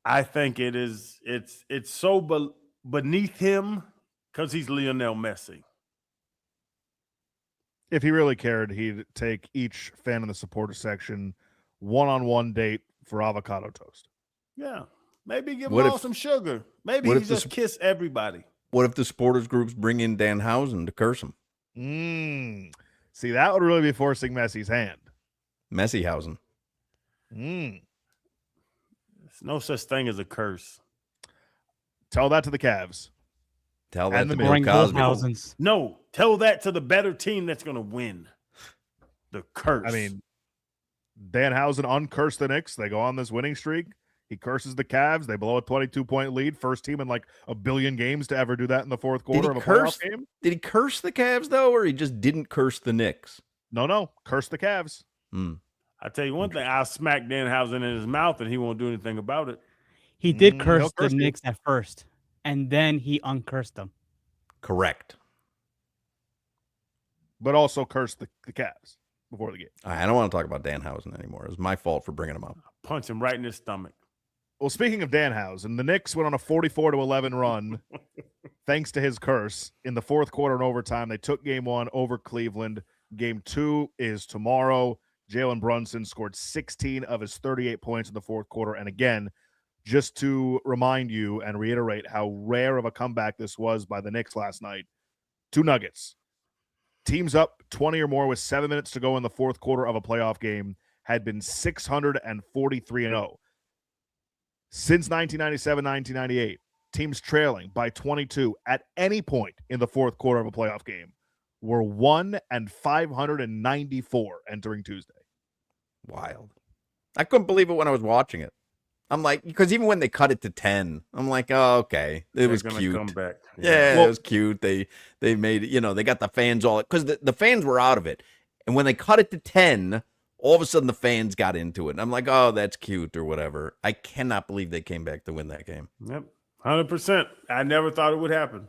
I think it is. It's so beneath him because he's Lionel Messi. If he really cared, he'd take each fan in the supporter section one-on-one date for avocado toast. Yeah, maybe give What him all if- some sugar. Maybe what he if the just kiss everybody. What if the supporters groups bring in Danhausen to curse him? See, that would really be forcing Messi's hand. Messyhausen. There's no such thing as a curse. Tell that to the Cavs. Tell that And to the Bill Bring Cosby. Goldhausens. No, tell that to the better team that's going to win. The curse. I mean, Danhausen uncursed the Knicks. They go on this winning streak. He curses the Cavs. They blow a 22-point lead. First team in like a billion games to ever do that in the fourth quarter of a playoff game. Did he curse the Cavs, though, or he just didn't curse the Knicks? No. Curse the Cavs. I tell you one thing, I'll smack Danhausen in his mouth and he won't do anything about it. He did he'll curse the curse you. Knicks at first, and then he uncursed them. Correct. But also curse the Cavs before the game. I don't want to talk about Danhausen anymore. It was my fault for bringing him up. Punch him right in his stomach. Well, speaking of Danhausen, the Knicks went on a 44-11 run thanks to his curse. In the fourth quarter and overtime, they took game one over Cleveland. Game two is tomorrow. Jalen Brunson scored 16 of his 38 points in the fourth quarter. And again, just to remind you and reiterate how rare of a comeback this was by the Knicks last night, 2 Nuggets. Teams up 20 or more with 7 minutes to go in the fourth quarter of a playoff game had been 643-0. Since 1997-1998, teams trailing by 22 at any point in the fourth quarter of a playoff game were 1-594 entering Tuesday. Wild. I couldn't believe it when I was watching it. I'm like, because even when they cut it to 10, I'm like, oh, okay. It was They're gonna cute. come back. Yeah, Well- it was cute. They made it, they got the fans all, because the fans were out of it. And when they cut it to 10, all of a sudden the fans got into it. And I'm like, oh, that's cute or whatever. I cannot believe they came back to win that game. Yep. 100%. I never thought it would happen.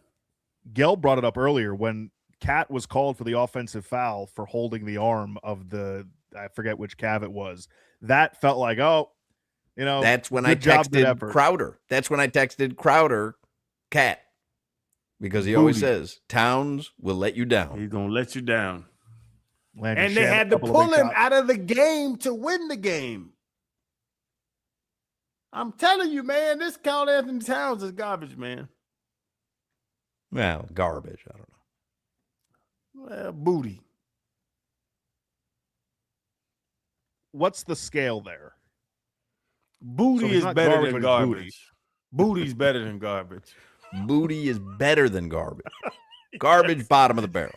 Gelb brought it up earlier when Cat was called for the offensive foul for holding the arm of I forget which Cav it was. That felt like, that's when I good job, good texted effort. Crowder. That's when I texted Crowder, Cat, because he always says Towns will let you down. He's gonna let you down. Landry And they Shamet, had to couple of pull big him shots. out of the game to win the game. I'm telling you, man, this Carl Anthony Towns is garbage, man. Well, garbage. I don't know. Well, booty. What's the scale there? Booty So he's is not better garbage, than but he's booty. garbage. Booty's better than garbage. Booty is better than garbage. Garbage, bottom of the barrel.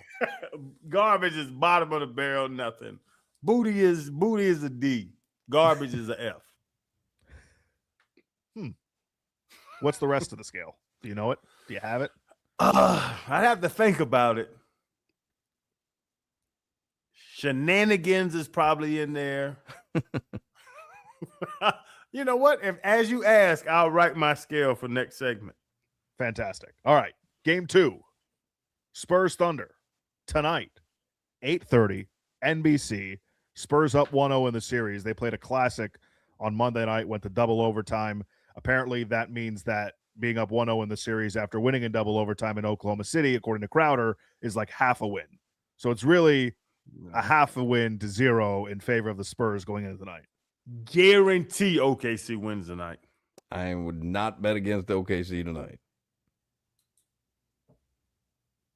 Garbage is bottom of the barrel, nothing. Booty is a D. Garbage is a F. What's the rest of the scale? Do you know it? Do you have it? I'd have to think about it. Shenanigans is probably in there. You know what? As you ask, I'll write my scale for next segment. Fantastic. All right. Game 2. Spurs Thunder. Tonight, 8:30, NBC. Spurs up 1-0 in the series. They played a classic on Monday night, went to double overtime. Apparently, that means that being up 1-0 in the series after winning in double overtime in Oklahoma City, according to Crowder, is like half a win. So it's really a half a win to 0 in favor of the Spurs going into tonight. Guarantee OKC wins tonight. I would not bet against OKC tonight.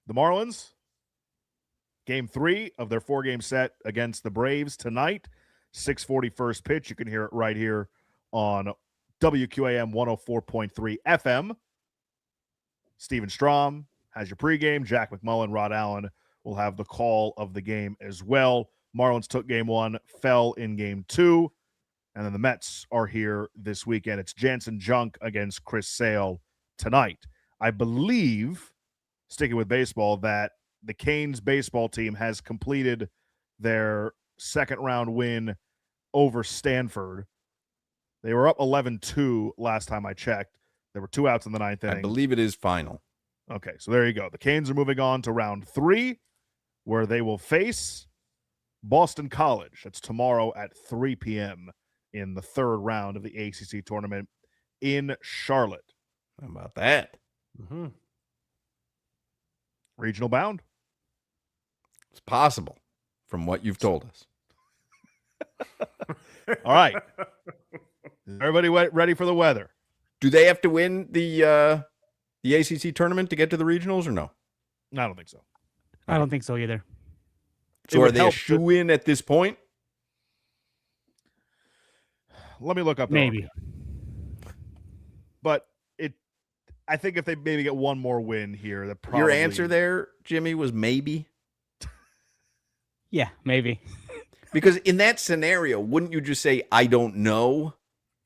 The Marlins, game 3 of their 4-game set against the Braves tonight. 6:40 first pitch. You can hear it right here on WQAM 104.3 FM. Stephen Strom has your pregame. Jack McMullen, Rod Allen will have the call of the game as well. Marlins took game 1, fell in game 2. And then the Mets are here this weekend. It's Jansen Junk against Chris Sale tonight. I believe, sticking with baseball, that the Canes baseball team has completed their second-round win over Stanford. They were up 11-2 last time I checked. There were 2 outs in the 9th inning. I believe it is final. Okay, so there you go. The Canes are moving on to round 3, where they will face Boston College. That's tomorrow at 3 p.m. in the 3rd round of the ACC tournament in Charlotte. How about that? Mm-hmm. Regional bound. It's possible from what you've told us. All right. Everybody ready for the weather? Do they have to win the ACC tournament to get to the regionals or no? I don't think so. I don't think so either. So are they a shoe-in at this point? Let me look up. Maybe. But I think if they maybe get one more win here, that probably. Your answer there, Jimmy, was maybe? Yeah, maybe. Because in that scenario, wouldn't you just say, I don't know?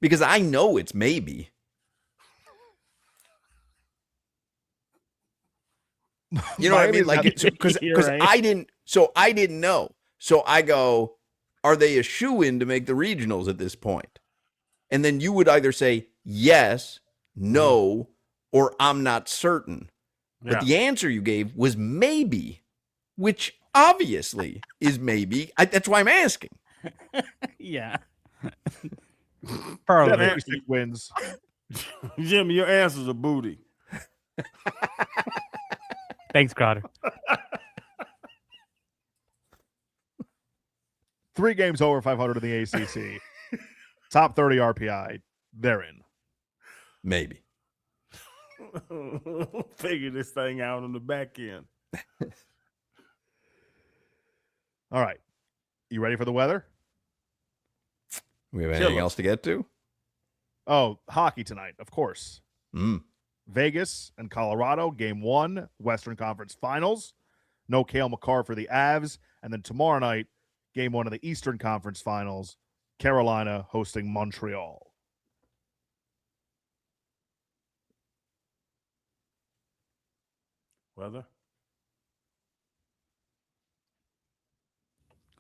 Because I know it's maybe. You know what I mean? Like, because right. I didn't know. So I go, are they a shoe-in to make the regionals at this point? And then you would either say yes, no, or I'm not certain. But the answer you gave was maybe, which obviously is maybe. That's why I'm asking. Yeah. Probably Probably. 6 wins. Jimmy, your answer's a booty. Thanks, Crowder. 3 games over 500 in the ACC. Top 30 RPI. They're in. Maybe. Figure this thing out on the back end. All right. You ready for the weather? We have anything else to get to? Oh, hockey tonight, of course. Mm. Vegas and Colorado, game 1, Western Conference Finals. No Cale Makar for the Avs. And then tomorrow night, game 1 of the Eastern Conference Finals, Carolina hosting Montreal. Weather?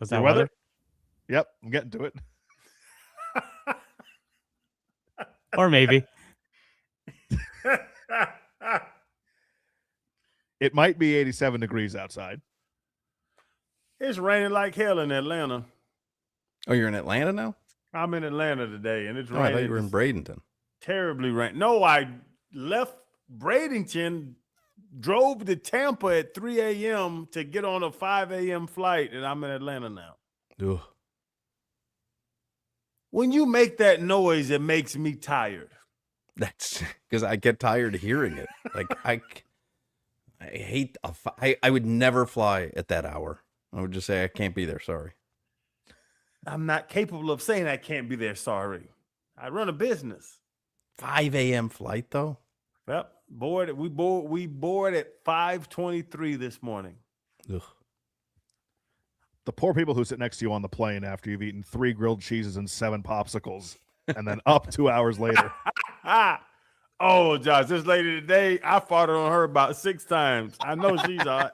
Was The that weather? weather? Yep, I'm getting to it. Or maybe. It might be 87 degrees outside. It's raining like hell in Atlanta. Oh, you're in Atlanta now? I'm in Atlanta today, and it's Oh, I raining. thought you were in Bradenton. Terribly rain. No, I left Bradenton, drove to Tampa at 3 a.m. to get on a 5 a.m. flight, and I'm in Atlanta now. Ugh. When you make that noise, it makes me tired. That's because I get tired of hearing it. Like I hate. I would never fly at that hour. I would just say I can't be there. Sorry. I'm not capable of saying I can't be there. Sorry. I run a business. 5 a.m. flight though. Yep. We board at 5:23 this morning. Ugh. The poor people who sit next to you on the plane after you've eaten 3 grilled cheeses and 7 popsicles, and then up 2 hours later. Oh, Josh, this lady today, I fought on her about 6 times. I know she's all right.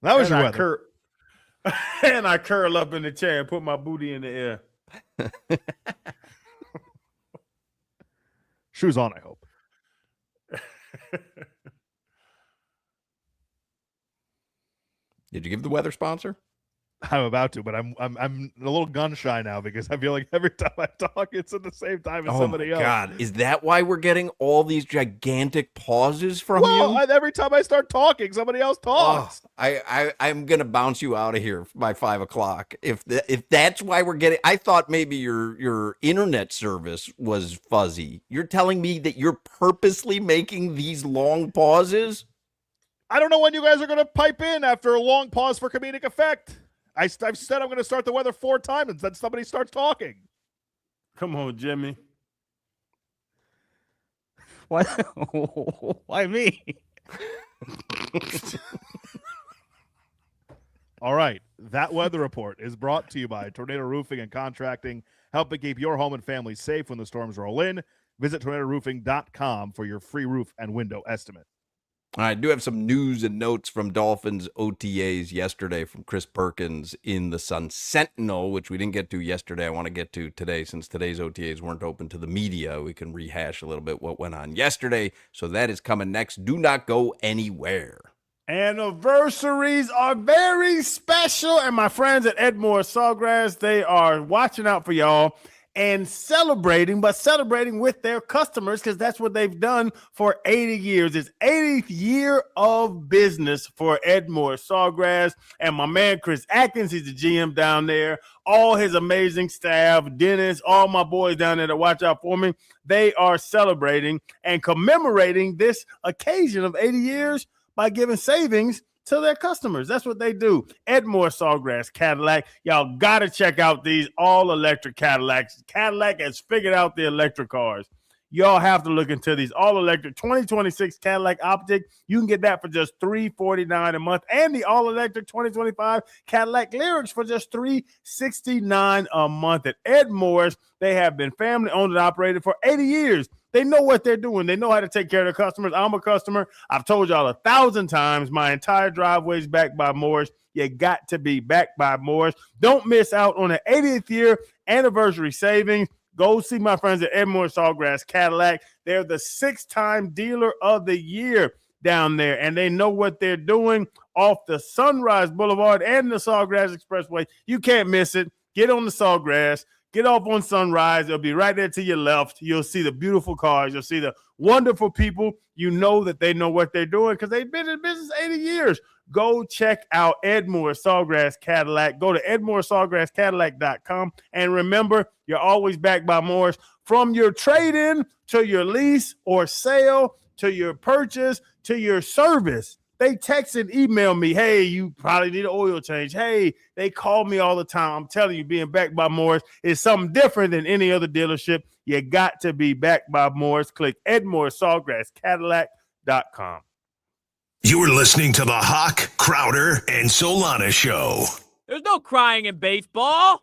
That was your weather. And I curl up in the chair and put my booty in the air. Shoes on, I hope. Did you give the weather sponsor? I'm about to, but I'm a little gun shy now because I feel like every time I talk, it's at the same time as somebody else. God, is that why we're getting all these gigantic pauses from you? Every time I start talking, somebody else talks. I'm gonna bounce you out of here by 5 o'clock. If that's why we're getting, I thought maybe your internet service was fuzzy. You're telling me that you're purposely making these long pauses? I don't know when you guys are going to pipe in after a long pause for comedic effect. I've said I'm going to start the weather 4 times, and then somebody starts talking. Come on, Jimmy. What? Why me? All right. That weather report is brought to you by Tornado Roofing and Contracting, helping keep your home and family safe when the storms roll in. Visit tornadoroofing.com for your free roof and window estimate. I do have some news and notes from Dolphins OTAs yesterday from Chris Perkins in the Sun Sentinel, which we didn't get to yesterday. I want to get to today since today's OTAs weren't open to the media. We can rehash a little bit what went on yesterday. So that is coming next. Do not go anywhere. Anniversaries are very special, and my friends at Edmore Sawgrass, they are watching out for y'all and celebrating with their customers because that's what they've done for 80 years. It's 80th year of business for Edmore Sawgrass. And my man, Chris Atkins, he's the GM down there. All his amazing staff, Dennis, all my boys down there to watch out for me. They are celebrating and commemorating this occasion of 80 years by giving savings to their customers. That's what they do. Edmore Sawgrass Cadillac. Y'all got to check out these all-electric Cadillacs. Cadillac has figured out the electric cars. Y'all have to look into these all-electric 2026 Cadillac Optic. You can get that for just $349 a month. And the all-electric 2025 Cadillac Lyrics for just $369 a month. At Edmore's, they have been family-owned and operated for 80 years. They know what they're doing. They know how to take care of their customers. I'm a customer. I've told y'all 1,000 times, my entire driveway is backed by Moore's. You got to be backed by Moore's. Don't miss out on the 80th year anniversary savings. Go see my friends at Edmore Sawgrass Cadillac. They're the 6-time dealer of the year down there, and they know what they're doing off the Sunrise Boulevard and the Sawgrass Expressway. You can't miss it. Get on the Sawgrass. Get off on Sunrise. It'll be right there to your left. You'll see the beautiful cars. You'll see the wonderful people. You know that they know what they're doing because they've been in business 80 years. Go check out Edmore Sawgrass Cadillac. Go to EdmoreSawgrassCadillac.com. And remember, you're always backed by Moore's. From your trade-in to your lease or sale to your purchase to your service. They text and email me, hey, you probably need an oil change. Hey, they call me all the time. I'm telling you, being backed by Moore's is something different than any other dealership. You got to be backed by Moore's. Click EdmoreSawgrassCadillac.com. You're listening to the Hawk, Crowder, and Solana Show. There's no crying in baseball.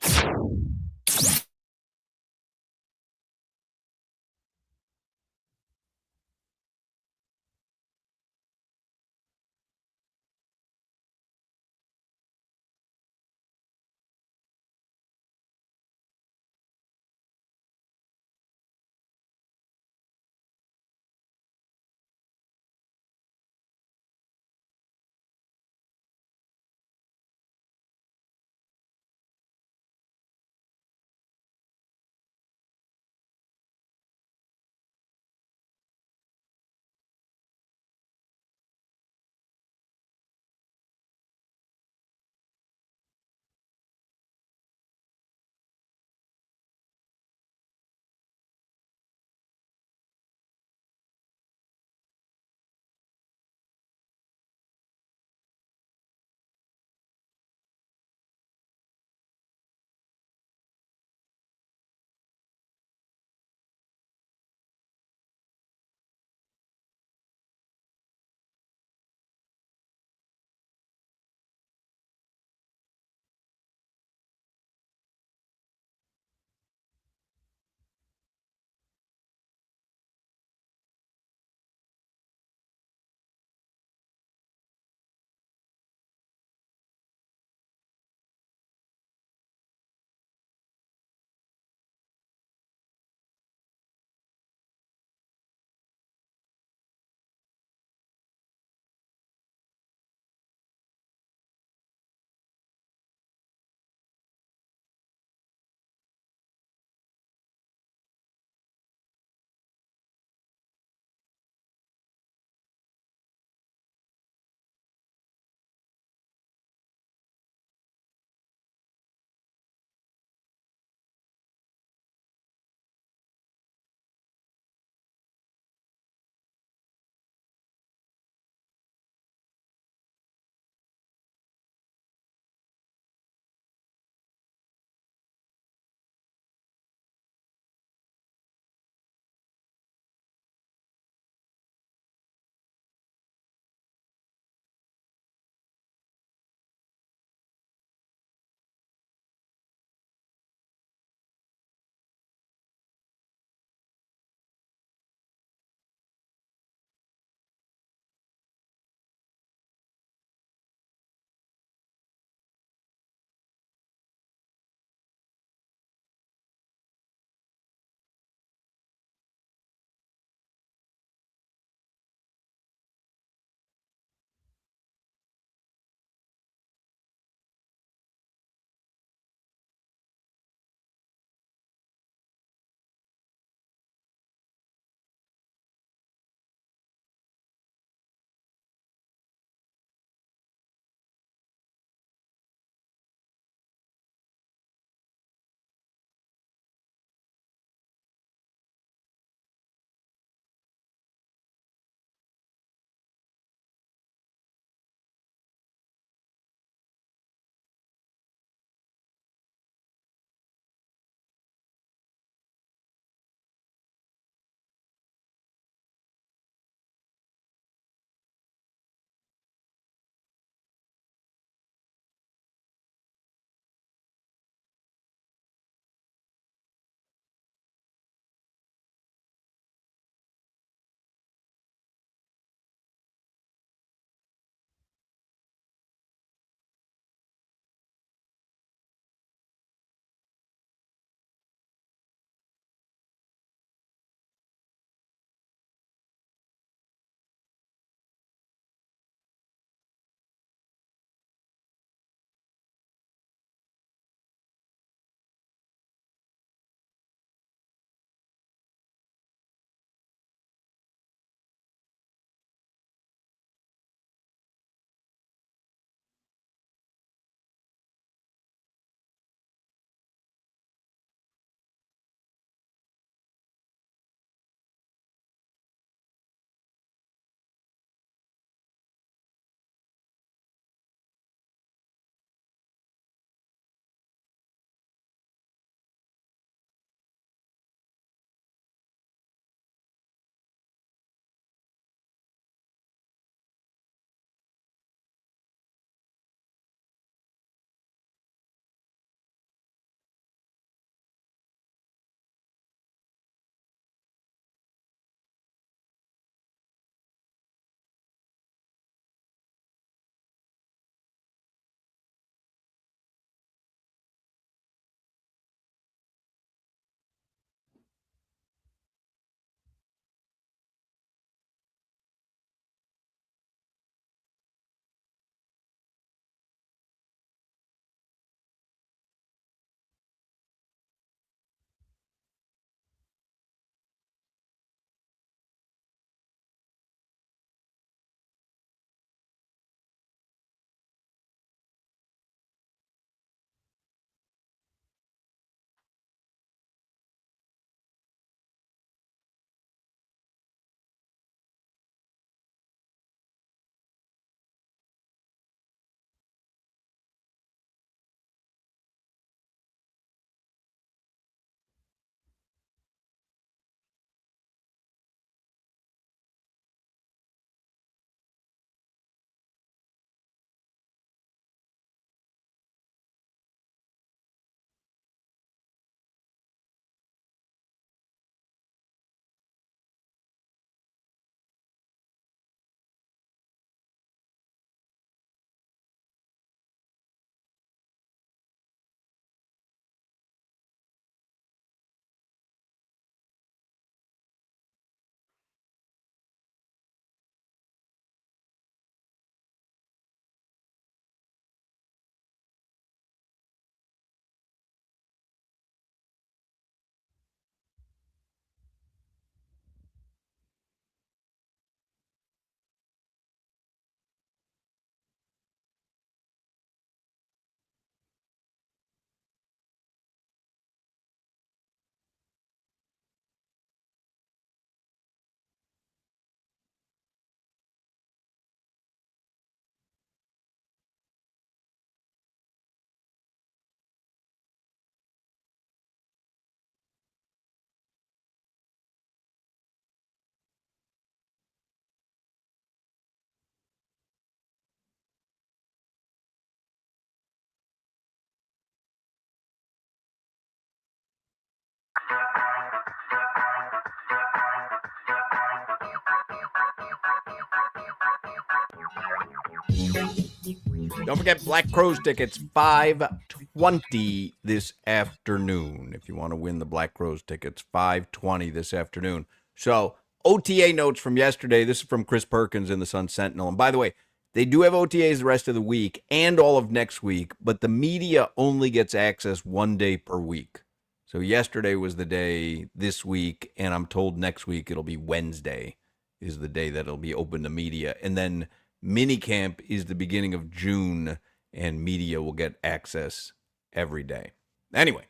Don't forget Black Crowes tickets, 5:20 this afternoon. If you want to win the Black Crowes tickets, 5:20 this afternoon. So, OTA notes from yesterday. This is from Chris Perkins in the Sun Sentinel. And by the way, they do have OTAs the rest of the week and all of next week, but the media only gets access 1 day per week. So yesterday was the day this week, and I'm told next week it'll be Wednesday is the day that it'll be open to media. And then minicamp is the beginning of June, and media will get access every day. Anyway,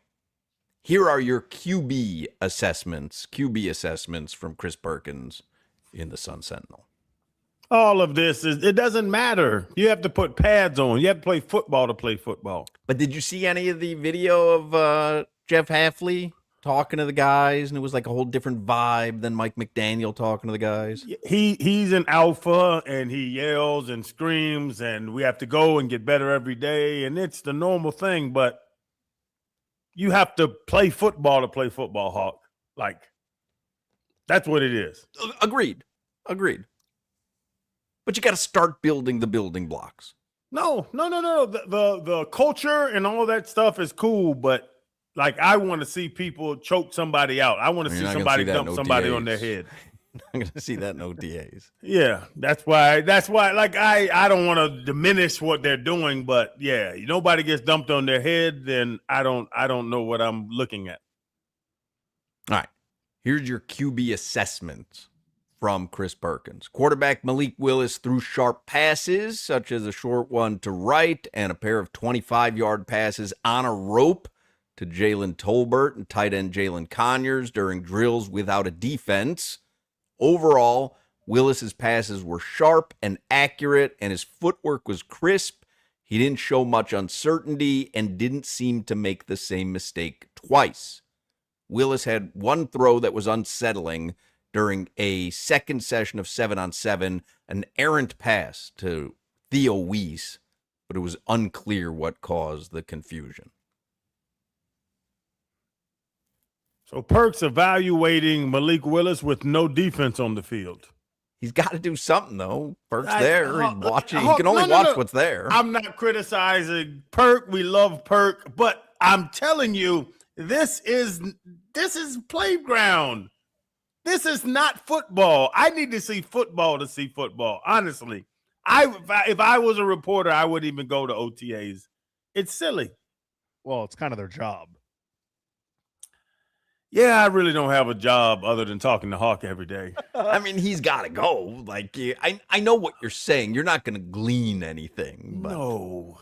here are your QB assessments from Chris Perkins in the Sun Sentinel. All of this it doesn't matter. You have to put pads on. You have to play football to play football. But did you see any of the video of Jeff Hafley talking to the guys, and it was like a whole different vibe than Mike McDaniel talking to the guys? He's an alpha, and he yells and screams, and we have to go and get better every day, and it's the normal thing. But you have to play football to play football, Hawk. Like, that's what it is. Agreed. But you got to start building the building blocks. No. The culture and all that stuff is cool, but like I want to see people choke somebody out. I want to see somebody dump somebody on their head. I'm going to see that in OTAs. Yeah, that's why. Like I don't want to diminish what they're doing, but yeah, nobody gets dumped on their head, then I don't know what I'm looking at. All right, here's your QB assessment from Chris Perkins. Quarterback Malik Willis threw sharp passes, such as a short one to right and a pair of 25-yard passes on a rope to Jalen Tolbert and tight end Jalen Conyers during drills without a defense. Overall, Willis's passes were sharp and accurate, and his footwork was crisp. He didn't show much uncertainty and didn't seem to make the same mistake twice. Willis had one throw that was unsettling during a second session of 7-on-7, an errant pass to Theo Weiss, but it was unclear what caused the confusion. So Perk's evaluating Malik Willis with no defense on the field. He's got to do something, though. Perk's there. He's watching. He can only watch what's there. I'm not criticizing Perk. We love Perk. But I'm telling you, this is playground. This is not football. I need to see football to see football. Honestly, if I was a reporter, I wouldn't even go to OTAs. It's silly. Well, it's kind of their job. Yeah, I really don't have a job other than talking to Hawk every day. I mean, he's got to go. Like, I know what you're saying. You're not going to glean anything. But. No.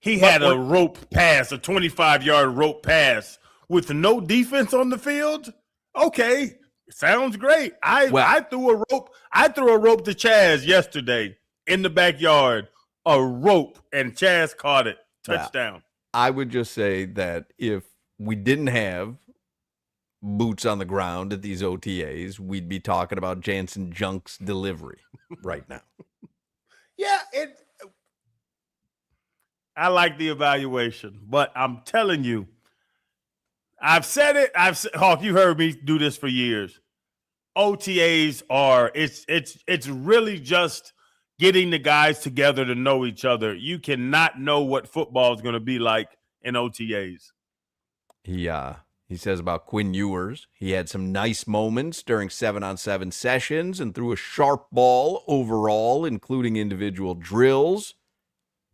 He had a rope pass, a 25-yard rope pass with no defense on the field. Okay. Sounds great. I threw a rope. I threw a rope to Chaz yesterday in the backyard. A rope, and Chaz caught it. Touchdown. I would just say that if we didn't have boots on the ground at these OTAs, we'd be talking about Jansen Junk's delivery right now. Yeah, I like the evaluation, but I'm telling you, I've said it. Hawk, you heard me do this for years. OTAs it's really just getting the guys together to know each other. You cannot know what football is going to be like in OTAs. He says about Quinn Ewers, he had some nice moments during 7-on-7 sessions and threw a sharp ball overall, including individual drills.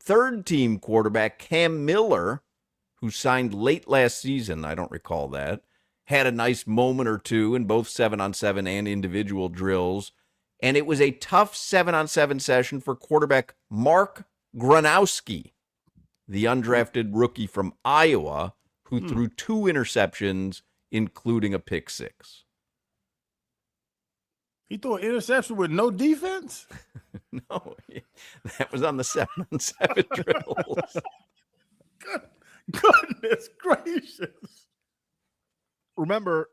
Third-team quarterback Cam Miller, who signed late last season, I don't recall that, had a nice moment or two in both 7-on-7 and individual drills. And it was a tough 7-on-7 session for quarterback Mark Gronowski, the undrafted rookie from Iowa, who threw 2 interceptions, including a pick six. He threw an interception with no defense? No, that was on the 7-on-7 drills. Goodness gracious. Remember,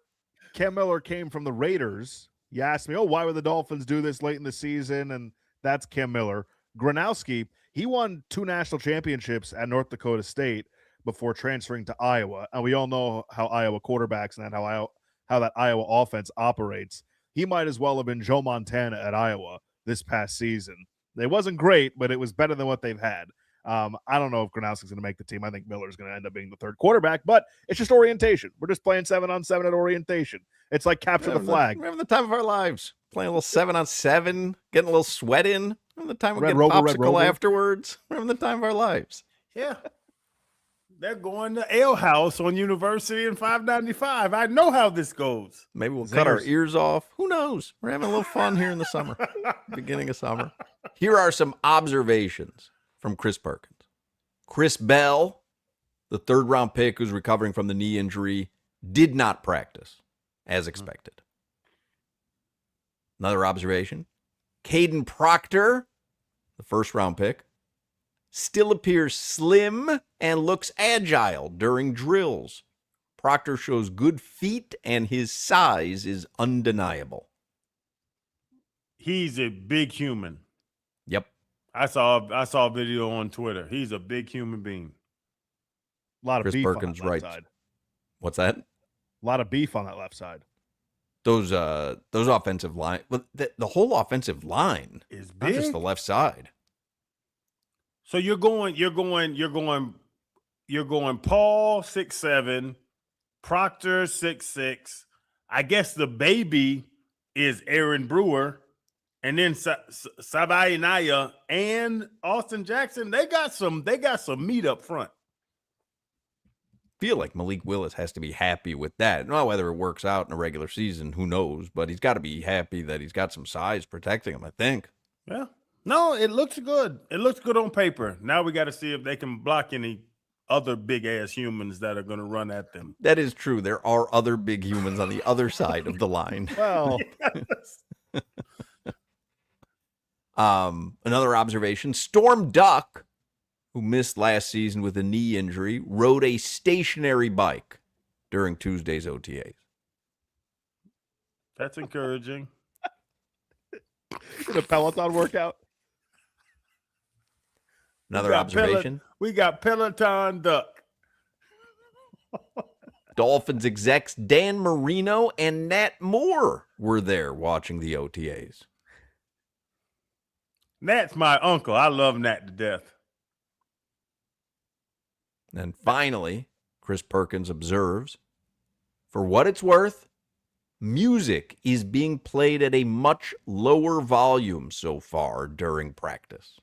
Cam Miller came from the Raiders. You asked me, why would the Dolphins do this late in the season? And that's Cam Miller. Gronowski, he won 2 national championships at North Dakota State before transferring to Iowa. And we all know how Iowa quarterbacks and how that Iowa offense operates. He might as well have been Joe Montana at Iowa this past season. It wasn't great, but it was better than what they've had. I don't know if Gronowski's going to make the team. I think Miller's going to end up being the third quarterback, but it's just orientation. We're just playing 7-on-7 at orientation. It's like capture the flag. We're having the time of our lives. Playing a little 7-on-7, getting a little sweat in. We're having the time of Red getting Rover, popsicle afterwards. We're having the time of our lives. Yeah. They're going to Ale House on University and 595. I know how this goes. Maybe we'll cut our ears off. Who knows? We're having a little fun here in the summer, beginning of summer. Here are some observations from Chris Perkins. Chris Bell, the third-round pick who's recovering from the knee injury, did not practice as expected. Another observation. Caden Proctor, the first-round pick, still appears slim and looks agile during drills. Proctor shows good feet, and his size is undeniable. He's a big human. Yep. I saw a video on Twitter. He's a big human being. A lot of Chris beef Perkins on that left right. side. What's that? A lot of beef on that left side. Those offensive line, but the whole offensive line Is not just big. the left side. So you're going Paul 6'7", Proctor 6'6". I guess the baby is Aaron Brewer, and then Sabai Naya and Austin Jackson. They got some meat up front. Feel like Malik Willis has to be happy with that. Now, whether it works out in a regular season, who knows? But he's got to be happy that he's got some size protecting him, I think. Yeah. No, it looks good. It looks good on paper. Now we got to see if they can block any other big-ass humans that are going to run at them. That is true. There are other big humans on the other side of the line. Well, Another observation, Storm Duck, who missed last season with a knee injury, rode a stationary bike during Tuesday's OTAs. That's encouraging. in a Peloton workout. Another observation. We got Peloton Duck. Dolphins execs Dan Marino and Nat Moore were there watching the OTAs. Nat's my uncle. I love Nat to death. And finally, Chris Perkins observes, for what it's worth, music is being played at a much lower volume so far during practice.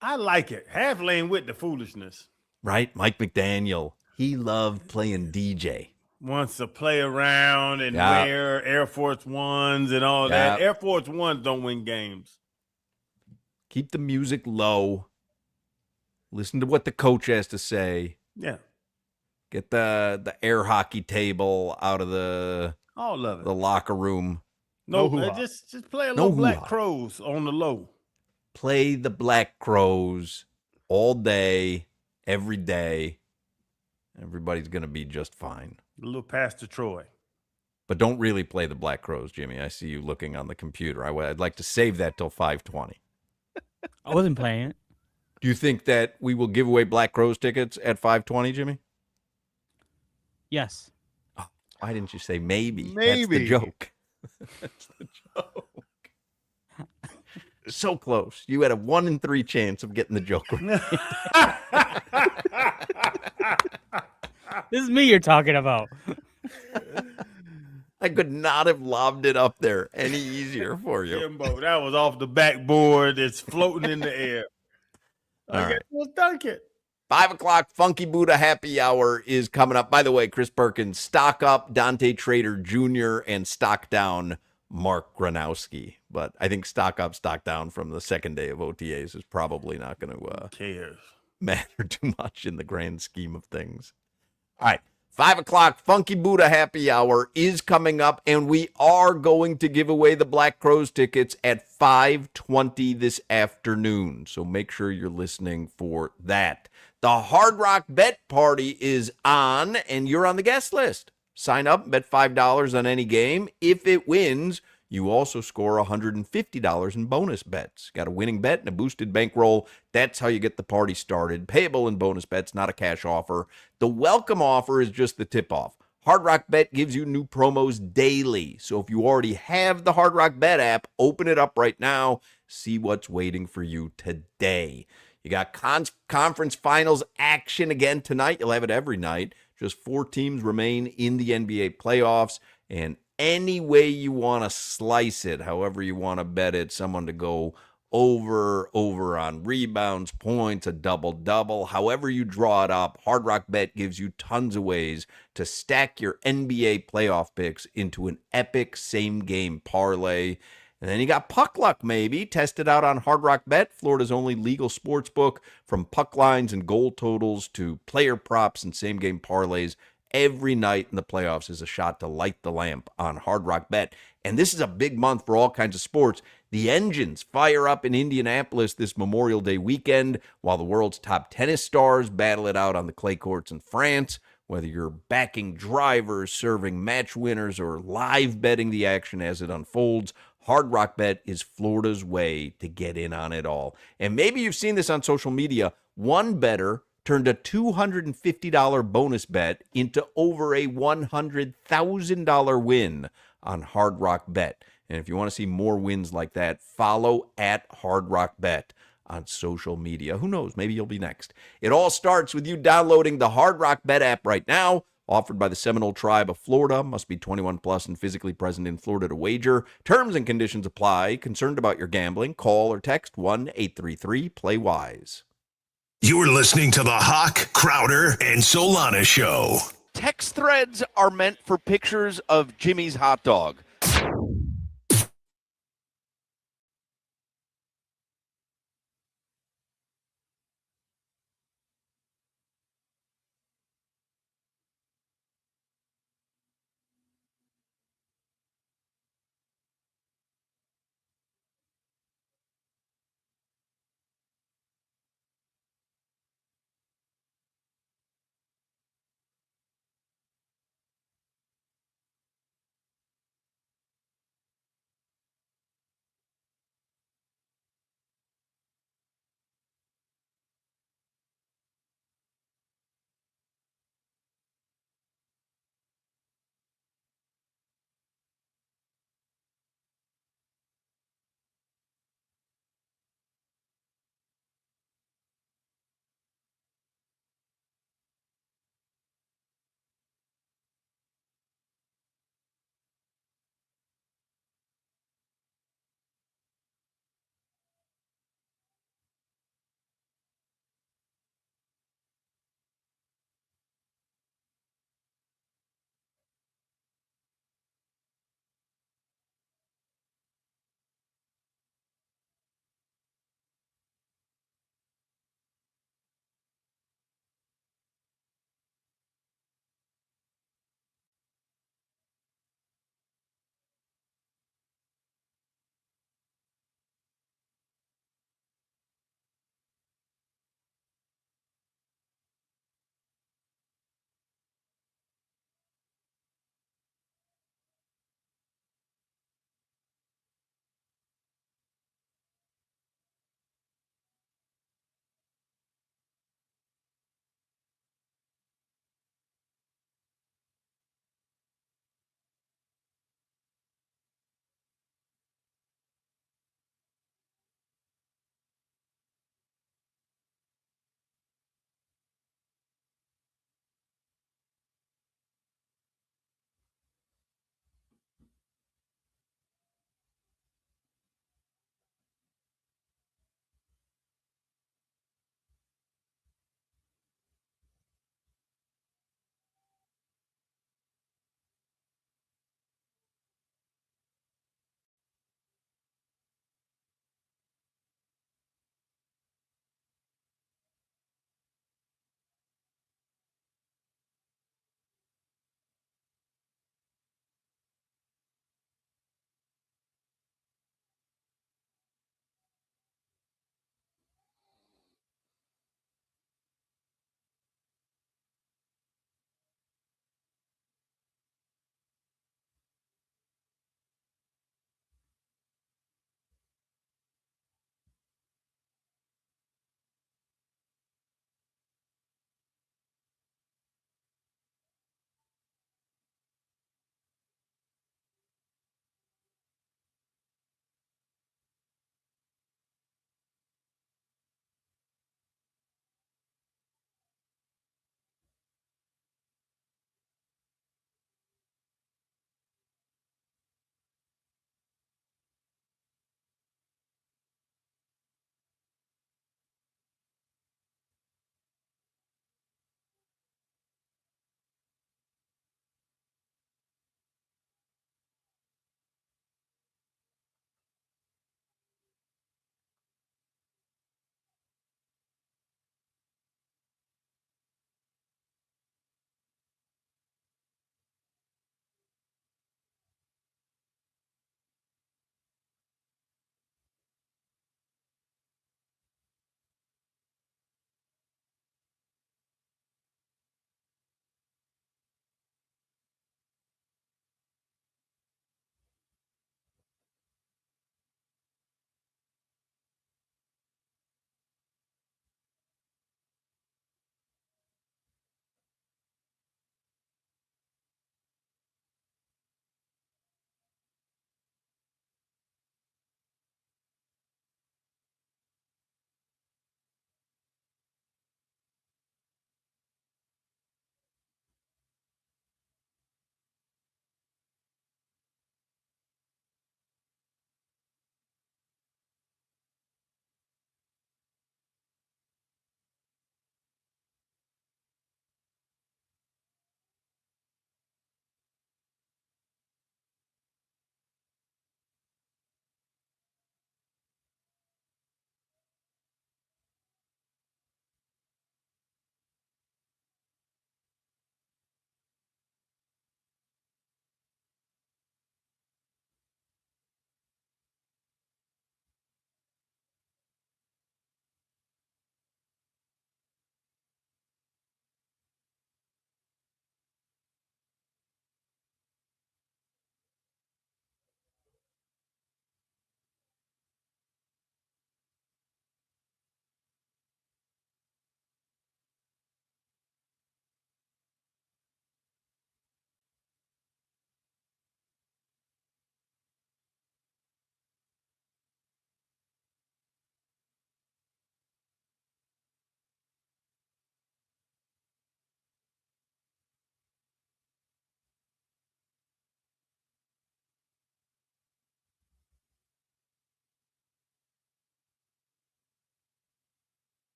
I like it. Half lane with the foolishness. Right? Mike McDaniel, he loved playing DJ. Wants to play around and Yeah. wear Air Force Ones and all that. Yeah. Air Force Ones don't win games. Keep the music low. Listen to what the coach has to say. Yeah. Get the air hockey table out of the All of it. locker room. No, hoo-ha. just play a No little Black hoo-ha. Crows on the low. Play the Black Crows all day, every day. Everybody's going to be just fine. A little Pastor Troy. But don't really play the Black Crows, Jimmy. I see you looking on the computer. I'd like to save that till 5:20. I wasn't playing it. Do you think that we will give away Black Crows tickets at 5:20, Jimmy? Yes. Why didn't you say maybe? That's Maybe. the joke. That's the joke. So close. You had a 1 in 3 chance of getting the joke. This is me you're talking about. I could not have lobbed it up there any easier for you. Jimbo, that was off the backboard. It's floating in the air. All right. Well, dunk it. 5 o'clock Funky Buddha happy hour is coming up. By the way, Chris Perkins, stock up Dante Trader Jr. and stock down Mark Gronowski. But I think stock up, stock down from the second day of OTAs is probably not going to Cares. matter too much in the grand scheme of things. All right. 5 o'clock Funky Buddha happy hour is coming up, and we are going to give away the Black Crows tickets at 5:20 this afternoon. So make sure you're listening for that. The Hard Rock Bet Party is on, and you're on the guest list. Sign up, bet $5 on any game. If it wins, you also score $150 in bonus bets. Got a winning bet and a boosted bankroll. That's how you get the party started. Payable in bonus bets, not a cash offer. The welcome offer is just the tip-off. Hard Rock Bet gives you new promos daily. So if you already have the Hard Rock Bet app, open it up right now. See what's waiting for you today. You got conference finals action again tonight. You'll have it every night. Just 4 teams remain in the NBA playoffs. And any way you want to slice it, however you want to bet it, someone to go over on rebounds, points, a double-double, however you draw it up, Hard Rock Bet gives you tons of ways to stack your NBA playoff picks into an epic same-game parlay. And then you got Puck Luck, maybe. Test it out on Hard Rock Bet, Florida's only legal sports book. From puck lines and goal totals to player props and same-game parlays, every night in the playoffs is a shot to light the lamp on Hard Rock Bet. And this is a big month for all kinds of sports. The engines fire up in Indianapolis this Memorial Day weekend, while the world's top tennis stars battle it out on the clay courts in France. Whether you're backing drivers, serving match winners, or live betting the action as it unfolds, Hard Rock Bet is Florida's way to get in on it all. And maybe you've seen this on social media. One bettor turned a $250 bonus bet into over a $100,000 win on Hard Rock Bet. And if you want to see more wins like that, follow at Hard Rock Bet on social media. Who knows? Maybe you'll be next. It all starts with you downloading the Hard Rock Bet app right now. Offered by the Seminole Tribe of Florida. Must be 21 plus and physically present in Florida to wager. Terms and conditions apply. Concerned about your gambling? Call or text 1-833-PLAY-WISE. You're listening to the Hawk, Crowder, and Solana Show. Text threads are meant for pictures of Jimmy's hot dog.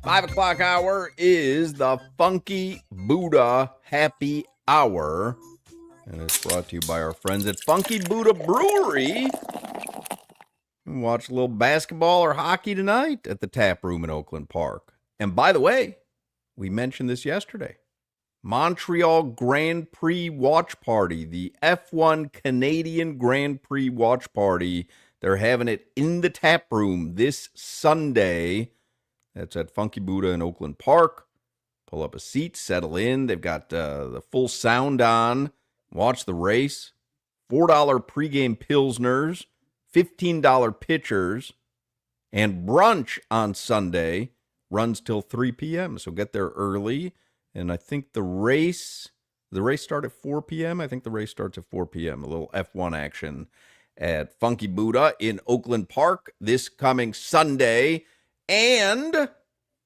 Five o'clock hour is the Funky Buddha Happy Hour. And it's brought to you by our friends at Funky Buddha Brewery. You can watch a little basketball or hockey tonight at the Tap Room in Oakland Park. And by the way, we mentioned this yesterday. Montreal Grand Prix Watch Party, the F1 Canadian Grand Prix Watch Party. They're having it in the Tap Room this Sunday. That's at Funky Buddha in Oakland Park. Pull up a seat, settle in. They've got the full sound on. Watch the race. $4 pregame Pilsners. $15 pitchers. And brunch on Sunday runs till 3 p.m. So get there early. And I think the race starts at 4 p.m. I think the race starts at 4 p.m. A little F1 action at Funky Buddha in Oakland Park this coming Sunday. And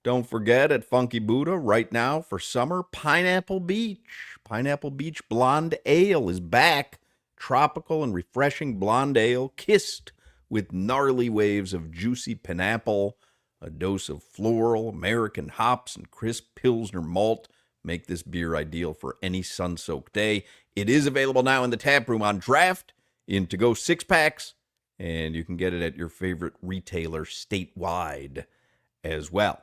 don't forget at Funky Buddha right now for summer, Pineapple Beach. Pineapple Beach Blonde Ale is back. Tropical and refreshing blonde ale kissed with gnarly waves of juicy pineapple. A dose of floral, American hops, and crisp Pilsner malt make this beer ideal for any sun-soaked day. It is available now in the tap room on draft in to-go six-packs, and you can get it at your favorite retailer statewide as well.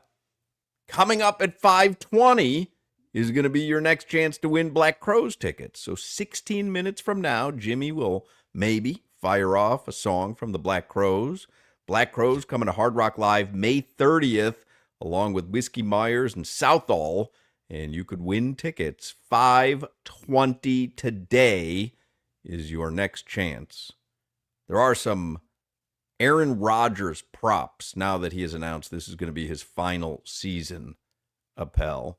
Coming up at 5:20 is going to be your next chance to win Black Crowes tickets. So 16 minutes from now, Jimmy will maybe fire off a song from the Black Crowes. Black Crowes coming to Hard Rock Live May 30th, along with Whiskey Myers and Southall, and you could win tickets. 5:20 today is your next chance. There are some Aaron Rodgers props now that he has announced this is going to be his final season, Appel.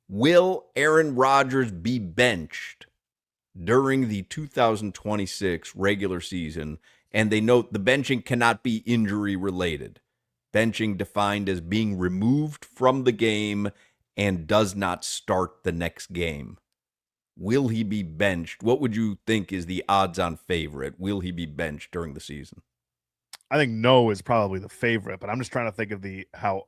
Will Aaron Rodgers be benched during the 2026 regular season? And they note the benching cannot be injury related. Benching defined as being removed from the game and does not start the next game. Will he be benched? What would you think is the odds-on favorite? Will he be benched during the season? I think no is probably the favorite, but I'm just trying to think of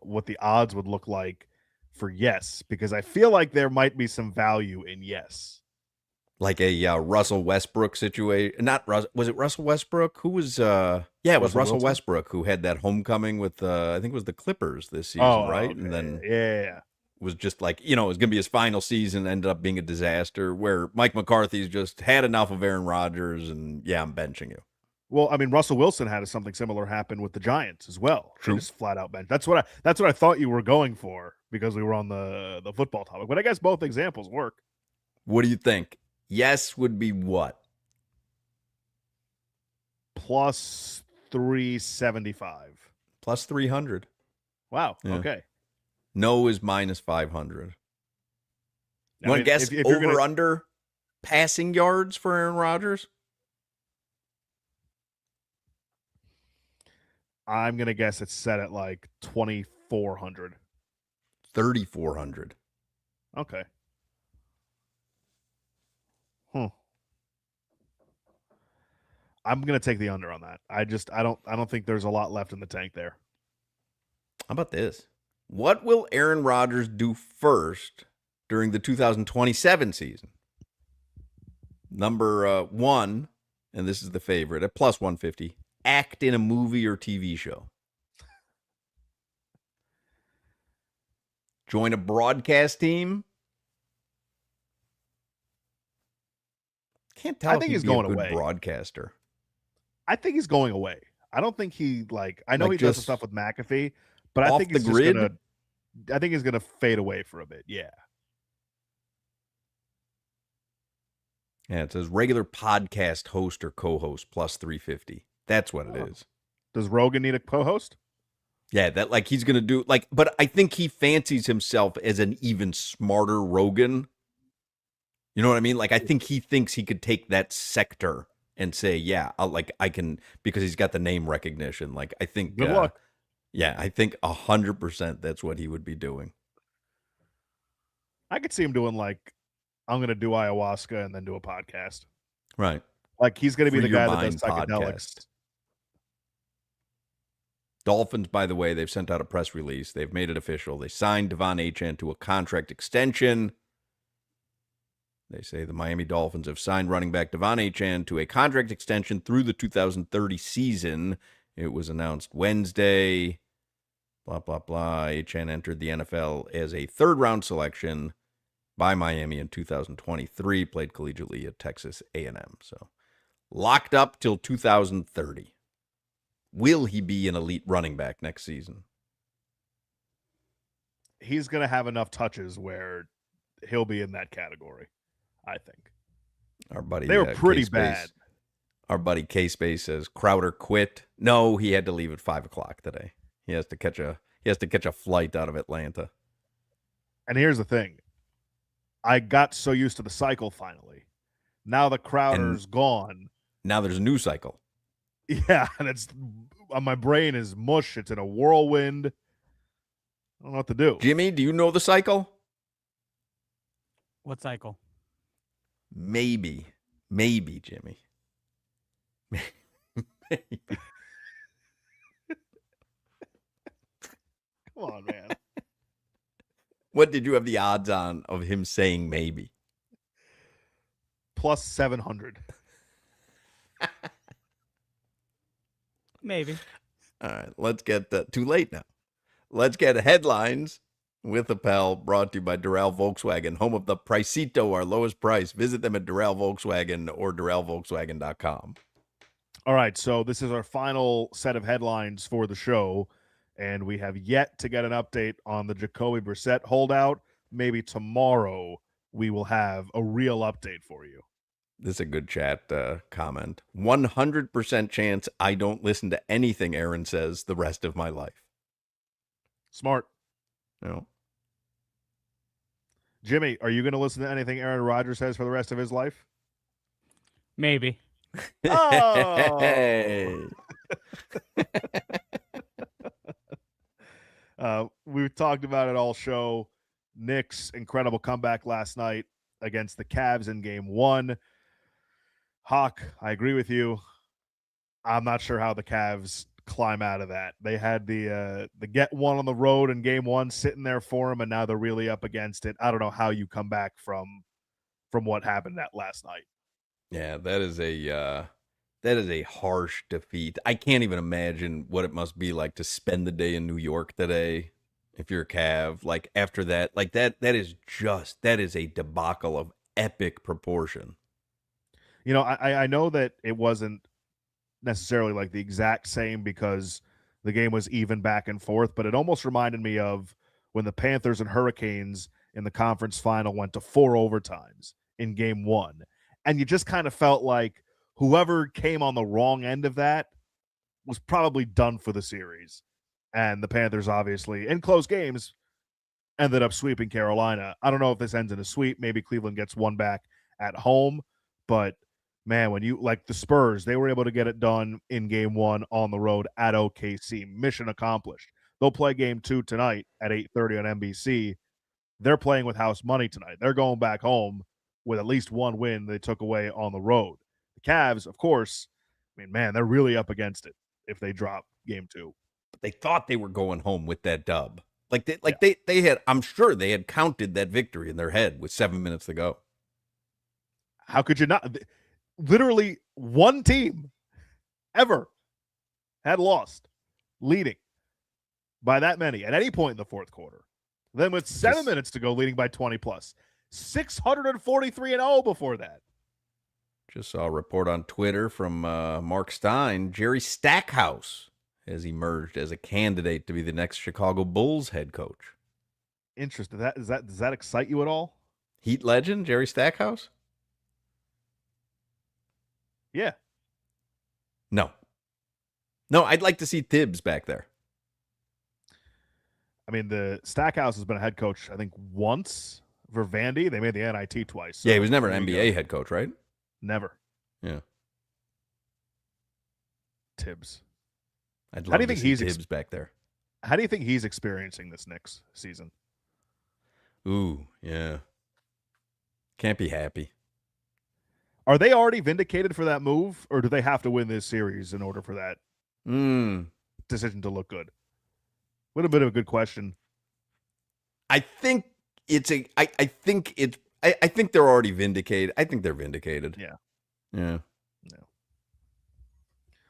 what the odds would look like for yes, because I feel like there might be some value in yes. Like a Russell Westbrook situation. Was it Russell Westbrook? Who was it was Russell Westbrook who had that homecoming with I think it was the Clippers this season, right? Okay. And then yeah. Was just like, it was going to be his final season, ended up being a disaster where Mike McCarthy's just had enough of Aaron Rodgers and I'm benching you. Well, I mean, Russell Wilson had something similar happen with the Giants as well. True. Just flat out bench. That's what I thought you were going for because we were on the football topic. But I guess both examples work. What do you think? Yes would be what? Plus 375. Plus 300. Wow. Yeah. Okay. No is minus 500. You want to guess if over under passing yards for Aaron Rodgers? I'm going to guess it's set at like 2,400. 3,400. Okay. I'm going to take the under on that. I don't think there's a lot left in the tank there. How about this? What will Aaron Rodgers do first during the 2027 season? Number 1, and this is the favorite, at plus 150, act in a movie or TV show. Join a broadcast team. Can't tell. I think he's going a good away. Broadcaster. I think he's going away. I don't think he I know he does some stuff with McAfee, but I think he's gonna fade away for a bit. Yeah. Yeah, it says regular podcast host or co-host plus 350. That's what it is. Does Rogan need a co-host? Yeah, that like he's gonna do like, but I think he fancies himself as an even smarter Rogan. You know what I mean? Like I think he thinks he could take that sector and say, yeah, I can, because he's got the name recognition. Like I think good luck. Yeah, I think 100% that's what he would be doing. I could see him doing like, I'm going to do ayahuasca and then do a podcast. Right. Like he's going to be Free the Your guy that does Mind psychedelics. podcast. Dolphins, by the way, they've sent out a press release. They've made it official. They signed Devon Achane to a contract extension. They say the Miami Dolphins have signed running back Devon Achane to a contract extension through the 2030 season. It was announced Wednesday. Blah, blah, blah. Achane entered the NFL as a third-round selection by Miami in 2023. Played collegiately at Texas A&M. So locked up till 2030. Will he be an elite running back next season? He's going to have enough touches where he'll be in that category, I think. Our buddy, they were pretty K-Space, bad. Our buddy K-Space says Crowder quit. No, he had to leave at 5:00 today. He has to catch a flight out of Atlanta. And here's the thing. I got so used to the cycle finally. Now the Crowder's gone. Now there's a new cycle. Yeah, and it's my brain is mush. It's in a whirlwind. I don't know what to do. Jimmy, do you know the cycle? What cycle? Maybe, Jimmy. Maybe. Come on, man. What did you have the odds on of him saying maybe? Plus 700. Maybe. All right, let's get too late now. Let's get headlines with Appel, brought to you by Doral Volkswagen, home of the Pricito, our lowest price. Visit them at Doral Volkswagen or DoralVolkswagen.com. All right, so this is our final set of headlines for the show, and we have yet to get an update on the Jacoby Brissett holdout. Maybe tomorrow we will have a real update for you. This is a good chat comment. 100% chance I don't listen to anything Aaron says the rest of my life. Smart. No. Jimmy, are you going to listen to anything Aaron Rodgers says for the rest of his life? Maybe. Oh! We've talked about it all show. Knicks, incredible comeback last night against the Cavs in game 1. Hawk, I agree with you. I'm not sure how the Cavs climb out of that. They had the get one on the road in game 1 sitting there for them, and now they're really up against it. I don't know how you come back from what happened that last night. Yeah, that is a harsh defeat. I can't even imagine what it must be like to spend the day in New York today if you're a Cav. Like after that, like that is a debacle of epic proportion. You know, I know that it wasn't necessarily like the exact same because the game was even back and forth, but it almost reminded me of when the Panthers and Hurricanes in the conference final went to 4 overtimes in game 1. And you just kind of felt like whoever came on the wrong end of that was probably done for the series. And the Panthers, obviously, in close games, ended up sweeping Carolina. I don't know if this ends in a sweep. Maybe Cleveland gets one back at home. But, man, when you like the Spurs, they were able to get it done in game 1 on the road at OKC. Mission accomplished. They'll play game 2 tonight at 8:30 on NBC. They're playing with house money tonight. They're going back home with at least one win they took away on the road. The Cavs, of course, I mean, man, they're really up against it if they drop game 2. But they thought they were going home with that dub. They had, I'm sure they had counted that victory in their head with 7 minutes to go. How could you not? Literally one team ever had lost leading by that many at any point in the fourth quarter. Then with 7 minutes to go, leading by 20 plus. 643-0 before that. Just saw a report on Twitter from Mark Stein. Jerry Stackhouse has emerged as a candidate to be the next Chicago Bulls head coach. Interesting. Does that excite you at all? Heat legend, Jerry Stackhouse? Yeah. No, I'd like to see Tibbs back there. I mean, the Stackhouse has been a head coach, I think, once for Vandy. They made the NIT twice. So yeah, he was never an NBA head coach, right? Never. Yeah. Tibbs. I'd love to see Tibbs back there. How do you think he's experiencing this next season? Ooh, yeah. Can't be happy. Are they already vindicated for that move, or do they have to win this series in order for that decision to look good? What a bit of a good question. I think I think they're already vindicated. I think they're vindicated. Yeah.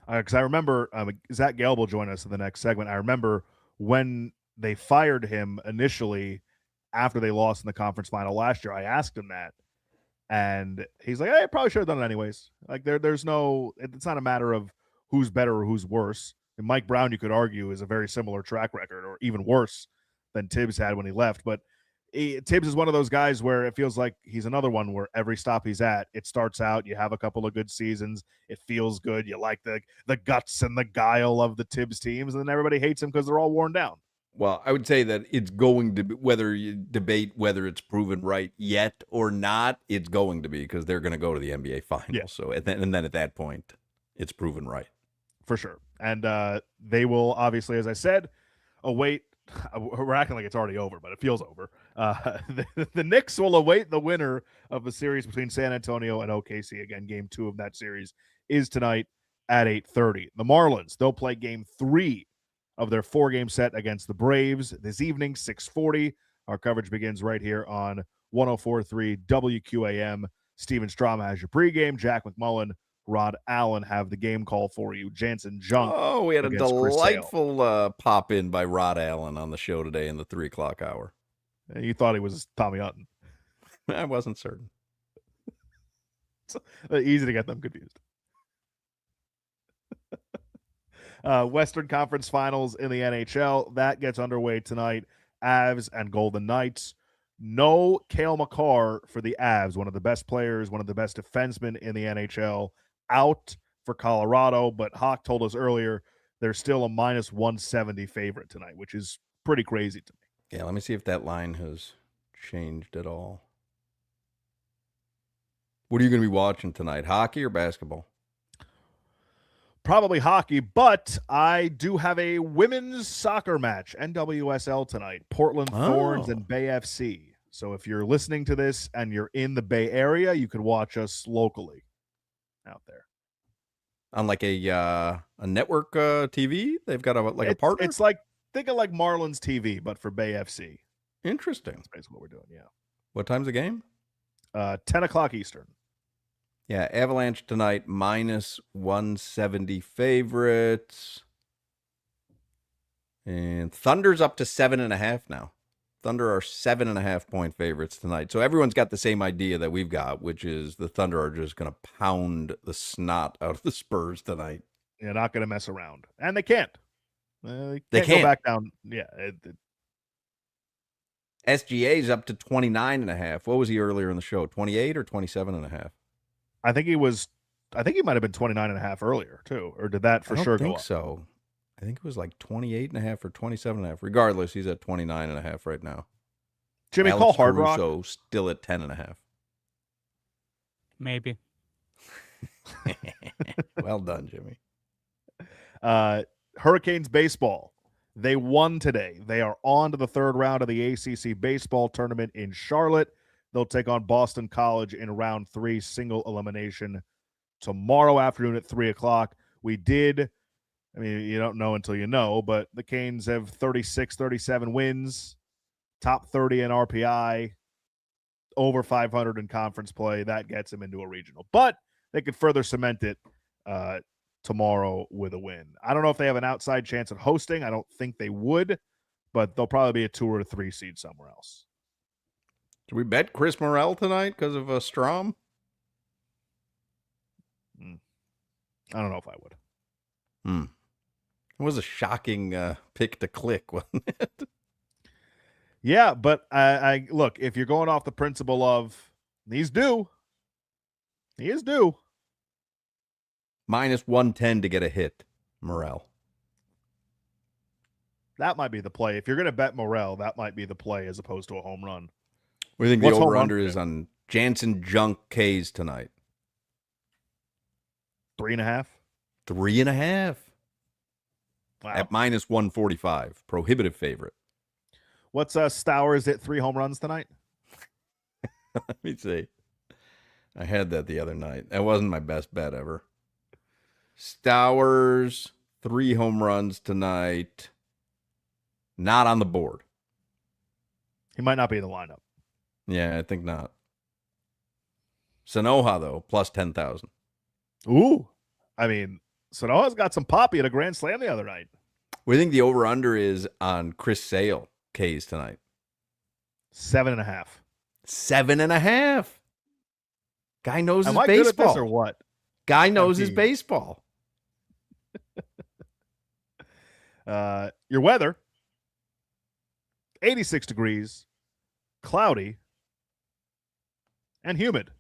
Because I remember Zach Gelb will join us in the next segment. I remember when they fired him initially after they lost in the conference final last year. I asked him that, and he's like, "Hey, I probably should have done it anyways." Like there's no, it's not a matter of who's better or who's worse. And Mike Brown, you could argue, is a very similar track record, or even worse than Tibbs had when he left. But Tibbs is one of those guys where it feels like he's another one where every stop he's at, it starts out, you have a couple of good seasons, it feels good, you like the guts and the guile of the Tibbs teams, and then everybody hates him because they're all worn down. Well, I would say that it's going to be, whether you debate whether it's proven right yet or not, it's going to be, because they're going to go to the NBA Finals. Yeah. So and then at that point, it's proven right. For sure. And they will obviously, as I said, await. We're acting like it's already over, but it feels over. The Knicks will await the winner of the series between San Antonio and OKC. Again, game 2 of that series is tonight at 8:30. The Marlins, they'll play game 3 of their 4-game set against the Braves this evening, 6:40. Our coverage begins right here on 104.3 WQAM. Steven Strom has your pregame. Jack McMullen, Rod Allen have the game call for you. Jansen Junk. Oh, we had a against Chris delightful pop in by Rod Allen on the show today in the 3 o'clock hour. You thought he was Tommy Hutton. I wasn't certain. It's easy to get them confused. Western Conference Finals in the NHL. That gets underway tonight. Avs and Golden Knights. No Cale Makar for the Avs, one of the best players, one of the best defensemen in the NHL, out for Colorado. But Hawk told us earlier they're still a minus 170 favorite tonight, which is pretty crazy to me. Yeah, let me see if that line has changed at all. What are you going to be watching tonight, hockey or basketball? Probably hockey, but I do have a women's soccer match, NWSL tonight, Portland Thorns and Bay FC. So if you're listening to this and you're in the Bay Area, you could watch us locally out there. On like a network TV? They've got a partner? It's like, think of like Marlins TV, but for Bay FC. Interesting. That's basically what we're doing, yeah. What time's the game? 10 o'clock Eastern. Yeah, Avalanche tonight, minus 170 favorites. And Thunder's up to 7.5 now. Thunder are 7.5 point favorites tonight. So everyone's got the same idea that we've got, which is the Thunder are just going to pound the snot out of the Spurs tonight. They're not going to mess around. And they can't. They can't go back down. Yeah. SGA's up to 29.5. What was he earlier in the show? 28 or 27.5? I think he might have been 29.5 earlier too, or did that for sure go up? I think so. I think it was like 28.5 or 27.5. Regardless, he's at 29.5 right now. Jimmy, Alex call Hard Rock. Caruso still at 10.5. Maybe. Well done, Jimmy. Hurricanes baseball. They won today. They are on to the 3rd round of the ACC baseball tournament in Charlotte. They'll take on Boston College in round 3, single elimination tomorrow afternoon at 3 o'clock. You don't know until you know, but the Canes have 36, 37 wins, top 30 in RPI, over 500 in conference play. That gets them into a regional. But they could further cement it tomorrow with a win. I don't know if they have an outside chance of hosting. I don't think they would, but they'll probably be a 2 or a 3 seed somewhere else. Did we bet Chris Morrell tonight because of Strom? I don't know if I would. It was a shocking pick to click, wasn't it? Yeah, but I look, if you're going off the principle of he's due, he is due. Minus 110 to get a hit, Morrell. That might be the play. If you're going to bet Morrell, that might be the play as opposed to a home run. What do you think the over-under is on Jansen Junk K's tonight? 3.5. 3.5. Wow. At minus 145. Prohibitive favorite. What's Stowers at 3 home runs tonight? Let me see. I had that the other night. That wasn't my best bet ever. Stowers, 3 home runs tonight. Not on the board. He might not be in the lineup. Yeah, I think not. Sanoja, though, plus 10,000. Ooh. I mean, Sanoja's got some poppy at a grand slam the other night. What do you think the over-under is on Chris Sale K's tonight? 7.5. 7.5. Guy knows his Am I baseball. good at this or what? Guy knows his baseball. Your weather, 86 degrees, cloudy, and humid.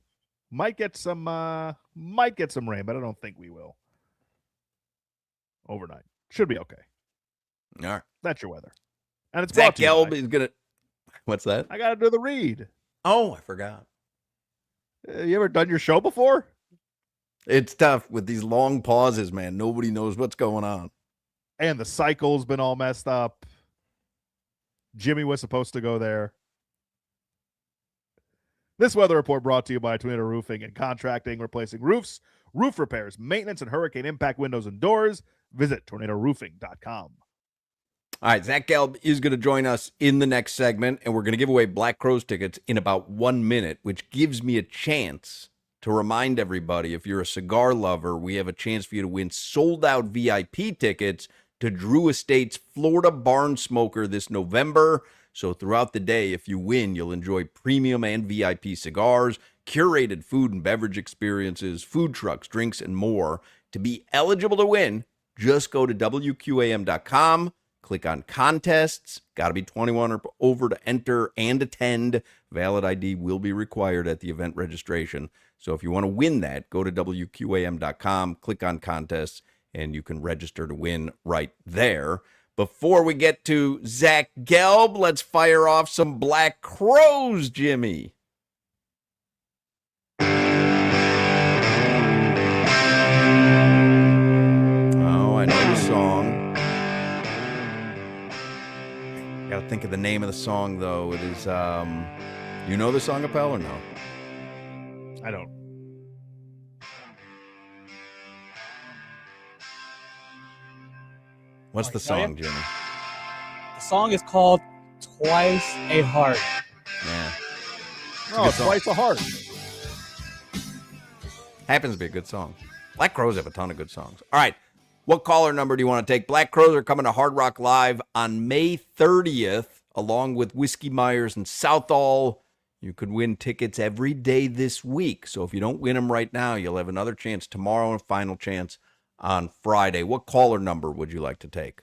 Might get some rain, but I don't think we will. Overnight. Should be okay. All right. That's your weather. And it's Zach brought to you Gelb by- is going to... What's that? I got to do the read. Oh, I forgot. You ever done your show before? It's tough with these long pauses, man. Nobody knows what's going on. And the cycle's been all messed up. Jimmy was supposed to go there. This weather report brought to you by Tornado Roofing and Contracting, replacing roofs, roof repairs, maintenance, and hurricane impact windows and doors. Visit tornadoroofing.com. All right, Zach Gelb is going to join us in the next segment, and we're going to give away Black Crowes tickets in about 1 minute, which gives me a chance to remind everybody, if you're a cigar lover, we have a chance for you to win sold-out VIP tickets to Drew Estate's Florida Barn Smoker this November. So throughout the day, if you win, you'll enjoy premium and VIP cigars, curated food and beverage experiences, food trucks, drinks, and more. To be eligible to win, just go to WQAM.com. Click on contests. Got to be 21 or over to enter and attend. Valid ID will be required at the event registration. So if you want to win that, go to WQAM.com, click on contests, and you can register to win right there. Before we get to Zach Gelb, let's fire off some Black Crowes, Jimmy. Oh, I know the song. Got to think of the name of the song, though. It is, you know the song, Appel, or no? I don't. What's the song, Jimmy? The song is called Twice a Heart. Yeah. Oh, twice a heart. Happens to be a good song. Black Crowes have a ton of good songs. All right. What caller number do you want to take? Black Crowes are coming to Hard Rock Live on May 30th, along with Whiskey Myers and Southall. You could win tickets every day this week. So if you don't win them right now, you'll have another chance tomorrow and a final chance on Friday. What caller number would you like to take?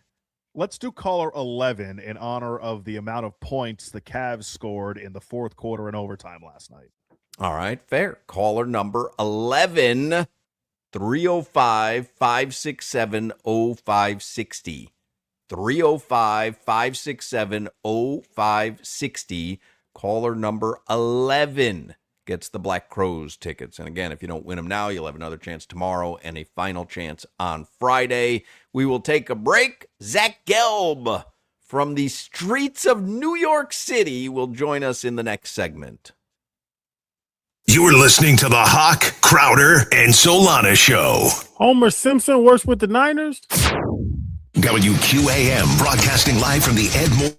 Let's do caller 11 in honor of the amount of points the Cavs scored in the fourth quarter and overtime last night. All right, fair. Caller number 11, 305-567-0560. 305-567-0560. Caller number 11 gets the Black Crowes tickets. And again, if you don't win them now, you'll have another chance tomorrow and a final chance on Friday. We will take a break. Zach Gelb from the streets of New York City will join us in the next segment. You're listening to the Hawk, Crowder, and Solana Show. Homer Simpson works with the Niners? WQAM broadcasting live from the Ed Moore